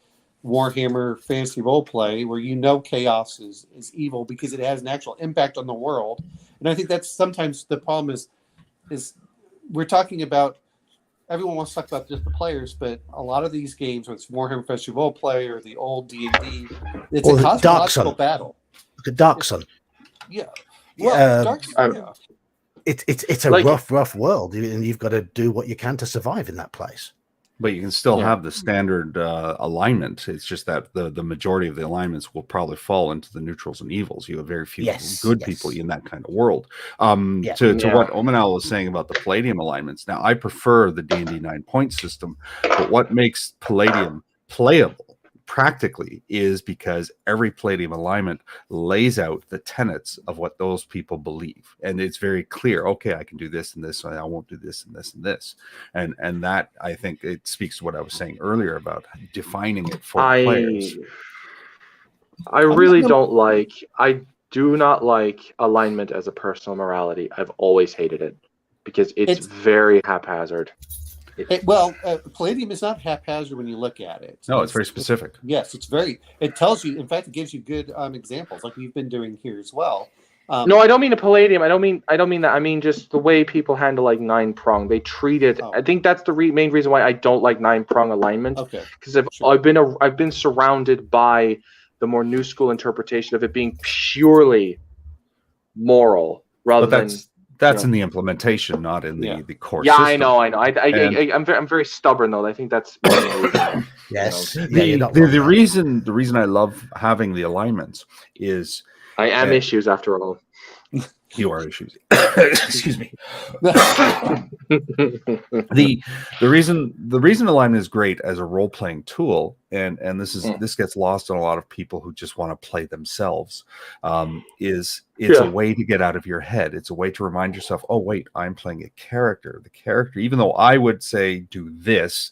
Warhammer fantasy role play where chaos is evil because it has an actual impact on the world. And I think that's sometimes the problem is we're talking about, everyone wants to talk about just the players, but a lot of these games, whether it's Warhammer fantasy role play or the old D&D, it's a cosmological battle. Look at Dark Sun. Yeah. Well, Dark Sun, yeah. It's a rough world, and you've got to do what you can to survive in that place. But you can still have the standard alignment. It's just that the majority of the alignments will probably fall into the neutrals and evils. You have very few good people in that kind of world. To what Omanal was saying about the Palladium alignments. Now, I prefer the D&D 9-point system, but what makes Palladium playable practically is because every Palladium alignment lays out the tenets of what those people believe, and it's very clear. Okay, I can do this and this, and I won't do this and this and this, and that, I think, it speaks to what I was saying earlier about defining it for players. I do not like alignment as a personal morality. I've always hated it because it's very haphazard. Palladium is not haphazard when you look at it. No, it's very specific. It tells you, in fact, it gives you good examples like we've been doing here as well. No, I don't mean a Palladium. I don't mean that. I mean just the way people handle like 9-prong. They treat it. I think that's the main reason why I don't like 9-prong alignment. Okay. Because I've been surrounded by the more new school interpretation of it being purely moral rather than. That's in the implementation, not in the core system. I know. I'm very stubborn though. I think that's yes. The reason I love having the alignments is I am issues after all. You are issues. Excuse me. The reason alignment is great as a role playing tool, and this gets lost on a lot of people who just want to play themselves. It's a way to get out of your head. It's a way to remind yourself, oh wait, I'm playing a character. The character, even though I would say do this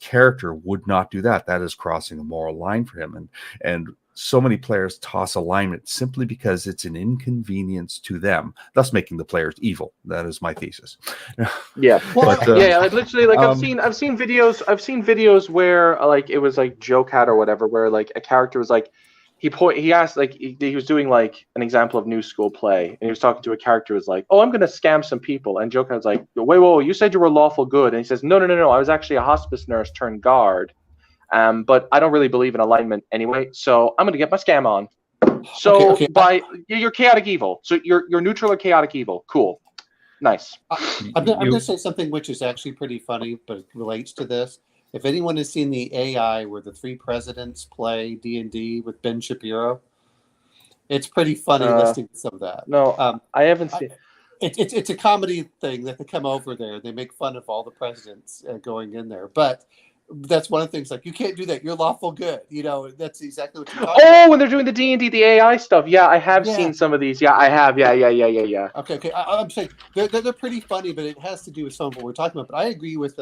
character would not do that. That is crossing a moral line for him, and so many players toss alignment simply because it's an inconvenience to them, thus making the players evil. That is my thesis. Yeah, But, yeah, like literally, like I've seen videos where like it was like Joe Cat or whatever, where like a character was like he asked like he was doing like an example of new school play, and he was talking to a character who was like, oh, I'm gonna scam some people, and Joe Cat was like, whoa, you said you were lawful good, and he says, no, I was actually a hospice nurse turned guard. But I don't really believe in alignment anyway, so I'm going to get my scam on. So you're chaotic evil. So you're neutral or chaotic evil. Cool. Nice. I'm going to say something which is actually pretty funny, but it relates to this. If anyone has seen the AI where the 3 presidents play D&D with Ben Shapiro, it's pretty funny listening to some of that. No, I haven't seen It's a comedy thing that they come over there. They make fun of all the presidents going in there. But that's one of the things, like, you can't do that. You're lawful good. That's exactly what you're talking about. When they're doing the D&D, the AI stuff. Yeah, I have seen some of these. Yeah, I have. Yeah. Okay. I'm saying they're pretty funny, but it has to do with some of what we're talking about. But I agree with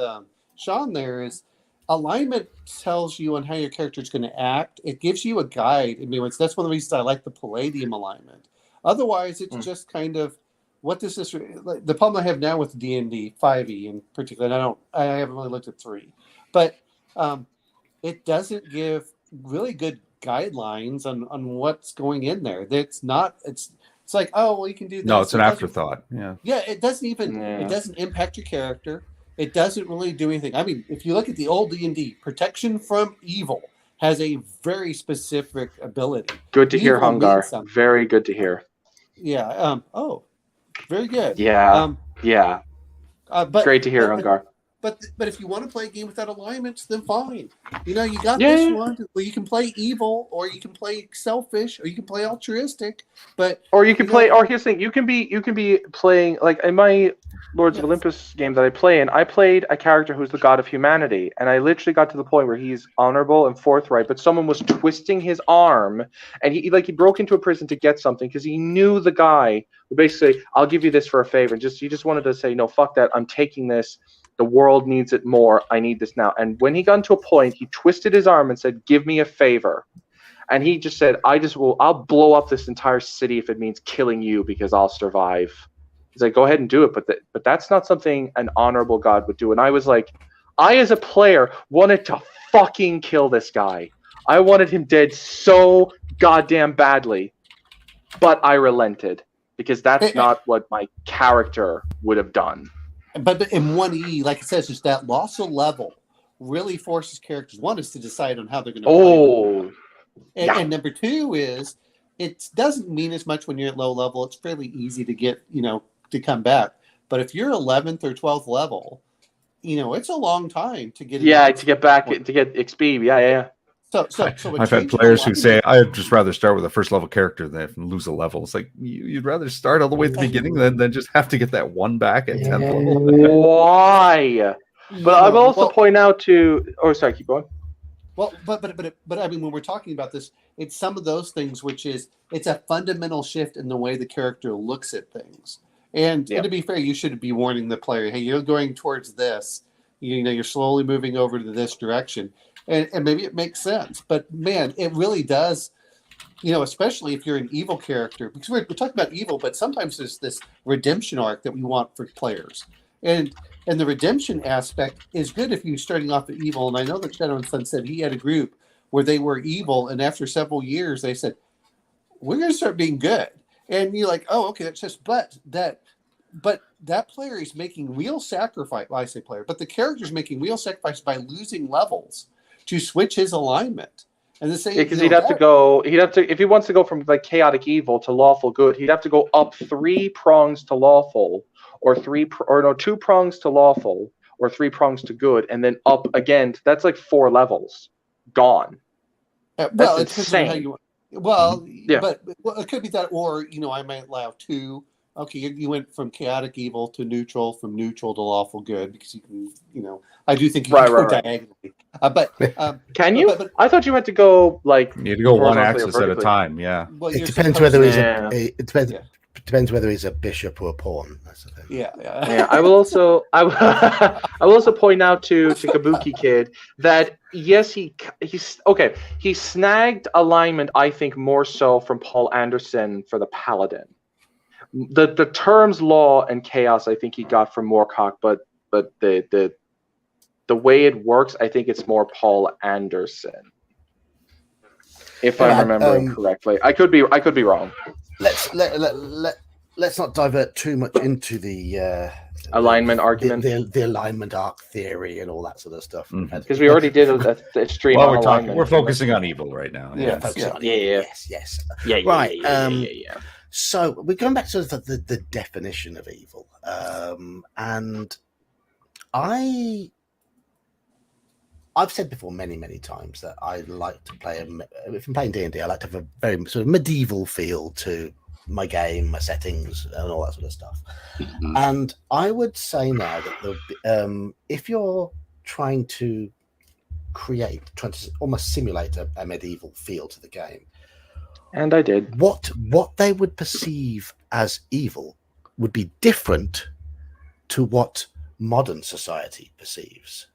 Sean there is alignment tells you on how your character is going to act. It gives you a guide. I mean, that's one of the reasons I like the Palladium alignment. Otherwise, it's just kind of, what does this... The problem I have now with D&D 5e in particular, and I haven't really looked at 3, but it doesn't give really good guidelines on what's going in there. It's like, oh, well, you can do this. No, it's an afterthought. Yeah, it doesn't even it doesn't impact your character. It doesn't really do anything. I mean, if you look at the old D&D, protection from evil has a very specific ability. Good to hear, Hungar. Very good to hear. Yeah. Very good. Yeah. But great to hear, Hungar. But if you want to play a game without alignments, then fine. You got this one where you can play evil, or you can play selfish, or you can play altruistic. Or you can play. Or here's the thing: you can be playing, like in my Lords of Olympus game that I play in. I played a character who's the god of humanity, and I literally got to the point where he's honorable and forthright, but someone was twisting his arm, and he broke into a prison to get something because he knew the guy would basically, I'll give you this for a favor, and he just wanted to say, no, fuck that, I'm taking this. The world needs it more. I need this now. And when he got to a point, he twisted his arm and said, give me a favor. And he just said, I'll blow up this entire city if it means killing you because I'll survive. He's like, go ahead and do it. But that's not something an honorable god would do. And I was like, I as a player wanted to fucking kill this guy. I wanted him dead so goddamn badly. But I relented because that's not what my character would have done. But in 1E, like it says, is that loss of level really forces characters. One is to decide on how they're going to play. And number 2 is it doesn't mean as much when you're at low level. It's fairly easy to get, to come back. But if you're 11th or 12th level, it's a long time to get. To get back, to get XP. Yeah. So I've had players who say, I'd just rather start with a first level character than lose a level. It's like, you'd rather start all the way at the beginning than just have to get that one back at 10th level. Why? But I will also point out to... Oh, sorry, keep going. Well, but I mean, when we're talking about this, it's some of those things, which is, it's a fundamental shift in the way the character looks at things. And to be fair, you should be warning the player, hey, you're going towards this. You're slowly moving over to this direction. And maybe it makes sense, but man, it really does, especially if you're an evil character, because we're talking about evil, but sometimes there's this redemption arc that we want for players. And the redemption aspect is good if you're starting off at evil. And I know that Shadow and Sun said he had a group where they were evil, and after several years, they said, we're going to start being good. And you're like, oh, okay, that's just, but that player is making real sacrifice. Well, I say player, but the character is making real sacrifice by losing levels to switch his alignment. And the same, because if he wants to go from like chaotic evil to lawful good, he'd have to go up 3 prongs to lawful, or 2 prongs to lawful, or 3 prongs to good, and then up again. That's like 4 levels gone. Well, that's insane. But it could be that, or I might allow 2. Okay, you went from chaotic evil to neutral, from neutral to lawful good, because you can, I do think you can go diagonally. But can you? I thought you had to go like you had to go one axis at a time. Yeah. Well, it depends whether it depends depends whether he's a bishop or a pawn. That's the thing. Yeah, I will also I will also point out to Kabuki Kid that yes, he's okay. He snagged alignment, I think, more so from Paul Anderson for the Paladin. The terms law and chaos, I think he got from Moorcock, but the way it works, I think it's more Paul Anderson. If I'm remembering correctly, I could be wrong. Let's not divert too much into the alignment argument, the alignment arc theory, and all that sort of stuff. Because we already did a stream. Well, we're focusing on evil right now. Yes. Yeah. So we're going back to the definition of evil, and I've said before many times that I like to play if I'm playing D&D, I like to have a very sort of medieval feel to my game, my settings, and all that sort of stuff. Mm-hmm. And I would say now that if you're trying to almost simulate a medieval feel to the game, and I did, what they would perceive as evil would be different to what modern society perceives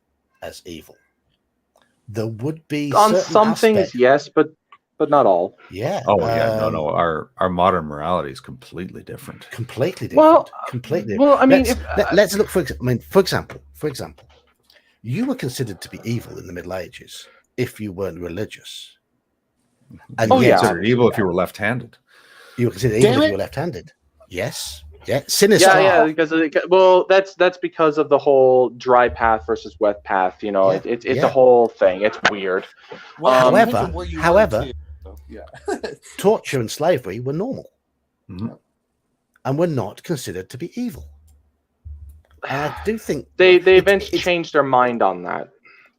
as evil. There would be on some things, yes, but not all. Yeah. Oh yeah. No. Our modern morality is completely different. Completely different. Well, completely. Well, I mean, let's look for example. You were considered to be evil in the Middle Ages if you weren't religious. And you were considered evil if you were left-handed. You were considered evil if you were left-handed. Yes. Yeah, sinister. Yeah, that's because of the whole dry path versus wet path. You know, it's a whole thing. It's weird. Well, however, torture and slavery were normal, and were not considered to be evil. And I do think they eventually changed their mind on that.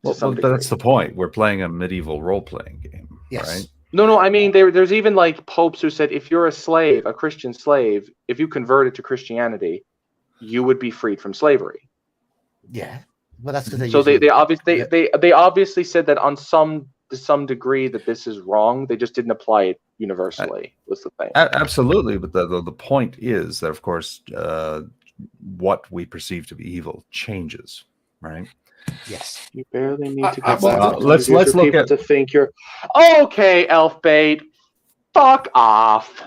Well, that's the point. We're playing a medieval role-playing game, right? No. I mean, there's even like popes who said if you're a slave, a Christian slave, if you converted to Christianity, you would be freed from slavery. Yeah, well, that's the thing. So they obviously said that on to some degree that this is wrong. They just didn't apply it universally. Was the thing. Absolutely, but the point is that of course what we perceive to be evil changes, right? Yes, you barely need to. Let's look at to think you're okay, Elfbait. Fuck off.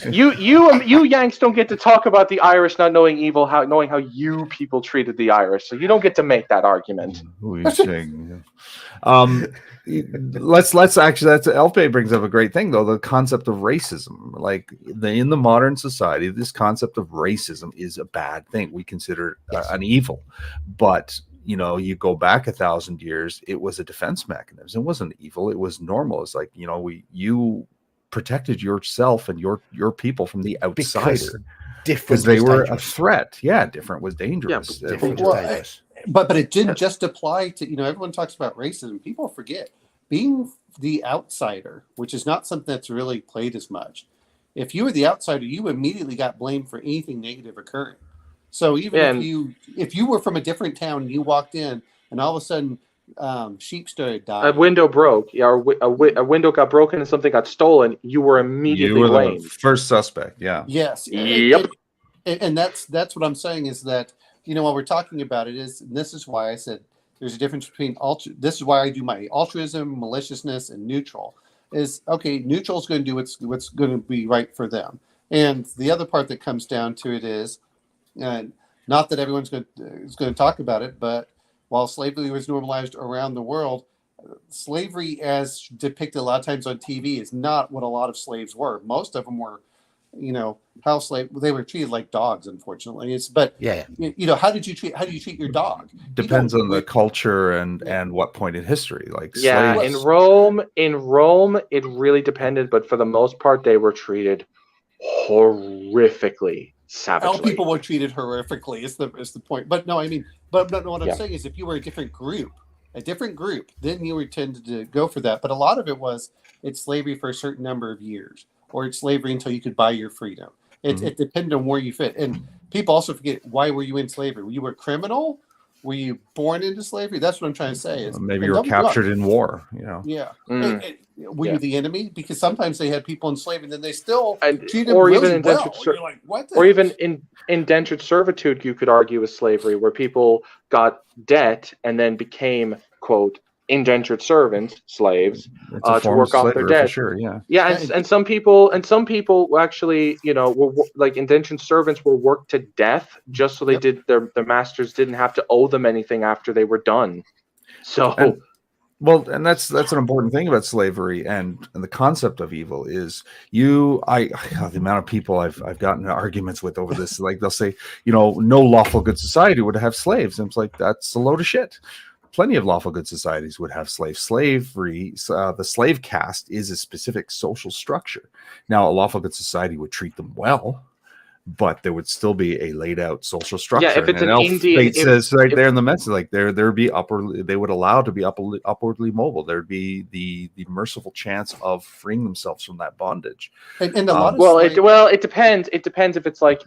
you Yanks don't get to talk about the Irish not knowing evil, knowing how you people treated the Irish, so you don't get to make that argument. Let's actually. Elfbait brings up a great thing though. The concept of racism, like in the modern society, this concept of racism is a bad thing. We consider it an evil, but you go back 1,000 years, it was a defense mechanism. It wasn't evil. It was normal. It's like, you protected yourself and your people from the outsider because they were dangerous. A threat. Yeah. Different was dangerous. Yeah, but it didn't just apply to, everyone talks about racism. People forget being the outsider, which is not something that's really played as much. If you were the outsider, you immediately got blamed for anything negative occurring. So even if you were from a different town and you walked in and all of a sudden sheep started dying, a window broke, or a window got broken and something got stolen, you were immediately blamed. The first suspect. Yeah. Yes. Yep. And that's what I'm saying is that while we're talking about it and this is why I said there's a difference between this is why I do my altruism, maliciousness, and neutral. Is okay. Neutral is going to do what's going to be right for them, and the other part that comes down to it is. Not that everyone's going to talk about it, but while slavery was normalized around the world, slavery as depicted a lot of times on TV is not what a lot of slaves were. Most of them were, house slave. They were treated like dogs, unfortunately. How do you treat your dog? Depends on the culture and what point in history. Like slaves. in Rome, it really depended, but for the most part, they were treated horrifically. Savagely. All people were treated horrifically is the point. But no, I mean, but what I'm saying is if you were a different group, then you were tended to go for that. But a lot of it was it's slavery for a certain number of years, or it's slavery until you could buy your freedom. It depended on where you fit. And people also forget, why were you in slavery? You were criminal, Were you born into slavery? That's what I'm trying to say. Is maybe you were captured in war. Yeah. Mm. Were you the enemy? Because sometimes they had people enslaved, and then they still treat them or really even indentured well. You're like, what? or even in indentured servitude, you could argue is slavery, where people got debt and then became, quote, indentured servants, slaves, to work off their debt. For sure, and some people actually, were like indentured servants were worked to death just so they did their masters didn't have to owe them anything after they were done. So. And that's an important thing about slavery and the concept of evil is the amount of people I've gotten in arguments with over this, like they'll say, no lawful good society would have slaves. And it's like, that's a load of shit. Plenty of lawful good societies would have slaves. Slavery, the slave caste is a specific social structure. Now, a lawful good society would treat them well, but there would still be a laid out social structure. Yeah, if it's an Indian, it says right there in the message, like there'd be they would allow to be upwardly mobile. There'd be the merciful chance of freeing themselves from that bondage. And a lot of it depends. It depends if it's like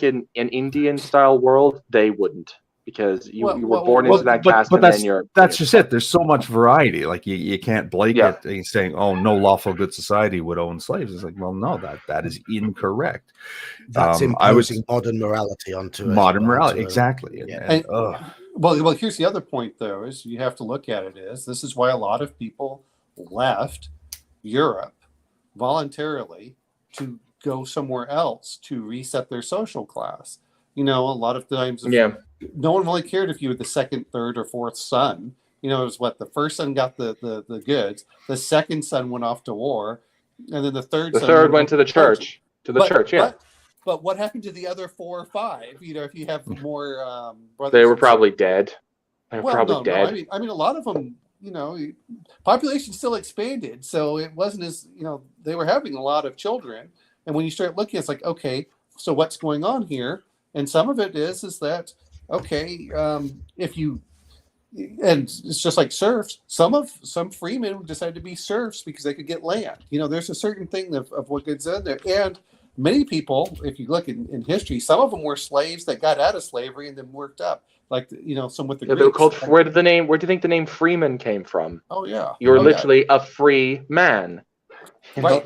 in an Indian style world, they wouldn't. Because you were born into that caste, but then you're. That's just it. There's so much variety. Like you can't blanket saying, "Oh, no lawful good society would own slaves." It's like, well, no, that is incorrect. That's imposing modern morality onto it. Modern morality, exactly. Well, here's the other point, though: is you have to look at it as this is why a lot of people left Europe voluntarily to go somewhere else to reset their social class. A lot of times, no one really cared if you were the second, third, or fourth son. It was the first son got the goods, the second son went off to war, and then the third went to the church. But what happened to the other 4 or 5? If you have more brothers, they were probably dead. Dead. I mean, a lot of them. Population still expanded, so it wasn't as they were having a lot of children. And when you start looking, it's like, okay, so what's going on here? And some of it is that okay, if you, and it's just like serfs. Some freemen decided to be serfs because they could get land. There's a certain thing of what gets in there, and many people, if you look in history, some of them were slaves that got out of slavery and then worked up. Like some with the Greeks. They were called. Where do you think the name freeman came from? Oh yeah, you're literally a free man. Right.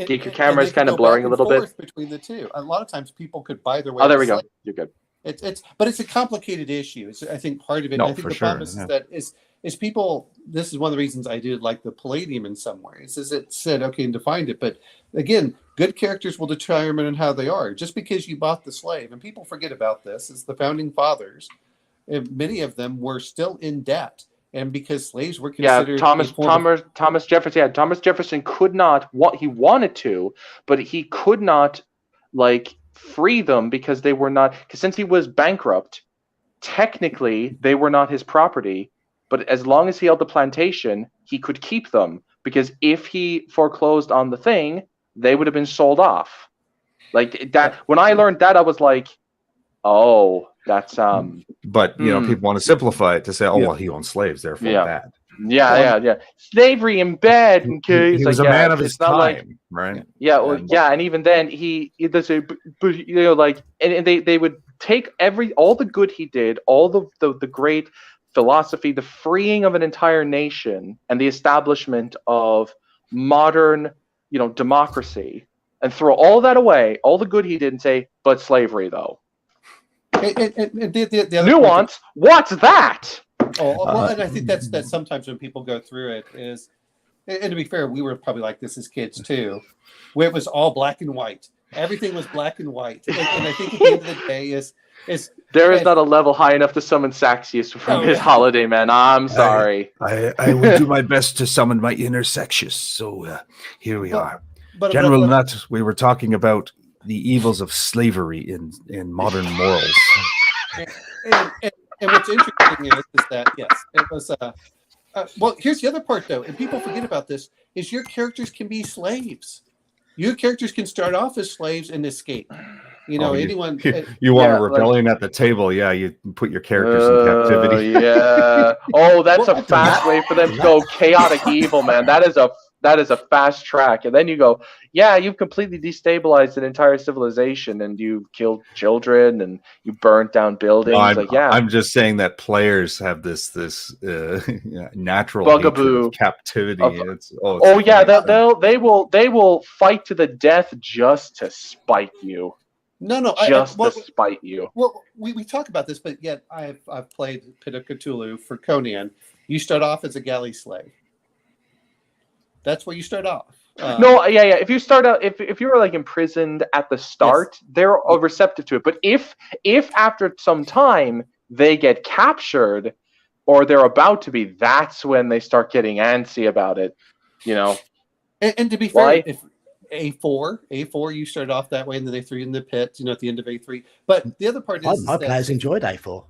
Geek, your camera is kind of blurring a little bit between the two. A lot of times people could buy their way. Oh, there we go. You're good. But it's a complicated issue. It's, I think, part of it. No, I think for the sure, problem is that is people. This is one of the reasons I did like the Palladium in some ways. Is it said okay and defined it, but again, good characters will determine how they are. Just because you bought the slave, and people forget about this, is the founding fathers, and many of them were still in debt. And because slaves were considered, Thomas Jefferson. Yeah, Thomas Jefferson could not. He wanted to, but he could not, free them because they were not. Because since he was bankrupt, technically they were not his property. But as long as he held the plantation, he could keep them. Because if he foreclosed on the thing, they would have been sold off. Like that. When I learned that, I was like, oh. That's but people want to simplify it to say, well, he owned slaves, therefore bad. Yeah. Slavery in bed. He was a man of his time, right? Yeah, and even then he does and they would take all the good he did, all the great philosophy, the freeing of an entire nation, and the establishment of modern, democracy, and throw all that away, all the good he did, and say, but slavery though. The nuance. What's that? And I think that's sometimes when people go through it is, and to be fair, we were probably like this as kids too, where it was all black and white. Everything was black and white, and I think at the end of the day is there is not a level high enough to summon Saxius from his holiday, man. I'm sorry. I will do my best to summon my inner Saxius. So here we are. General Nutt, we were talking about the evils of slavery in modern morals. And what's interesting is that, yes, it was, well, here's the other part, though, and people forget about this, is your characters can be slaves. Your characters can start off as slaves and escape. Anyone... You want a rebellion at the table, you put your characters in captivity. Yeah. Oh, that's a fast way for them to go chaotic evil, man. That is a that is a fast track. And then you go, yeah, you've completely destabilized an entire civilization, and you've killed children, and you burnt down buildings. No, I'm just saying that players have this natural bugaboo hatred of captivity. They will fight to the death just to spite you. No, to spite you. Well, we talk about this, but yet I've played Pit of Cthulhu for Conan. You start off as a galley slave. That's where you start off. If you start out, if you were like imprisoned at the start, yes, they're receptive to it. But if after some time they get captured, or they're about to be, that's when they start getting antsy about it. You know. And to be fair, if A4, you start off that way, and then they threw you in the pit, at the end of A3. But the other part is my players enjoyed A4.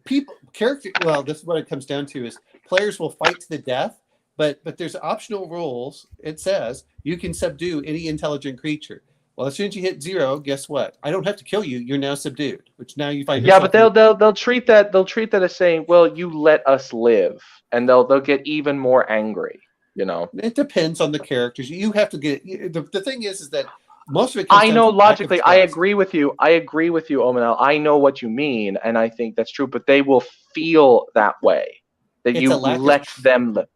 This is what it comes down to: is players will fight to the death, but there's optional rules. It says you can subdue any intelligent creature. Well, as soon as you hit 0, guess what? I don't have to kill you. You're now subdued. Which now you find. Yeah, but they'll treat that as saying, well, you let us live, and they'll get even more angry. It depends on the characters. You have to get the thing is that most of it. I know logically. I agree with you, Omanel. I know what you mean, and I think that's true. But they will feel that way. That you let them live.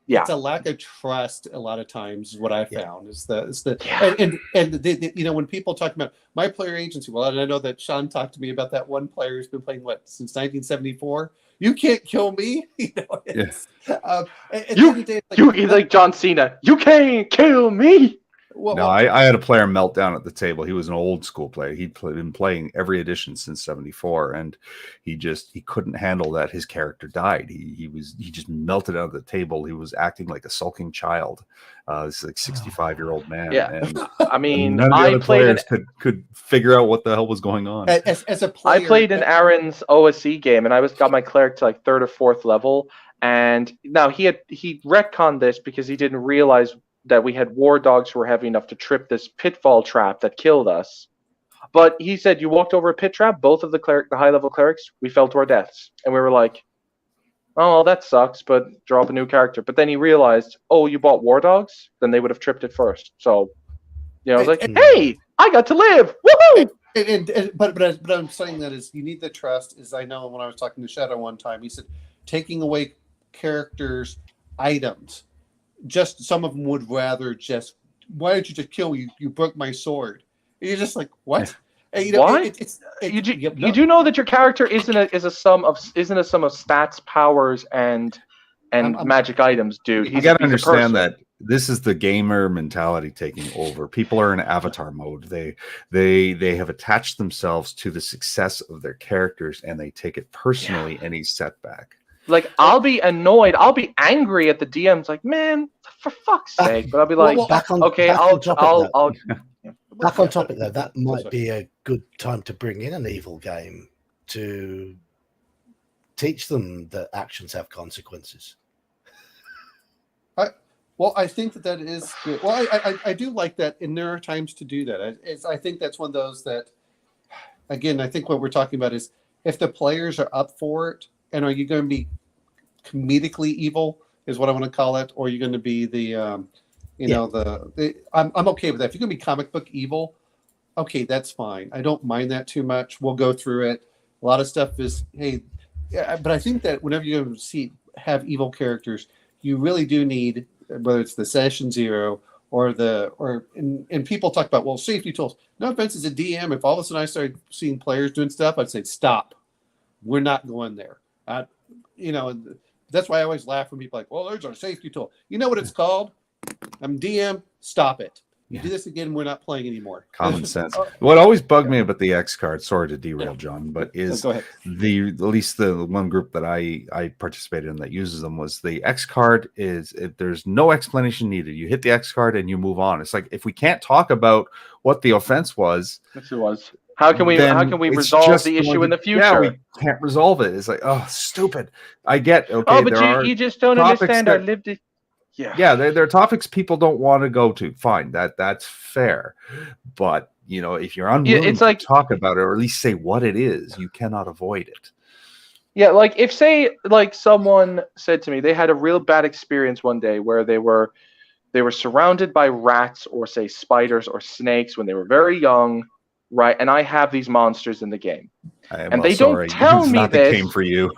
Yeah, it's a lack of trust. A lot of times, is what I found is the when people talk about my player agency. Well, and I know that Sean talked to me about that one player who's been playing since 1974. You can't kill me. Like John Cena. You can't kill me. I had a player melt down at the table. He was an old school player. He'd been playing every edition since '74, and he couldn't handle that his character died. He just melted out of the table. He was acting like a sulking child. This is like 65-year-old man. Yeah, and I mean, none of the other players could figure out what the hell was going on. As a player, I played in Aaron's OSE game, and I got my cleric to like 3rd or 4th level. And now he retconned this because he didn't realize that we had war dogs who were heavy enough to trip this pitfall trap that killed us. But he said, you walked over a pit trap, both of the high-level clerics, we fell to our deaths. And we were like, oh, well, that sucks, but draw up a new character. But then he realized, oh, you bought war dogs? Then they would have tripped it first. So, I was like, hey, I got to live! Woohoo! But I'm saying that is you need the trust. Is I know when I was talking to Shadow one time, he said, taking away characters' items, just some of them would rather just, why did you just kill me? You broke my sword. And you're just like, what? And, what? You do know that your character isn't a sum of stats, powers, and magic items, dude. You got to understand that this is the gamer mentality taking over. People are in avatar mode. They have attached themselves to the success of their characters, and they take it personally any setback. Like, I'll be annoyed. I'll be angry at the DMs. Like, man, for fuck's sake. But I'll be like, okay, I'll. Back on topic, though, that might be a good time to bring in an evil game to teach them that actions have consequences. I think that is good. Well, I do like that, and there are times to do that. I think that's one of those that, again, I think what we're talking about is if the players are up for it, and are you going to be comedically evil is what I want to call it, or are you going to be the I'm okay with that. If you're going to be comic book evil, okay, that's fine. I don't mind that too much. We'll go through it. A lot of stuff is, but I think that whenever you're going to have evil characters, you really do need, whether it's the session 0 and people talk about, well, safety tools. No offense, as a DM, if all of a sudden I started seeing players doing stuff, I'd say, stop. We're not going there. That's why I always laugh when people are like, well, there's our safety tool. You know what it's called? I'm DM, stop it. You do this again, we're not playing anymore. Common sense. What always bugged me about the X card, sorry to derail, John, but is at least the one group that I participated in that uses them was the X card is, if there's no explanation needed. You hit the X card and you move on. It's like, if we can't talk about what the offense was, how can we resolve the issue in the future? Yeah, we can't resolve it. It's like, oh, stupid. I get, okay. Oh, but you just don't understand our lived. Yeah, there are topics people don't want to go to. Fine, that's fair. But if you're unwilling to talk about it, or at least say what it is, you cannot avoid it. Yeah, like if say like someone said to me they had a real bad experience one day where they were surrounded by rats or say spiders or snakes when they were very young, right? And I have these monsters in the game, I am and they sorry. don't tell It's me not the this. game for you.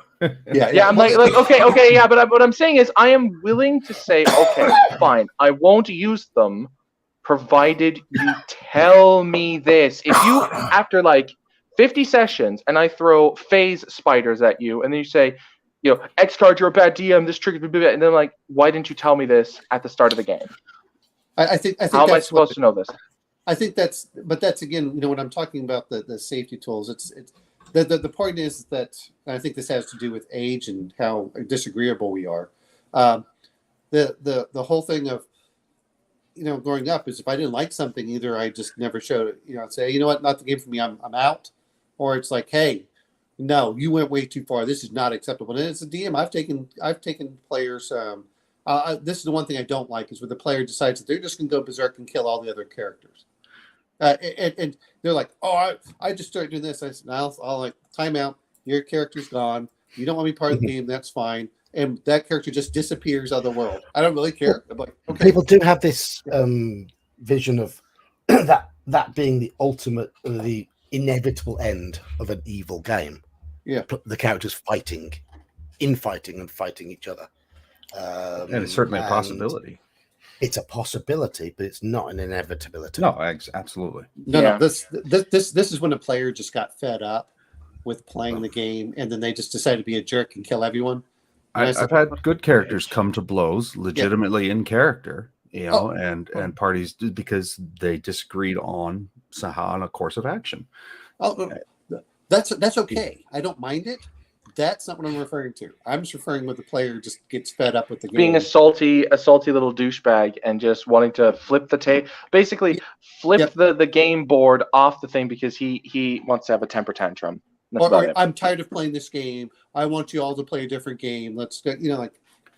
Yeah, I'm like okay, yeah, but what I'm saying is I am willing to say okay, fine, I won't use them, provided you tell me this. If you after like 50 sessions and I throw phase spiders at you, and then you say, X card, you're a bad DM, this triggered me, and then I'm like, why didn't you tell me this at the start of the game? I think How am I supposed to know this? I think that's again, when I'm talking about the safety tools, it's the point is that, and I think this has to do with age and how disagreeable we are. The whole thing of growing up is if I didn't like something, either I just never showed it. I'd say, what, not the game for me, I'm out, or it's like, hey, no, you went way too far. This is not acceptable. And as a DM, I've taken players. This is the one thing I don't like is when the player decides that they're just going to go berserk and kill all the other characters. And they're like, oh, I just started doing this. I said, I'll like time out. Your character's gone. You don't want to be part of the game. That's fine. And that character just disappears out of the world. I don't really care. I'm like, okay. People do have this vision of that being the ultimate, the inevitable end of an evil game. Yeah, the characters fighting and fighting each other. And it's certainly a possibility. It's a possibility, but it's not an inevitability. No, absolutely. No. This is when a player just got fed up with playing the game, and then they just decided to be a jerk and kill everyone. I've had good characters come to blows legitimately in character, and parties because they disagreed on a course of action. Oh, that's okay. I don't mind it. That's not what I'm referring to. I'm just referring when the player just gets fed up with the game. Being a salty little douchebag and just wanting to flip the tape, basically flip the game board off the thing because he wants to have a temper tantrum. Or I'm tired of playing this game. I want you all to play a different game. Let's go.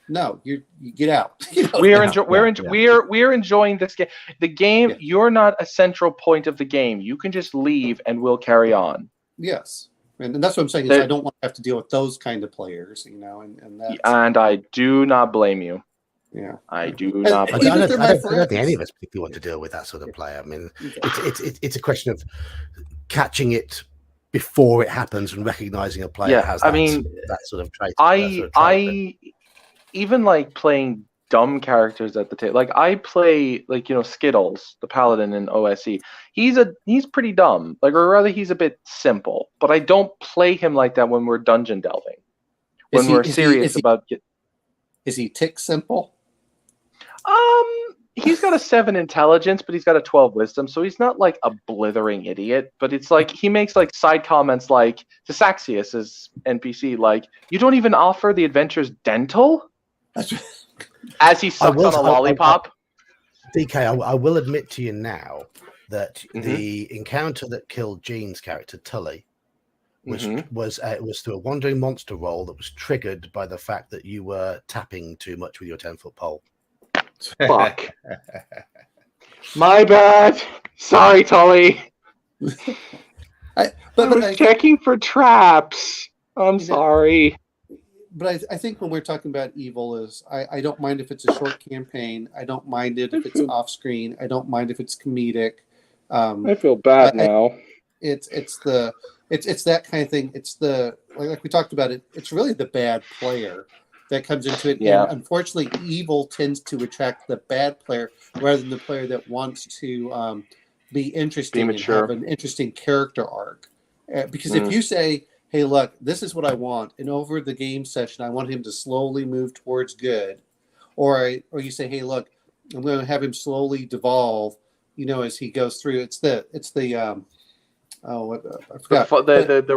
No, you get out. We're enjoying this game. The game, you're not a central point of the game. You can just leave and we'll carry on. Yes. And that's what I'm saying is I don't want to have to deal with those kind of players, and that's, and I do not blame you. Yeah, I do not. I don't think any of us particularly want to deal with that sort of player. I mean, it's a question of catching it before it happens and recognizing a player has that sort of trait. I even like playing dumb characters at the table. Like I play Skittles, the paladin in OSE. He's pretty dumb. Or rather he's a bit simple. But I don't play him like that when we're dungeon delving. We're serious about Is he tick simple? He's got a 7 intelligence, but he's got a 12 wisdom, so he's not like a blithering idiot. But it's like he makes like side comments like to Saxius's NPC, like, you don't even offer the adventurers dental? As he sucks on a lollipop. DK, I will admit to you now that the encounter that killed Jean's character, Tully, was through a wandering monster roll that was triggered by the fact that you were tapping too much with your 10-foot pole. Fuck. My bad. Sorry, Tully. I was checking for traps. I'm sorry. But I think when we're talking about evil is I don't mind if it's a short campaign. I don't mind it if it's off screen. I don't mind if it's comedic. I feel bad now. It's that kind of thing. It's the like we talked about it. It's really the bad player that comes into it. Yeah. And unfortunately, evil tends to attract the bad player rather than the player that wants to be interesting and have an interesting character arc. Because if you say, hey, look, this is what I want, and over the game session, I want him to slowly move towards good, or you say, hey, look, I'm going to have him slowly devolve, as he goes through. It's the I forgot. The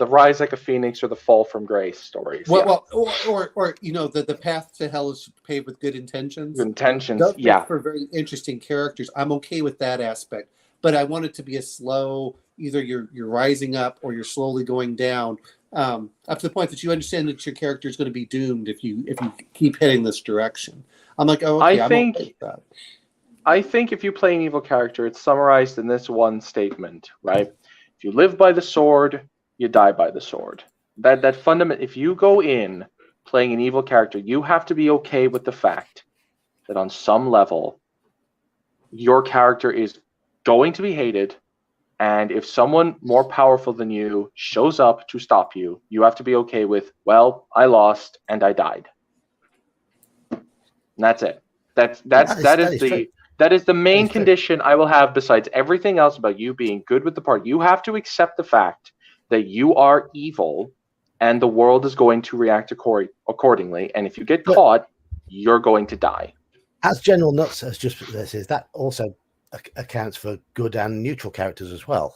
rise like a phoenix or the fall from grace stories. Well, or the path to hell is paved with good intentions. Those for very interesting characters. I'm okay with that aspect, but I want it to be a slow. Either you're rising up or you're slowly going down, up to the point that you understand that your character is going to be doomed if you keep heading this direction. I'm like, oh, okay, I'm okay with that. I think if you play an evil character, it's summarized in this one statement, right? If you live by the sword, you die by the sword. That fundament. If you go in playing an evil character, you have to be okay with the fact that on some level, your character is going to be hated, and if someone more powerful than you shows up to stop you, you have to be okay with, well, I lost and I died. And that's it. That is the main condition I will have, besides everything else about you being good with the party. You have to accept the fact that you are evil and the world is going to react accordingly, and if you get caught, you're going to die. As General Nuts has just put this, is that also accounts for good and neutral characters as well.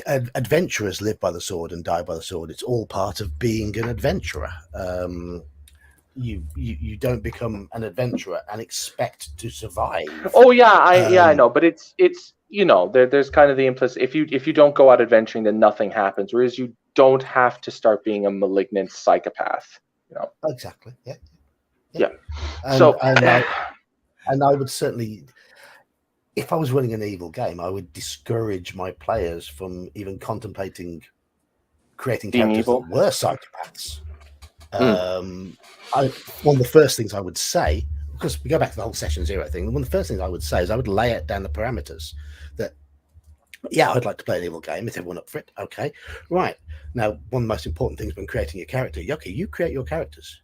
Adventurers live by the sword and die by the sword. It's all part of being an adventurer. You don't become an adventurer and expect to survive. Oh yeah, I know, but it's there's kind of the implicit, if you don't go out adventuring, then nothing happens. Whereas you don't have to start being a malignant psychopath. Exactly. Yeah. And I would certainly, if I was running an evil game, I would discourage my players from even contemplating creating characters that were psychopaths. One of the first things I would say, because we go back to the whole session 0 thing, one of the first things I would say is I would lay it down the parameters that, yeah, I'd like to play an evil game. Is everyone up for it? Okay. Right. Now, one of the most important things when creating a character, okay, you create your characters.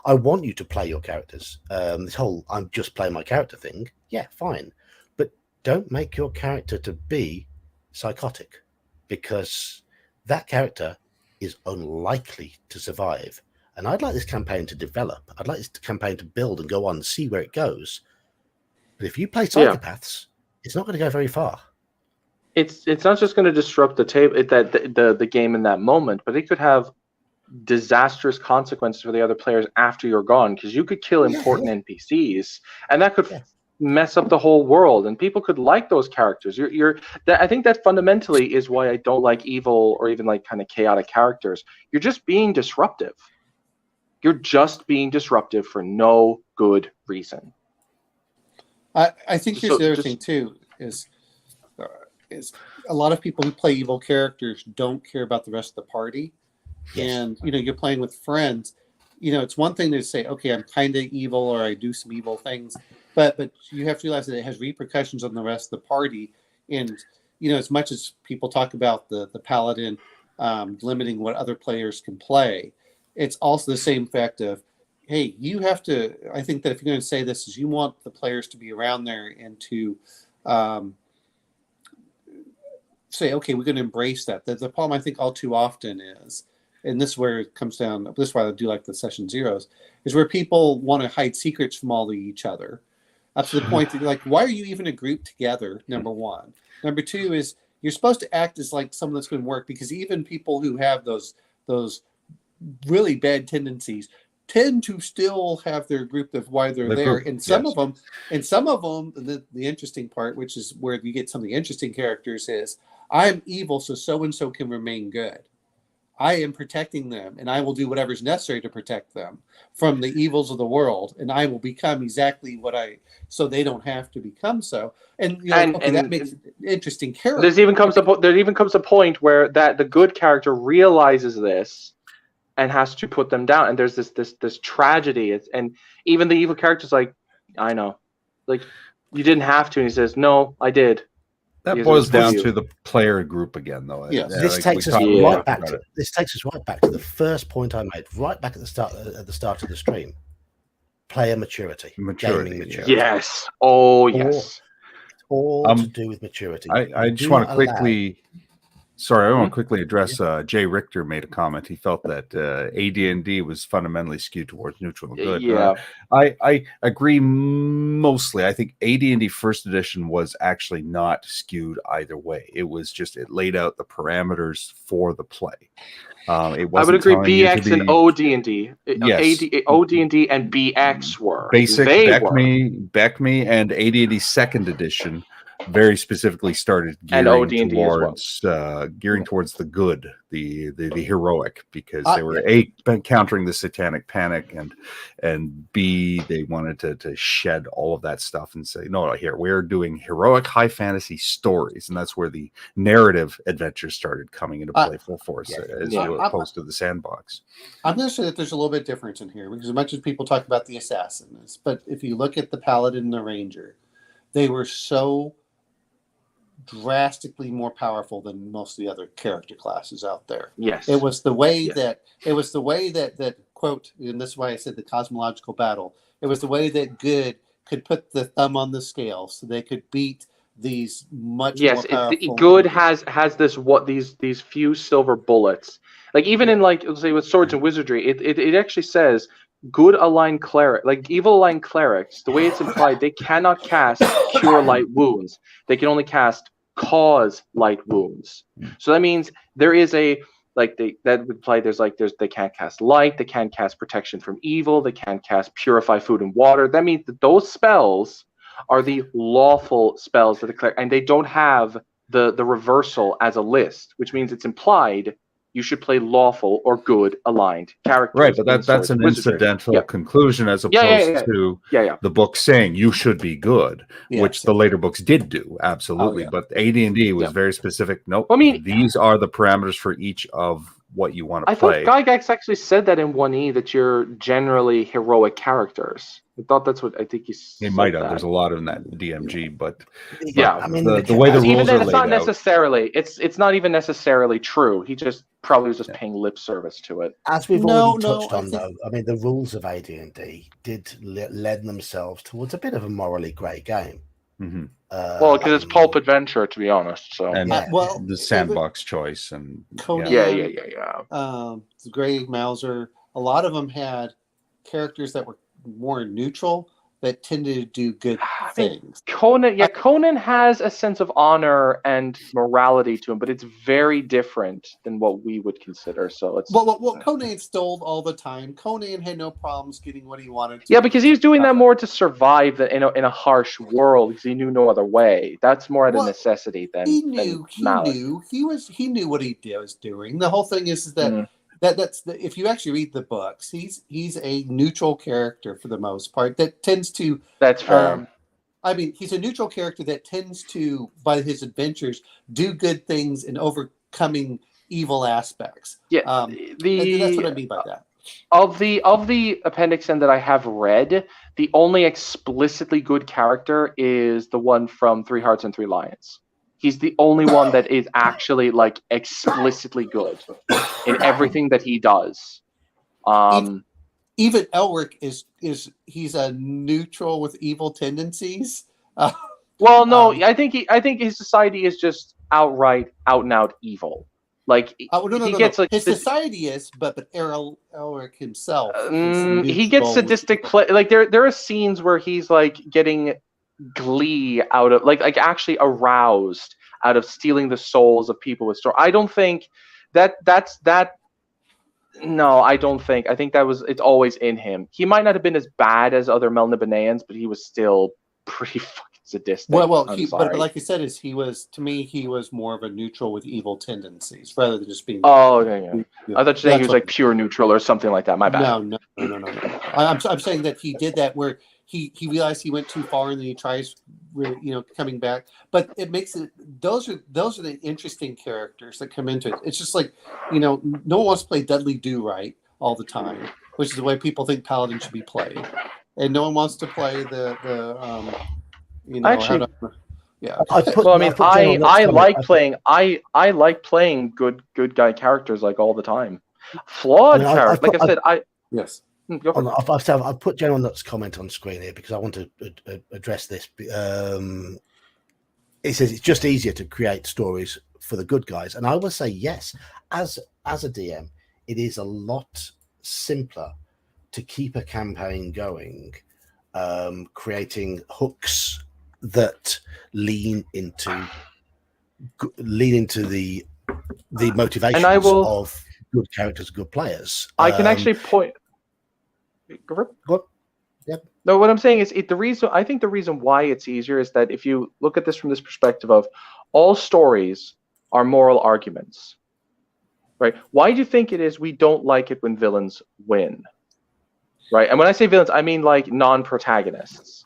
I want you to play your characters. This whole I'm just playing my character thing, yeah, fine. But don't make your character to be psychotic, because that character is unlikely to survive. And I'd like this campaign to develop. I'd like this campaign to build and go on and see where it goes. But if you play psychopaths, it's not going to go very far. It's not just going to disrupt the table, the game in that moment, but it could have disastrous consequences for the other players after you're gone, because you could kill important NPCs, and that could mess up the whole world, and people could like those characters. I think that fundamentally is why I don't like evil or even like kind of chaotic characters. You're just being disruptive. You're just being disruptive for no good reason. I think here's the other thing too is a lot of people who play evil characters don't care about the rest of the party. And you're playing with friends. It's one thing to say, okay, I'm kind of evil or I do some evil things, but you have to realize that it has repercussions on the rest of the party. And as much as people talk about the paladin limiting what other players can play, it's also the same fact of, hey, you have to. I think that if you're going to say this, is you want the players to be around there and to say, okay, we're going to embrace that. The problem I think all too often is, and this is where it comes down, this is why I do like the session zeros, is where people want to hide secrets from all of each other. Up to the point that you're like, why are you even a group together, number one? Number two is you're supposed to act as like someone that's going to work, because even people who have those really bad tendencies tend to still have their group of why they're there. And some of them, the interesting part, which is where you get some of the interesting characters, is I'm evil, so and so can remain good. I am protecting them, and I will do whatever is necessary to protect them from the evils of the world, and I will become exactly so they don't have to become so. And that makes an interesting character. There even comes a point where that the good character realizes this and has to put them down, and there's this tragedy. And even the evil character's like, I know, like, you didn't have to, and he says, no, I did. That boils down to the player group again, though. Yeah, this takes us right back to the first point I made, right back at the start of the stream. Player maturity. Gaming maturity. Yes. Oh, yes. All to do with maturity. I just want to quickly. Sorry, I want to quickly address Jay Richter made a comment. He felt that AD&D was fundamentally skewed towards neutral and good. Yeah. I agree mostly. I think AD&D first edition was actually not skewed either way. It was just, it laid out the parameters for the play. I would agree. BX and OD&D. Yes. OD&D and BX were. Basic, BECME, and AD&D second edition very specifically started And gearing OD&D as well. towards the good, the heroic, because they were Yeah. countering the satanic panic, and B, they wanted to shed all of that stuff and say, no, here we're doing heroic high fantasy stories, and that's where the narrative adventures started coming into play full force, as opposed to the sandbox. I'm going to say that there's a little bit difference in here, because as much as people talk about the assassins, but if you look at the paladin and the ranger, they were so drastically more powerful than most of the other character classes out there. Yes. It was the way that quote, and this is why I said the cosmological battle. It was the way that good could put the thumb on the scale, so they could beat these much more powerful. Good has these few silver bullets. Like even in like, let's say with swords and wizardry, it actually says good aligned cleric, like evil aligned clerics. The way it's implied, they cannot cast cure light wounds. They can only cast cause light wounds. So that means there is a that would imply there's they can't cast light, they can't cast protection from evil, they can't cast purify food and water. That means that those spells are the lawful spells that the cleric, and they don't have the reversal as a list, which means it's implied you should play lawful or good aligned characters. Right, but that's an incidental conclusion as opposed to the book saying you should be good, which the later books did do, absolutely. But AD&D was very specific. Nope, these are the parameters for each of what you want to play. I thought Gygax actually said that in 1E, that you're generally heroic characters. I thought that's what I think he said. He might have. There's a lot in that DMG, but I mean, the way the rules are laid out, necessarily. It's not even necessarily true. He just probably was just paying lip service to it. As we've already touched on, though, I mean, the rules of AD&D did lend themselves towards a bit of a morally grey game. Mm-hmm. Well, because it's pulp adventure, to be honest. So and the sandbox choice and Conan, Grey Mauser. A lot of them had characters that were more neutral, that tended to do good things. Conan has a sense of honor and morality to him, but it's very different than what we would consider. So it's well, Conan stole all the time. Conan had no problems getting what he wanted to. Yeah, because he was doing that more to survive in a harsh world, because he knew no other way. That's more out of necessity than he knew what he was doing. The whole thing is that. That's if you actually read the books, he's a neutral character for the most part. That tends to that's fair. I mean, he's a neutral character that tends to, by his adventures, do good things in overcoming evil aspects. Yeah, that's what I mean by that. Of the Appendix N that I have read, the only explicitly good character is the one from 3 Hearts and 3 Lions. He's the only one that is actually like explicitly good in everything that he does. Even Elric he's a neutral with evil tendencies. Well, no, I think his society is just outright out and out evil. Like his society is, but Elric himself. He gets sadistic play. Like there are scenes where he's like getting glee out of like actually aroused out of stealing the souls of people with story. I don't think that's no, I don't think. I think it's always in him. He might not have been as bad as other Melnibonéans, but he was still pretty fucking sadistic. But like you said, he was more of a neutral with evil tendencies rather than just being. Oh, okay. I thought you were saying he was like pure neutral or something like that. My bad. No. I'm saying that he did that where he realized he went too far and then he tries, coming back. But it makes it. Those are the interesting characters that come into it. It's just like, no one wants to play Dudley Do-Right all the time, which is the way people think Paladin should be played, and no one wants to play Actually, yeah. I like playing good guy characters like all the time. Flawed characters, like I said, yes. I've put General Nutt's comment on screen here because I want to address this. It says it's just easier to create stories for the good guys, and I will say yes. As a DM, it is a lot simpler to keep a campaign going, creating hooks that lean into the motivations of good characters, good players. I can actually point. What? Yep. No, what I'm saying is I think the reason why it's easier is that if you look at this from this perspective of all stories are moral arguments, right? Why do you think it is we don't like it when villains win, right? And when I say villains, I mean like non-protagonists.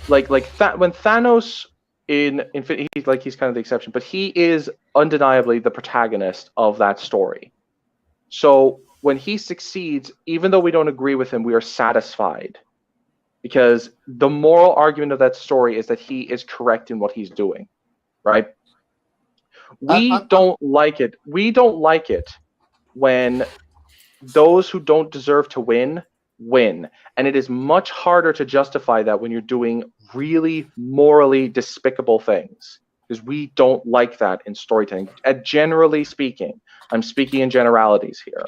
Like when Thanos in Infinity, he's kind of the exception, but he is undeniably the protagonist of that story. So when he succeeds, even though we don't agree with him, we are satisfied. Because the moral argument of that story is that he is correct in what he's doing, right? We don't like it. We don't like it when those who don't deserve to win, and it is much harder to justify that when you're doing really morally despicable things, because we don't like that in storytelling. Generally speaking, I'm speaking in generalities here.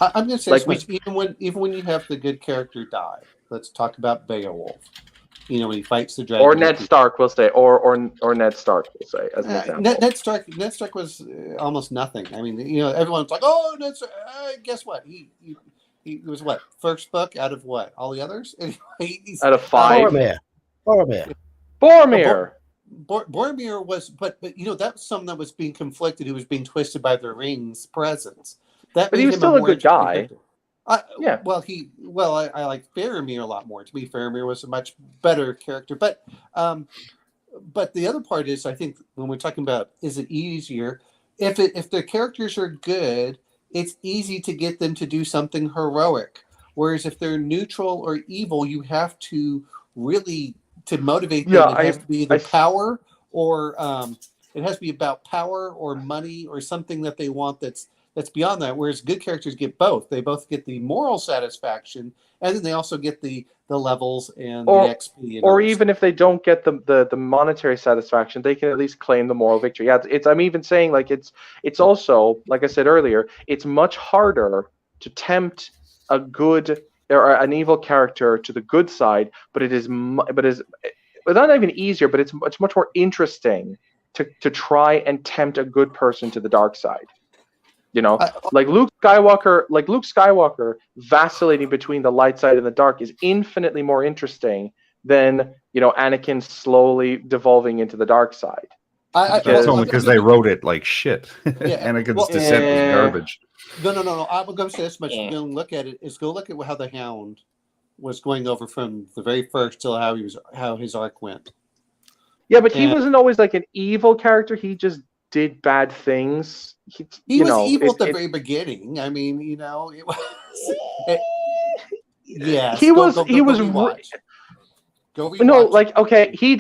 I'm going to say like this much, even when you have the good character die. Let's talk about Beowulf. You know, when he fights the dragon. Or Ned Stark, we'll say. Or Ned Stark, we'll say, as an example. Ned Stark was almost nothing. I mean, you know, everyone's like, oh, Ned Stark. Guess what? He was what? First book out of what? All the others? Out of 5. Boromir. Boromir was, but you know, that was something that was being conflicted, who was being twisted by the ring's presence. But he was still a good guy. Yeah. Well, I like Faramir a lot more. To me, Faramir was a much better character. But the other part is, I think when we're talking about, is it easier if the characters are good, it's easy to get them to do something heroic. Whereas if they're neutral or evil, you have to really to motivate them. It has to be either power or it has to be about power or money or something that they want that's beyond that. Whereas good characters get both. They both get the moral satisfaction, and then they also get the levels and the XP. Or even if they don't get the monetary satisfaction, they can at least claim the moral victory. Yeah, I'm even saying like it's also, like I said earlier, it's much harder to tempt a good or an evil character to the good side, but it's not even easier, but it's much more interesting to try and tempt a good person to the dark side. You know, like Luke Skywalker vacillating between the light side and the dark is infinitely more interesting than, you know, Anakin slowly devolving into the dark side. That's only because they wrote it like shit. Anakin's descent was garbage. No. I'm going to say this much. Go look at it. Go look at how the Hound was going over from the very first till how his arc went. Yeah, but he wasn't always like an evil character. He just did bad things. He was evil at the very beginning. I mean, you know, it was. Yeah, he was. No, like okay. He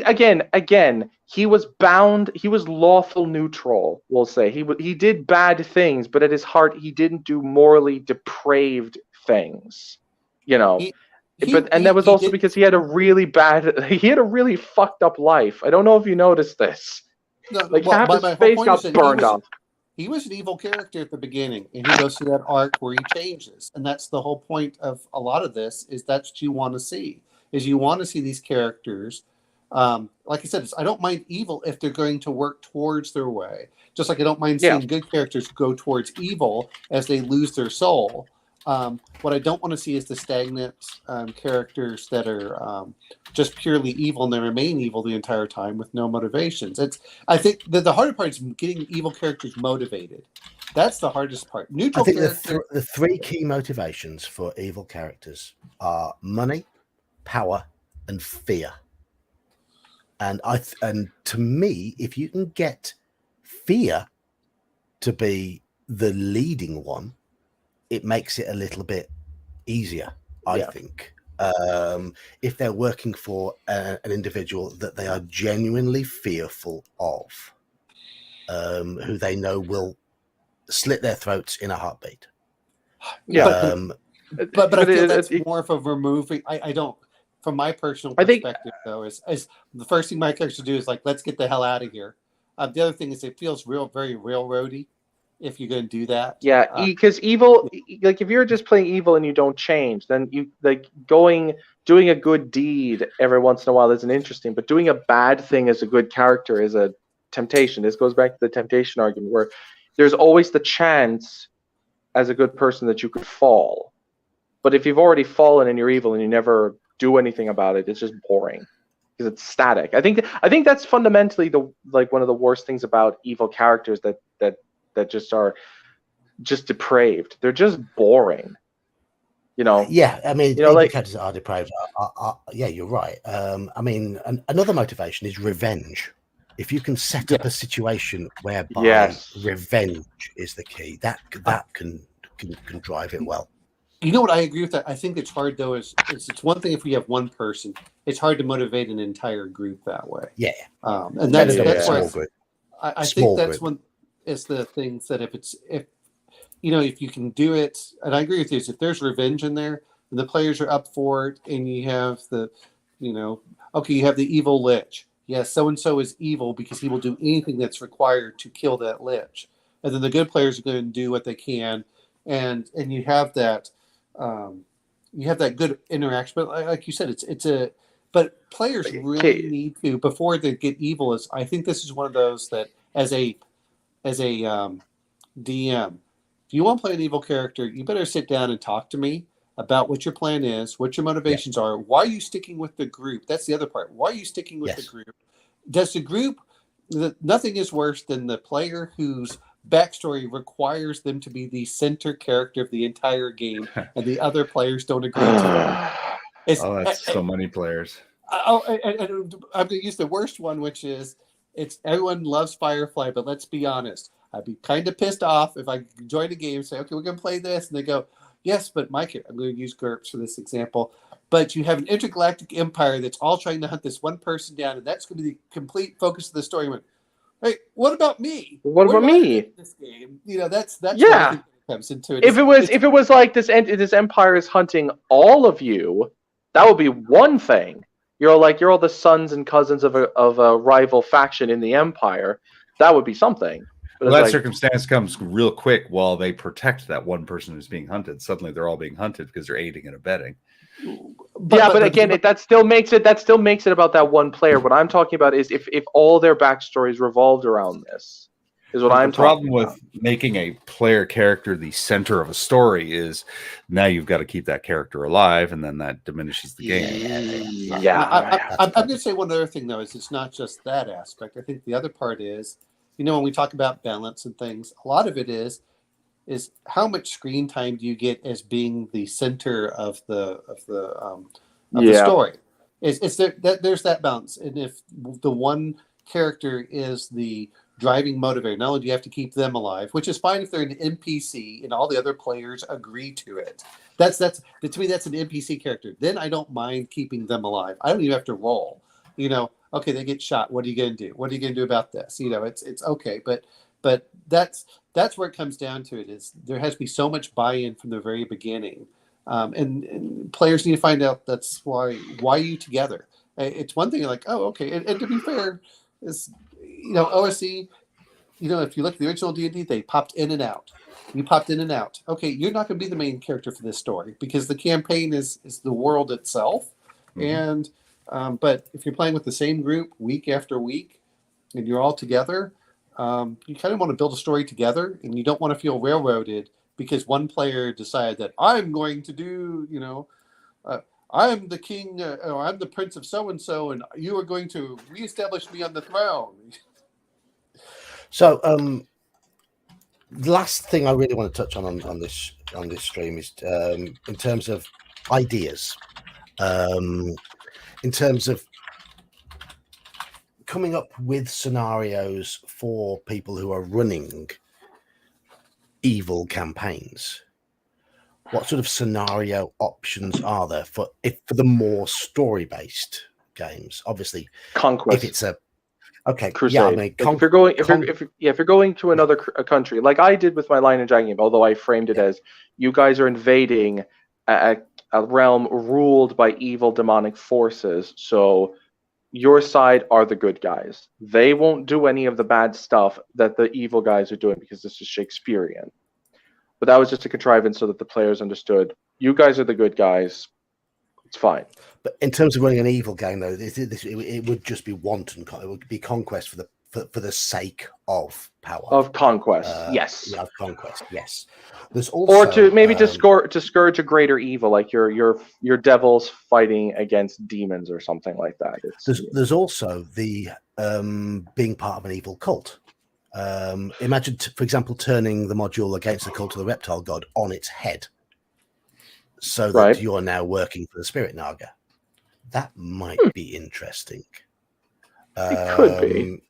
was bound. He was lawful neutral. We'll say he did bad things, but at his heart, he didn't do morally depraved things. You know. That was also because he had a really fucked up life. I don't know if you noticed this. No, half his face got burned off. He was an evil character at the beginning, and he goes through that arc where he changes, and that's the whole point of a lot of this. Is that's what you want to see? Is you want to see these characters, like I said, I don't mind evil if they're going to work towards their way. Just like I don't mind seeing good characters go towards evil as they lose their soul. What I don't want to see is the stagnant characters that are just purely evil and they remain evil the entire time with no motivations. I think the harder part is getting evil characters motivated. That's the hardest part. I think the 3 key motivations for evil characters are money, power, and fear. And to me, if you can get fear to be the leading one, it makes it a little bit easier, I think. If they're working for an individual that they are genuinely fearful of, who they know will slit their throats in a heartbeat. Yeah, but I feel that's more of a removing. I don't, from my personal perspective, though, is the first thing my characters do is like, let's get the hell out of here. The other thing is it feels very railroady. If you're going to do that, because evil, like if you're just playing evil and you don't change, then you like doing a good deed every once in a while isn't interesting. But doing a bad thing as a good character is a temptation. This goes back to the temptation argument, where there's always the chance as a good person that you could fall. But if you've already fallen and you're evil and you never do anything about it. It's just boring because it's static. I think that's fundamentally one of the worst things about evil characters that just are just depraved. They're just boring. Yeah, I mean, evil characters are depraved. Yeah, you're right. I mean, another motivation is revenge. If you can set up a situation whereby revenge is the key, that can drive it well. You know what? I agree with that. I think it's hard though. It's one thing if we have one person. It's hard to motivate an entire group that way. Yeah, and that's where I think that's group. one is the things that if you can do it, and I agree with you. If there's revenge in there, and the players are up for it, and you have you have the evil lich. Yes, so and so is evil because he will do anything that's required to kill that lich, and then the good players are going to do what they can, and you have that. You have that good interaction, but like you said, but players really need to, before they get evil. I think this is one of those that as a DM, if you want to play an evil character, you better sit down and talk to me about what your plan is, what your motivations are. Why are you sticking with the group? That's the other part. Why are you sticking with the group? Does the group? Nothing is worse than the player whose backstory requires them to be the center character of the entire game, and the other players don't agree to it. That's so many players. And I'm going to use the worst one, which is everyone loves Firefly, but let's be honest. I'd be kind of pissed off if I join a game and say, okay, we're going to play this. And they go, yes, but Mike, I'm going to use GURPS for this example. But you have an intergalactic empire that's all trying to hunt this one person down, and that's going to be the complete focus of the story. I went, hey, what about me? What about me? This game, that's what I think comes into it. If it was like this empire is hunting all of you, that would be one thing. You're all the sons and cousins of a rival faction in the empire. That would be something. But that circumstance comes real quick while they protect that one person who's being hunted. Suddenly, they're all being hunted because they're aiding and abetting. But again, that still makes it about that one player. What I'm talking about is if all their backstories revolved around this, is what I'm talking about. The problem with making a player character the center of a story is now you've got to keep that character alive, and then that diminishes the game. I'm going to say one other thing though is it's not just that aspect. I think the other part is, when we talk about balance and things, a lot of it is how much screen time do you get as being the center of the story? There's that balance, and if the one character is the driving motivator, not only do you have to keep them alive, which is fine if they're an NPC and all the other players agree to it. That's to me that's an NPC character. Then I don't mind keeping them alive. I don't even have to roll. Okay, they get shot. What are you going to do? What are you going to do about this? It's okay, but that's where it comes down to. It is there has to be so much buy-in from the very beginning, and players need to find out that's why are you together. It's one thing like, oh, okay, and to be fair, is OSC. If you look at the original D&D, they popped in and out. You popped in and out. Okay, you're not going to be the main character for this story because the campaign is the world itself, and. But if you're playing with the same group week after week and you're all together, you kind of want to build a story together, and you don't want to feel railroaded because one player decided that I'm going to do, I'm the king, or I'm the prince of so-and-so, and you are going to reestablish me on the throne. So, the last thing I really want to touch on this stream is in terms of ideas. In terms of coming up with scenarios for people who are running evil campaigns, what sort of scenario options are there for the more story-based games? Obviously, Conquest. If it's a Crusade. Yeah, I mean, if you're going to another country, like I did with my Line and Dragon game, although I framed it as you guys are invading a realm ruled by evil demonic forces, so your side are the good guys. They won't do any of the bad stuff that the evil guys are doing because this is Shakespearean. But that was just a contrivance so that the players understood you guys are the good guys. It's fine. But in terms of running an evil game, though, it would just be wanton. It would be conquest for the sake of power, of conquest. Yes. of conquest. Yes. There's also, or to maybe to scourge a greater evil, like your devils fighting against demons or something like that. There's also the being part of an evil cult. Imagine, for example, turning the module against the cult of the reptile god on its head, so that you're now working for the spirit Naga. That might be interesting. It could be.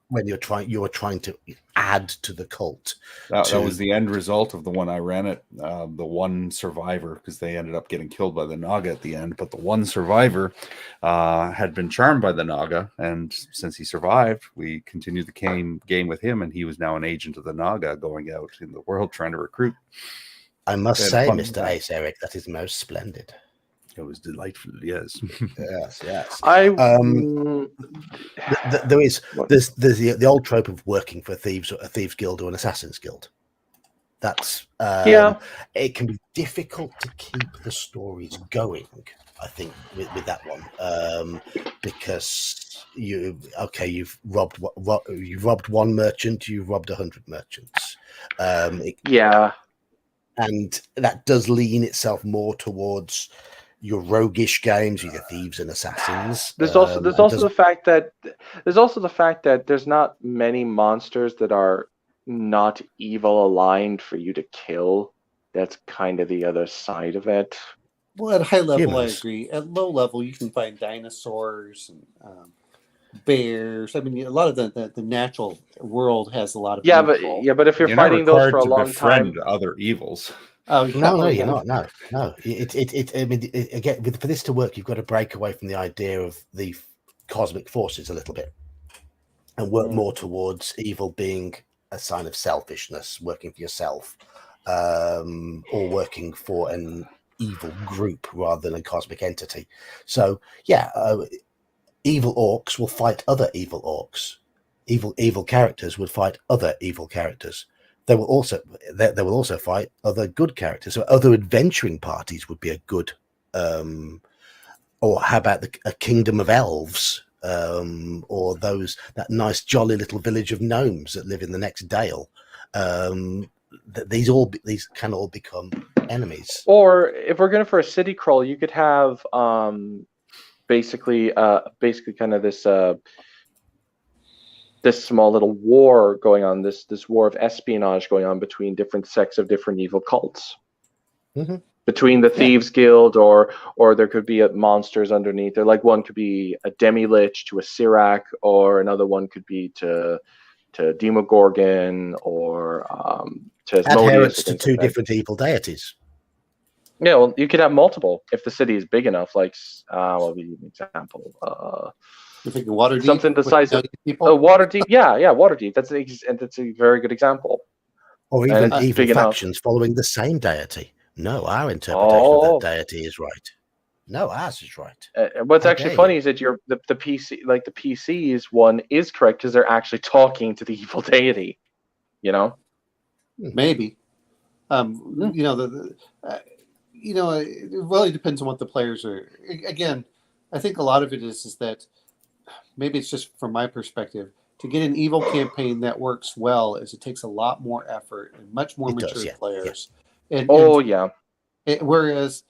When you're trying to add to the cult. That was the end result of the one I ran it. The one survivor, because they ended up getting killed by the Naga at the end. But the one survivor had been charmed by the Naga, and since he survived, we continued the game with him, and he was now an agent of the Naga, going out in the world trying to recruit. I must say, Mr. Ace Eric, that is most splendid. It was delightful. Yes. Yes. There's the old trope of working for a thieves guild or an assassins guild. That's it can be difficult to keep the stories going, I think, with that one, because you've robbed one merchant, you've robbed 100 merchants. And that does lean itself more towards your roguish games, your thieves and assassins. There's also the fact that there's not many monsters that are not evil aligned for you to kill. That's kind of the other side of it. Well, at high level, I agree. At low level, you can find dinosaurs and bears. I mean, a lot of the natural world has a lot of evil. but if you're fighting those for a long time, other evils. Oh no, you're not. No. I mean, again, for this to work, you've got to break away from the idea of the cosmic forces a little bit, and work more towards evil being a sign of selfishness, working for yourself, or working for an evil group rather than a cosmic entity. So, evil orcs will fight other evil orcs. Evil characters would fight other evil characters. They will also fight other good characters. So other adventuring parties would be a good, or how about a kingdom of elves, or that nice jolly little village of gnomes that live in the next dale. These can all become enemies. Or if we're going for a city crawl, you could have basically kind of this small little war going on, this war of espionage going on between different sects of different evil cults. Mm-hmm. Between the Thieves Guild, or there could be monsters underneath. There, like one could be a demi-lich to a Sirac, or another one could be to Demogorgon, or to Asmodeus. To two different evil deities. Yeah, well, you could have multiple if the city is big enough. Like, what would be an example? You're thinking Waterdeep? Something the size of Waterdeep. Yeah, Waterdeep. That's a very good example. Or even evil factions following the same deity. No, our interpretation of that deity is right. No, ours is right. What's actually funny is that the PC, like the PC's one, is correct because they're actually talking to the evil deity. You know, maybe. It really depends on what the players are. Again, I think a lot of it is that. Maybe it's just from my perspective, to get an evil campaign that works well is it takes a lot more effort and much more mature players. Yeah. Whereas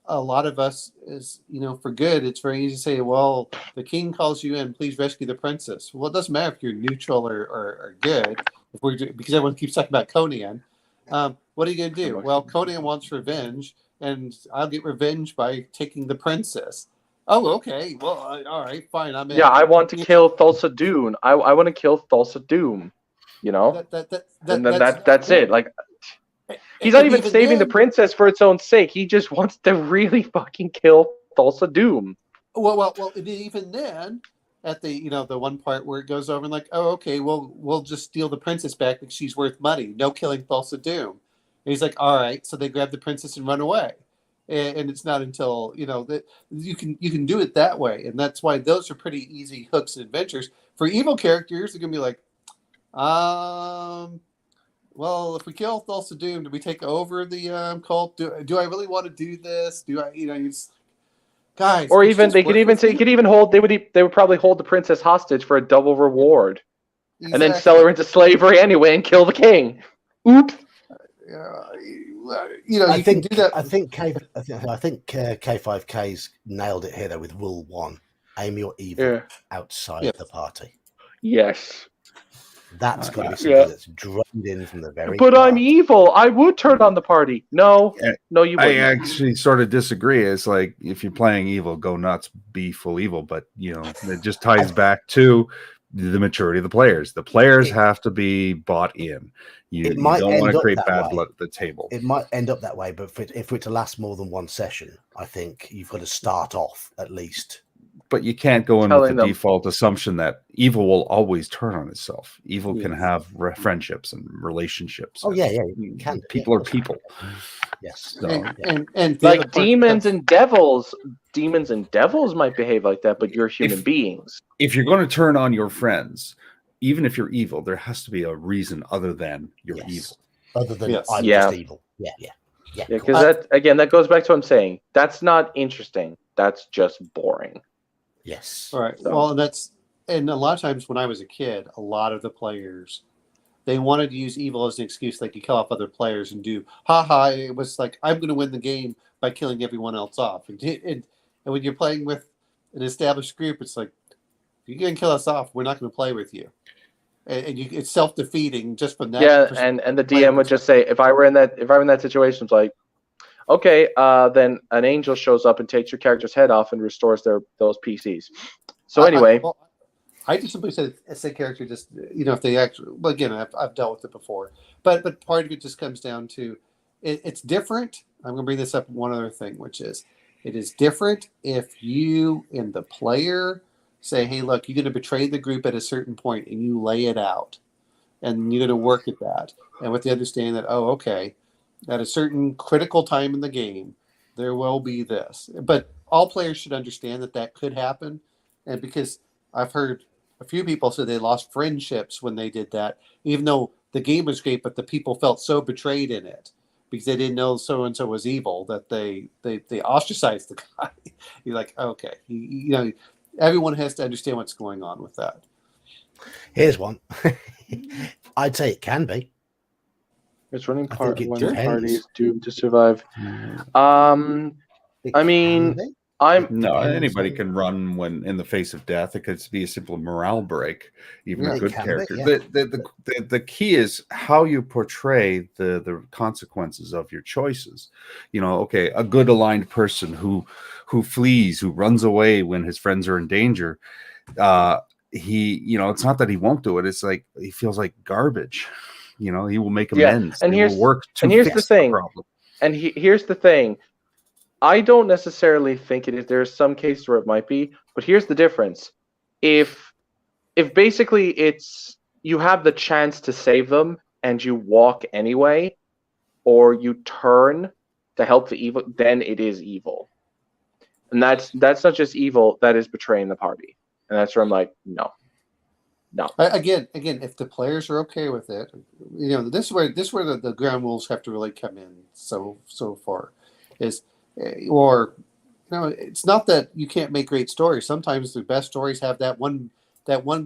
a lot of us is, for good, it's very easy to say, well, the king calls you in, please rescue the princess. Well, it doesn't matter if you're neutral or good, because everyone keeps talking about Conan. What are you going to do? Well, Conan wants revenge, and I'll get revenge by taking the princess. Oh, okay. Well, all right, fine. I'm in. Yeah, I want to kill Thulsa Doom. I want to kill Thulsa Doom. That's it. Like, he's not even saving the princess for its own sake. He just wants to really fucking kill Thulsa Doom. Well, even then, at the the one part where it goes over and like, oh, okay, we'll just steal the princess back because she's worth money. No killing Thulsa Doom. And he's like, all right. So they grab the princess and run away. And it's not until that you can do it that way, and that's why those are pretty easy hooks and adventures. For evil characters, they're gonna be like, well, if we kill Thulsa Doom, do we take over the cult? Do I really want to do this? Do I, guys? Or even they would probably hold the princess hostage for a double reward. and then sell her into slavery anyway and kill the king. Oops. I think can do that. I think K5K's nailed it here though with rule 1: aim your evil outside the party. Yes. That's got to be something that's drummed in from the very. But I'm evil. I would turn on the party. No, you wouldn't. I actually sort of disagree. It's like if you're playing evil, go nuts, be full evil. But it just ties back to the maturity of the players. The players have to be bought in. You don't want to create bad blood at the table. It might end up that way, but if it to last more than one session, I think you've got to start off at least. But you can't go in with the default assumption that evil will always turn on itself. Evil can have friendships and relationships. Oh, you can. People are people. Yes. So, and like demons and devils might behave like that, but you're human beings. If you're going to turn on your friends, even if you're evil, there has to be a reason other than you're evil. Other than I'm just evil. Yeah. Because that goes back to what I'm saying. That's not interesting. That's just boring. Yes. All right. So. Well, and a lot of times when I was a kid, a lot of the players, they wanted to use evil as an excuse. They could kill off other players and do, it was like, I'm going to win the game by killing everyone else off. And when you're playing with an established group, it's like, if you're going to kill us off, we're not going to play with you. And it's self-defeating just from that. Yeah, and the DM would just say, if I were in that situation, it's like, okay, then an angel shows up and takes your character's head off and restores those PCs. So anyway, I just simply said character just if they actually. Well, again, I've dealt with it before, but part of it just comes down to it's different. I'm going to bring this up one other thing, which is it is different if you and the player say, hey, look, you're going to betray the group at a certain point, and you lay it out, and you're going to work at that, and with the understanding that okay. At a certain critical time in the game, there will be this. But all players should understand that could happen. And because I've heard a few people say they lost friendships when they did that, even though the game was great, but the people felt so betrayed in it because they didn't know so-and-so was evil that they ostracized the guy. You're like, okay. Everyone has to understand what's going on with that. Here's one. I'd say it can be. It's running party is doomed to survive. Anybody can run when in the face of death. It could be a simple morale break, even a good character. The key is how you portray the consequences of your choices. A good aligned person who flees, who runs away when his friends are in danger. It's not that he won't do it. It's like he feels like garbage. He will make amends. And here's the thing. Here's the thing. I don't necessarily think it is. There's some cases where it might be, but here's the difference. If basically it's you have the chance to save them and you walk anyway, or you turn to help the evil, then it is evil. And that's not just evil, that is betraying the party. And that's where I'm like, no. Again, if the players are okay with it, this is where the ground rules have to really come in. So far, it's not that you can't make great stories. Sometimes the best stories have that one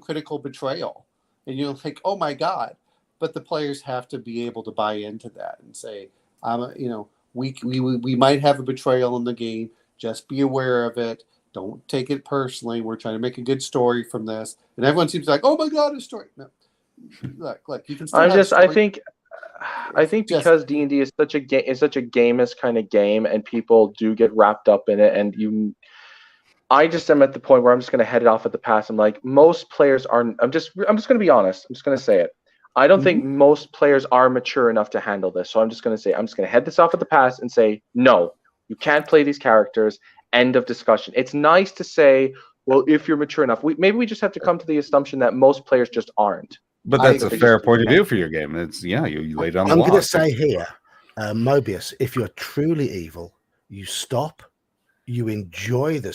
critical betrayal, and you're like, oh my god! But the players have to be able to buy into that and say, we might have a betrayal in the game. Just be aware of it. Don't take it personally. We're trying to make a good story from this, and everyone seems like, "Oh my god, a story!" No, look, you can. Still I think because D&D is such a gamist kind of game, and people do get wrapped up in it, and I just am at the point where I'm just going to head it off at the pass. I'm like, most players aren't. I'm just going to be honest. I'm just going to say it. I don't think most players are mature enough to handle this. So I'm just going to head this off at the pass and say, no, you can't play these characters. End of discussion. It's nice to say, well, if you're mature enough, maybe we just have to come to the assumption that most players just aren't. But that's a fair point of view for your game. It's you lay down the law. I'm going to say here, Mobius, if you're truly evil, you stop, you enjoy the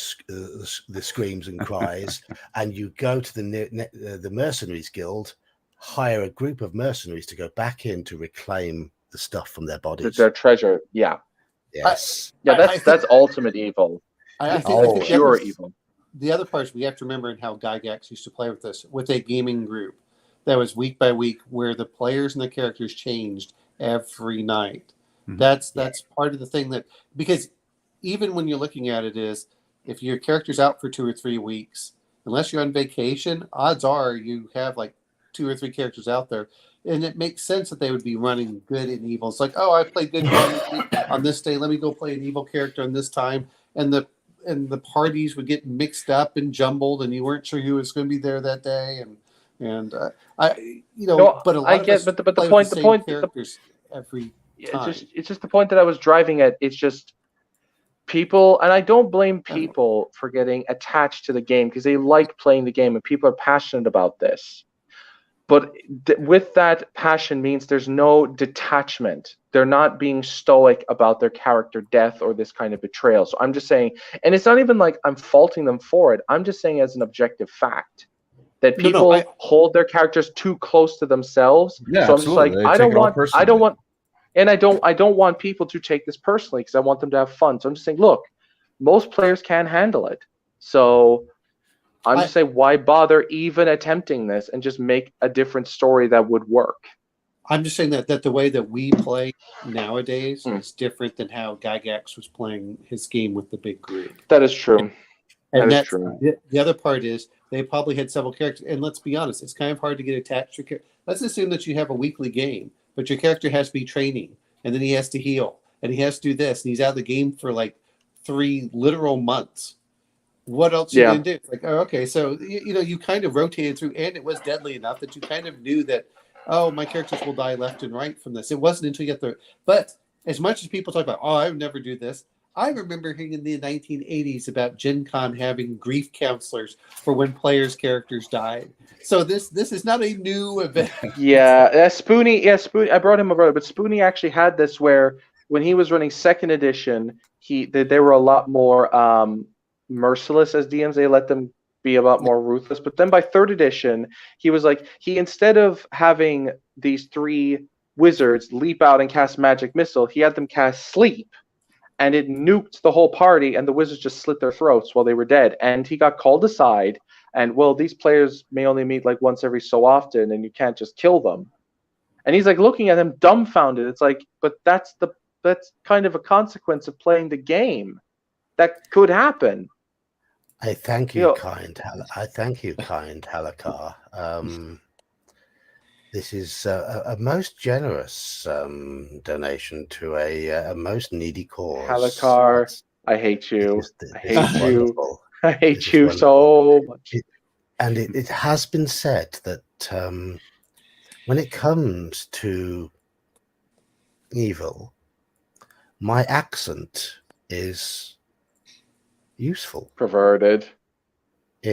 screams and cries, and you go to the Mercenaries Guild, hire a group of mercenaries to go back in to reclaim the stuff from their bodies. Their treasure, yeah. Yes. That's ultimate evil. I think pure evil. The other part is we have to remember how Gygax used to play with this with a gaming group. that was week by week, where the players and the characters changed every night. Mhm. That's part of the thing that, because even when you're looking at it, is if your character's out for 2 or 3 weeks, unless you're on vacation, odds are you have like 2 or 3 characters out there, and it makes sense that they would be running good and evil. It's like, oh, I played good on this day. Let me go play an evil character on this time, and the parties would get mixed up and jumbled, and you weren't sure who was going to be there that day, and No, but a lot I of get, us but the play point, with the same point, characters every time. it's just the point that I was driving at. It's just people, and I don't blame people for getting attached to the game because they like playing the game and people are passionate about this. But with that passion means there's no detachment. They're not being stoic about their character death or this kind of betrayal. So I'm just saying, and it's not even like I'm faulting them for it. I'm just saying as an objective fact that people hold their characters too close to themselves. Yeah, so I'm just like, absolutely. I don't want people to take this personally because I want them to have fun. So I'm just saying, look, most players can handle it. So I'm just saying, why bother even attempting this and just make a different story that would work? I'm just saying that the way that we play nowadays is different than how Gygax was playing his game with the big group. That is true. And that is true. The other part is they probably had several characters. And let's be honest, it's kind of hard to get attached to your character. Let's assume that you have a weekly game, but your character has to be training, and then he has to heal, and he has to do this, and he's out of the game for like 3 literal months. What else are you going to do? It's like, oh, okay, so you kind of rotated through, and it was deadly enough that you kind of knew that, oh, my characters will die left and right from this. It wasn't until you get there. But as much as people talk about, oh, I would never do this, I remember hearing in the 1980s about Gen Con having grief counselors for when players' characters died. So this is not a new event. Spoonie. I brought him a brother, but Spoonie actually had this where when he was running second edition, they were a lot more merciless as DMs. They let them be a lot more ruthless. But then by third edition, he was like, instead of having these 3 wizards leap out and cast magic missile, he had them cast sleep, and it nuked the whole party, and the wizards just slit their throats while they were dead. And he got called aside, and well, these players may only meet like once every so often, and you can't just kill them. And he's like looking at him dumbfounded. It's like, but that's kind of a consequence of playing the game. That could happen. I thank you, kind Halakar. This is a most generous donation to a most needy cause. Halakar, I hate you. I hate you. I hate you so much. And it has been said that when it comes to evil, my accent is useful. Perverted.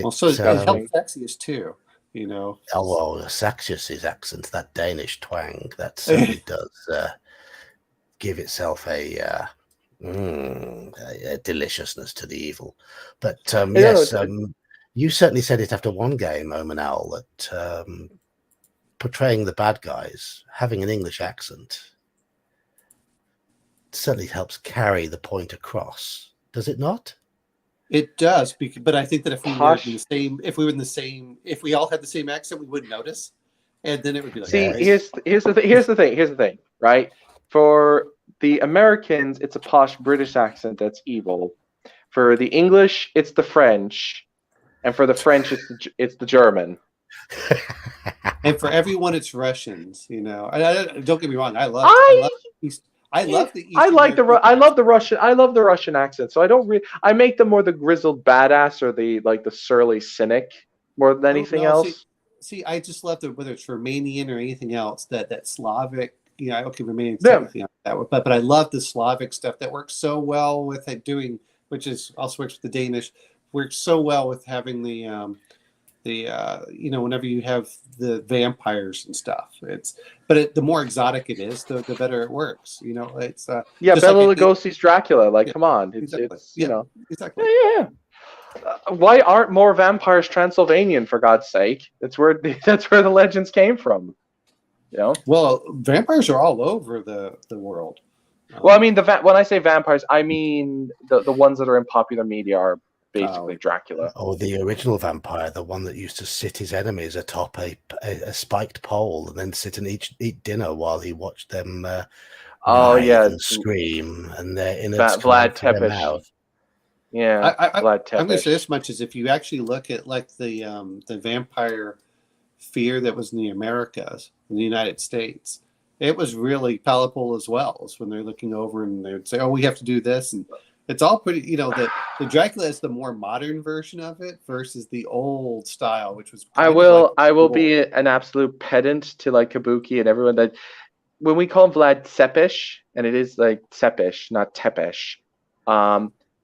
Also, it helps Sexiest too, Oh, well, Sexious' accent, that Danish twang, that certainly does give itself a deliciousness to the evil. But yes, you certainly said it after one game, Omanal, that portraying the bad guys, having an English accent, certainly helps carry the point across. Does it not? It does, but I think that if we were in the same, if we all had the same accent, we wouldn't notice, and then it would be like. See, here's the thing, right? For the Americans, it's a posh British accent that's evil. For the English, it's the French, and for the French, it's the German. And for everyone, it's Russians. Don't get me wrong. I love the Russian accent. So I make them more the grizzled badass or the surly cynic more than anything else. See, I just love whether it's Romanian or anything else, that Slavic. Romanian but I love the Slavic stuff that works so well with it doing, which is I'll switch to the Danish. Works so well with having the whenever you have the vampires and stuff, the more exotic it is, the better it works. It's Bela Lugosi's Dracula. Come on, exactly. Exactly. Yeah. Why aren't more vampires Transylvanian? For God's sake, that's where the legends came from. Well, vampires are all over the world. Well, I mean when I say vampires, I mean the ones that are in popular media are basically Dracula. Or the original vampire, the one that used to sit his enemies atop a spiked pole and then sit and eat dinner while he watched them Oh writhe yeah, and scream and their innards come Vlad out from their Tepes. mouth. Yeah, Vlad I'm going to say Tepes. this much: is if you actually look at like the vampire fear that was in the Americas, in the United States, it was really palatable as well. As when they're looking over and they'd say, "Oh, we have to do this," and it's all pretty. You know, the Dracula is the more modern version of it versus the old style, which was. I will be an absolute pedant to like Kabuki and everyone that when we call him Vlad Tepes, and it is like Tepes, not Tepesh.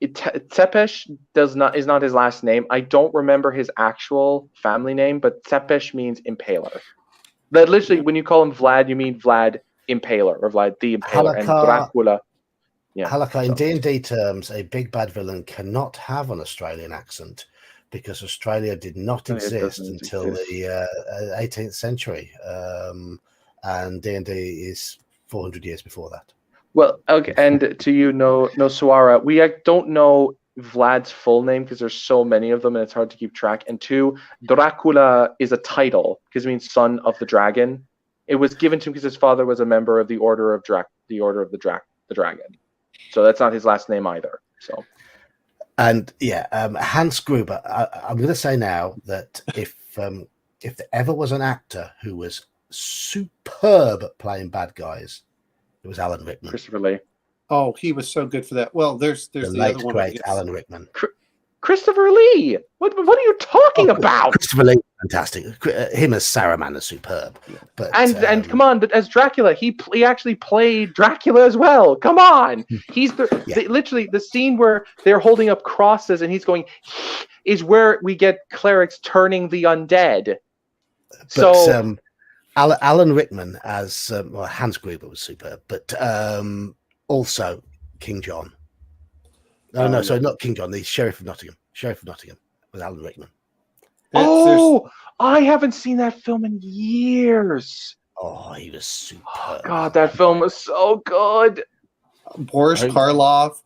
Tepes is not his last name. I don't remember his actual family name, but Tepes means impaler. That literally, when you call him Vlad, you mean Vlad Impaler or Vlad the Impaler, and Dracula. Yeah. Halakha, in D&D terms, a big bad villain cannot have an Australian accent because Australia did not exist until the 18th century, and D&D is 400 years before that. Well, okay, and to you, no Suara, we don't know Vlad's full name because there's so many of them and it's hard to keep track. And two, Dracula is a title because it means son of the dragon. It was given to him because his father was a member of the Order of the Dragon. So that's not his last name either. So, and yeah, Hans Gruber. I'm going to say now that if there ever was an actor who was superb at playing bad guys, it was Alan Rickman. Christopher Lee. Oh, he was so good for that. Well, there's the late other one, great Alan Rickman. Christopher Lee. What are you talking about? Christopher Lee, fantastic. Him as Saruman is superb. But and come on, but as Dracula, he actually played Dracula as well. Come on, he's literally the scene where they're holding up crosses and he's going is where we get clerics turning the undead. But, so Alan Rickman as Hans Gruber was superb, but also King John. No, sorry, not King John. The Sheriff of Nottingham. Sheriff of Nottingham with Alan Rickman. I haven't seen that film in years. Oh, he was superb. Oh, God, that film was so good. Boris Karloff,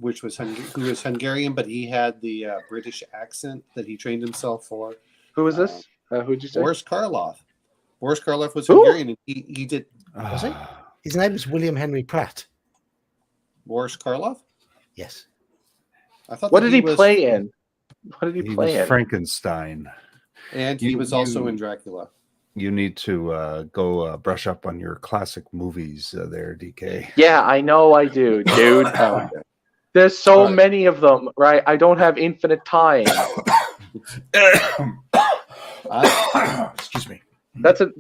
who was Hungarian, but he had the British accent that he trained himself for. Who was this? Who'd you say? Boris Karloff. Boris Karloff was Hungarian, and he did. Was he? His name was William Henry Pratt. Boris Karloff? Yes. I thought. What did he play in? What did he play in? Frankenstein. And he was also in Dracula. You need to go brush up on your classic movies there, DK. Yeah, I know I do, dude. There's so many of them, right? I don't have infinite time. Excuse me. I guess I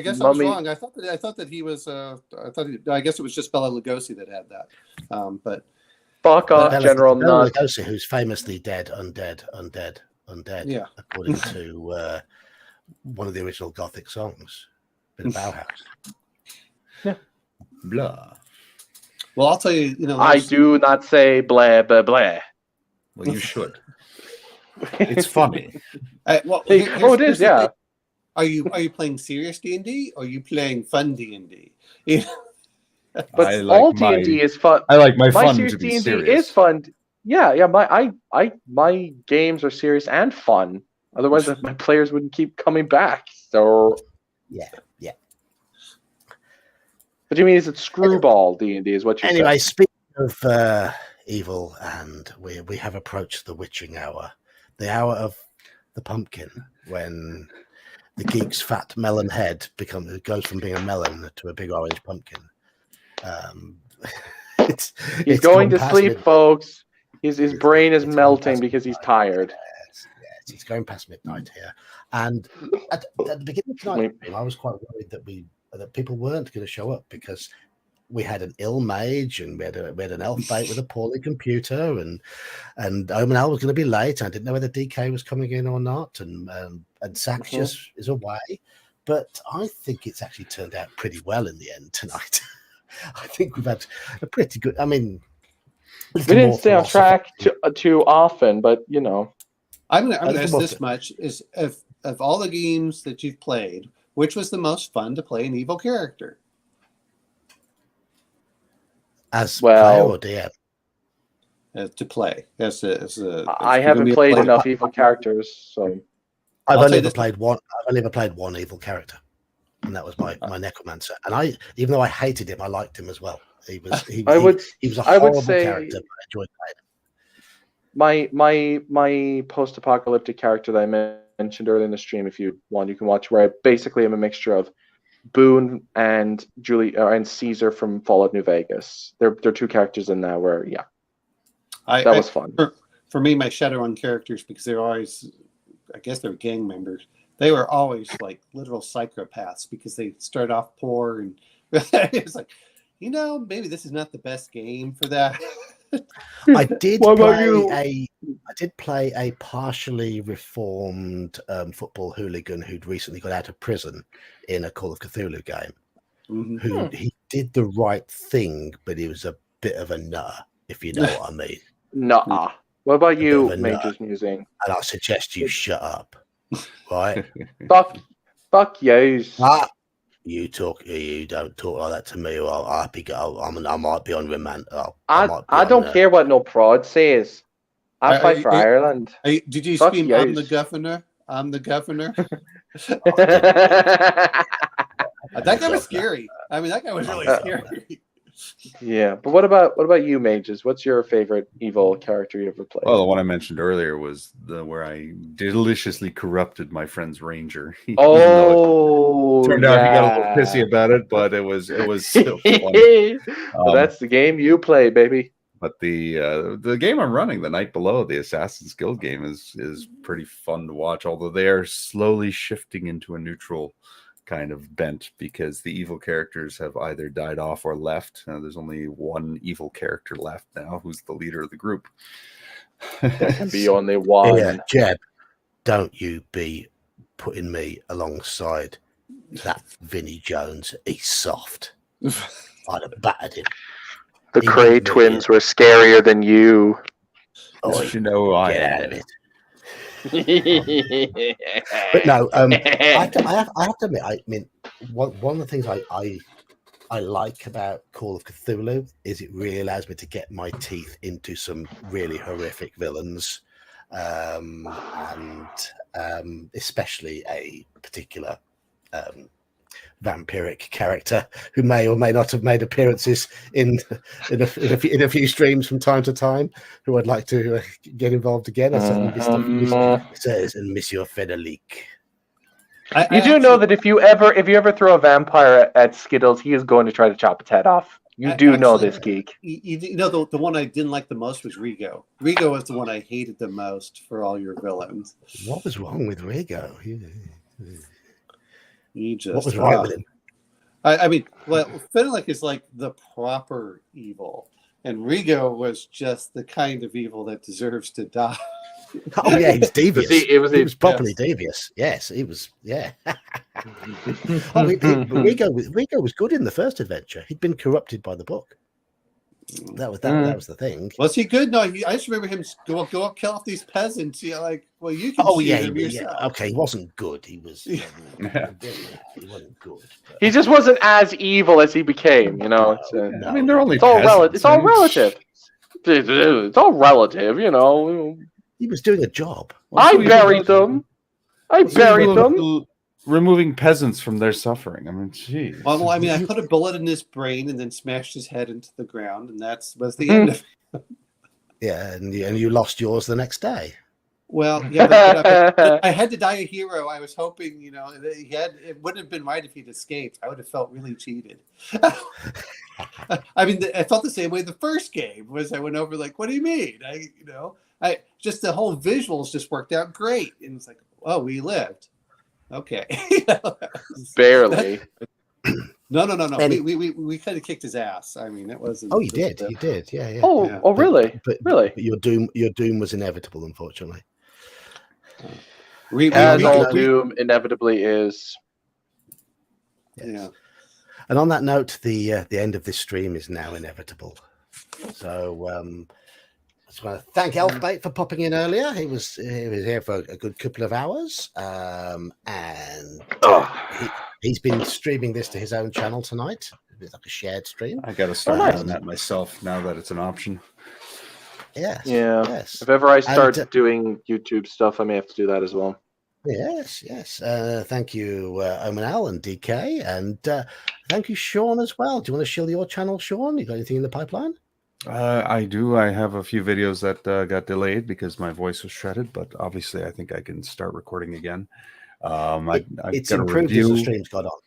was Mummy. wrong. I thought that he was. I guess it was just Bela Lugosi that had that. But fuck off, General Bela Nut. Lugosi, who's famously dead, undead. Yeah. According to one of the original Gothic songs, bit of Bauhaus. Yeah. Blah. Well, I'll tell you. I do not say blah blah blah. Well, you should. It's funny. It is. Yeah. Are you playing serious D&D or are you playing fun D&D? But all D&D is fun. I like my fun serious to be D&D serious. is fun. Yeah. My games are serious and fun. Otherwise, my players wouldn't keep coming back. So yeah. What do you mean? Is it screwball D&D? Is what you Anyway, saying? speaking of evil, and we have approached the witching hour, the hour of the pumpkin, when the geek's fat melon head goes from being a melon to a big orange pumpkin. He's going to sleep, folks. His brain is melting because he's tired. Yes, it's going past midnight here. And at the beginning of tonight, I was quite worried that people weren't going to show up because we had an ill mage and we had an elf bait with a poorly computer and Omenel was going to be late. I didn't know whether DK was coming in or not, and Sax just is away. But I think it's actually turned out pretty well in the end tonight. I think we've had a pretty good. I mean, we didn't stay on track too often, but I'm going to ask this much: is of all the games that you've played, which was the most fun to play an evil character? As player or DM? to play. I haven't played enough evil characters, so I've I'll only say ever this- played one. I've only ever played one evil character, and that was my necromancer. And even though I hated him, I liked him as well. He was a I would horrible say character, but I enjoyed playing him. my post-apocalyptic character that I mentioned earlier in the stream, if you want, you can watch, where I basically am a mixture of Boone and and Caesar from Fallout New Vegas. They're two characters in there where that was fun. For me, my Shadowrun characters, because they're always, I guess they're gang members. They were always like literal psychopaths because they start off poor, and it's like, maybe this is not the best game for that. I did play a partially reformed football hooligan who'd recently got out of prison in a Call of Cthulhu game. Mm-hmm. He did the right thing, but he was a bit of a nut, if you know what I mean. Nuh-uh. What about you, Major's Musing? And I suggest you shut up. Right? Fuck yous. You don't talk like that to me, or I might be on remand. I don't care what no prod says. I fight for Ireland. Did you scream, yes. I'm the governor? I'm the governor? That guy was scary. I mean, that guy was really scary. Yeah, but what about you, Mages? What's your favorite evil character you ever played? Well, the one I mentioned earlier was where I deliciously corrupted my friend's ranger. Turned out he got a little pissy about it, but it was so funny. That's the game you play, baby. But the game I'm running, The Night Below, the Assassin's Guild game, is pretty fun to watch. Although they are slowly shifting into a neutral kind of bent because the evil characters have either died off or left. There's only one evil character left now, who's the leader of the group. There can be only one. Yeah, Jeb, don't you be putting me alongside that Vinnie Jones. He's soft. I'd have battered him. The Cray twins were scarier than you. Oh, you know, get out of it. But no, I have to admit, I mean, one of the things I like about Call of Cthulhu is it really allows me to get my teeth into some really horrific villains, and especially a particular vampiric character who may or may not have made appearances in a few streams from time to time, who I'd like to get involved again. I certainly says, and Monsieur Federic. You do know that if you ever throw a vampire at Skittles, he is going to try to chop its head off. You do know this, Geek. You know, the one I didn't like the most was Rigo. Rigo was the one I hated the most for all your villains. What was wrong with Rigo? What was wrong with him? I mean, well, Fenelek is like the proper evil, and Rigo was just the kind of evil that deserves to die. Oh yeah, he was devious. He was properly yes. devious. Yes, he was. Yeah. Rigo was good in the first adventure. He'd been corrupted by the book. That was the thing. Was he good? No, I just remember him go up, kill off these peasants. You know, like, well, you can. Oh shoot yeah, him yourself. Okay, he wasn't good. He was. He wasn't good. But... He just wasn't as evil as he became. You know, I mean, they're only. It's all relative. It's all relative. It's all relative. You know. He was doing a job. I buried them. Removing peasants from their suffering. I mean, geez. Well, I mean, I put a bullet in his brain and then smashed his head into the ground, and was the end of it. Yeah, and you lost yours the next day. Well, yeah, but I had to die a hero. I was hoping, you know, it wouldn't have been right if he'd escaped. I would have felt really cheated. I mean, I felt the same way the first game was. I went over like, what do you mean? I just the whole visuals just worked out great, and it's like, oh, we lived. Okay. Barely. No. We kind of kicked his ass. I mean, it wasn't. Oh, you did. You did. Yeah. Oh, really? But really? Your doom was inevitable, unfortunately. As all doom inevitably is. Yes. Yeah. And on that note, the end of this stream is now inevitable. So I just want to thank Elfbait for popping in earlier. He was here for a good couple of hours, and he's been streaming this to his own channel tonight. It's like a shared stream. I got to start doing that myself now that it's an option. Yes. Yeah. Yes. If ever I start And, doing YouTube stuff, I may have to do that as well. Yes. Thank you, Omanal and DK, and thank you, Sean, as well. Do you want to shill your channel, Sean? You got anything in the pipeline? I do. I have a few videos that got delayed because my voice was shredded, but obviously I think I can start recording again. I've It's got a improved as the review. stream's got on.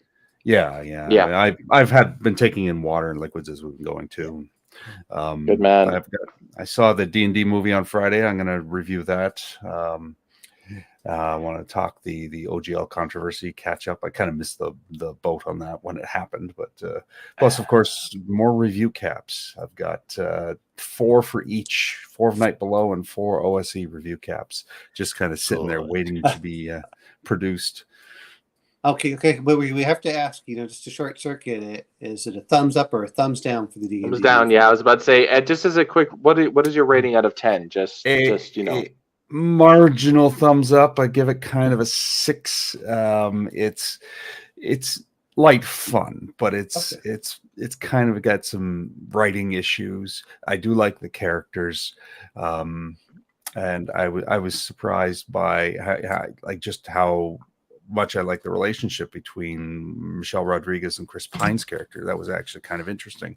Yeah. I've been taking in water and liquids as we've been going too. Good man. I saw the D&D movie on Friday. I'm going to review that. I want to talk the OGL controversy, catch up. I kind of missed the boat on that when it happened, but plus, of course, more review caps. I've got 4 for each, 4 of Night Below and 4 OSE review caps, just kind of sitting there waiting to be produced. Okay, but we have to ask, just to short circuit it, is it a thumbs up or a thumbs down for the D&D? Thumbs down. Yeah, I was about to say. Just as a quick, what is your rating out of 10? Just Marginal thumbs up. I give it kind of a 6. It's light fun, but it's kind of got some writing issues. I do like the characters, and I was surprised by how much I like the relationship between Michelle Rodriguez and Chris Pine's character. That was actually kind of interesting.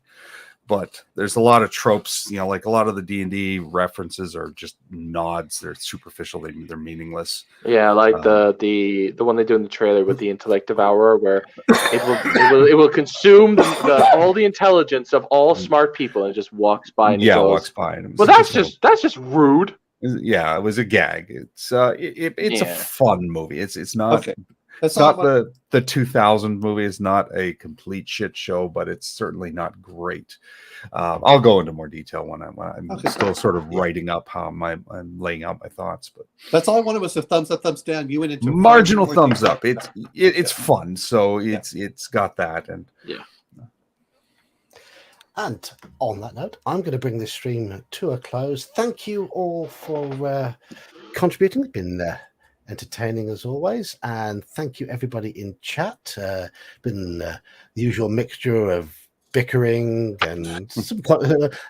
But there's a lot of tropes, like a lot of the D&D references are just nods. They're superficial. They're meaningless. Yeah, like the one they do in the trailer with the intellect devourer, where it will consume all the intelligence of all smart people, and it just walks by. And walks by. And well, that's just rude. Yeah, it was a gag. It's a fun movie. It's not. Okay. It's not the 2000 movie. Is not a complete shit show, but it's certainly not great. I'll go into more detail when I'm still sort of writing up how I'm laying out my thoughts. But that's all I wanted was a thumbs up, thumbs down. You went into marginal thumbs up. It's fun, so it's got that. And And on that note, I'm going to bring this stream to a close. Thank you all for contributing. It's been entertaining as always, and thank you everybody in chat. Been the usual mixture of bickering and some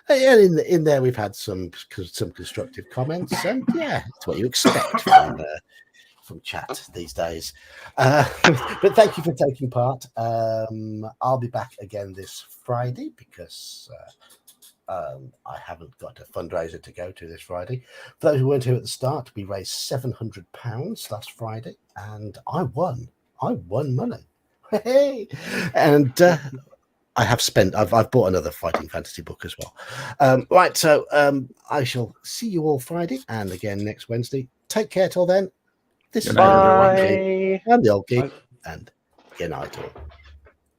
in there we've had some constructive comments, and it's what you expect from chat these days. But thank you for taking part. I'll be back again this Friday because I haven't got a fundraiser to go to this Friday. For those who weren't here at the start, we raised £700 last Friday, and I won money. Hey, and I have spent. I've bought another fighting fantasy book as well. Right, so I shall see you all Friday and again next Wednesday. Take care till then. This is Bye. I'm the old geek, and good night all.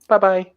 Bye bye.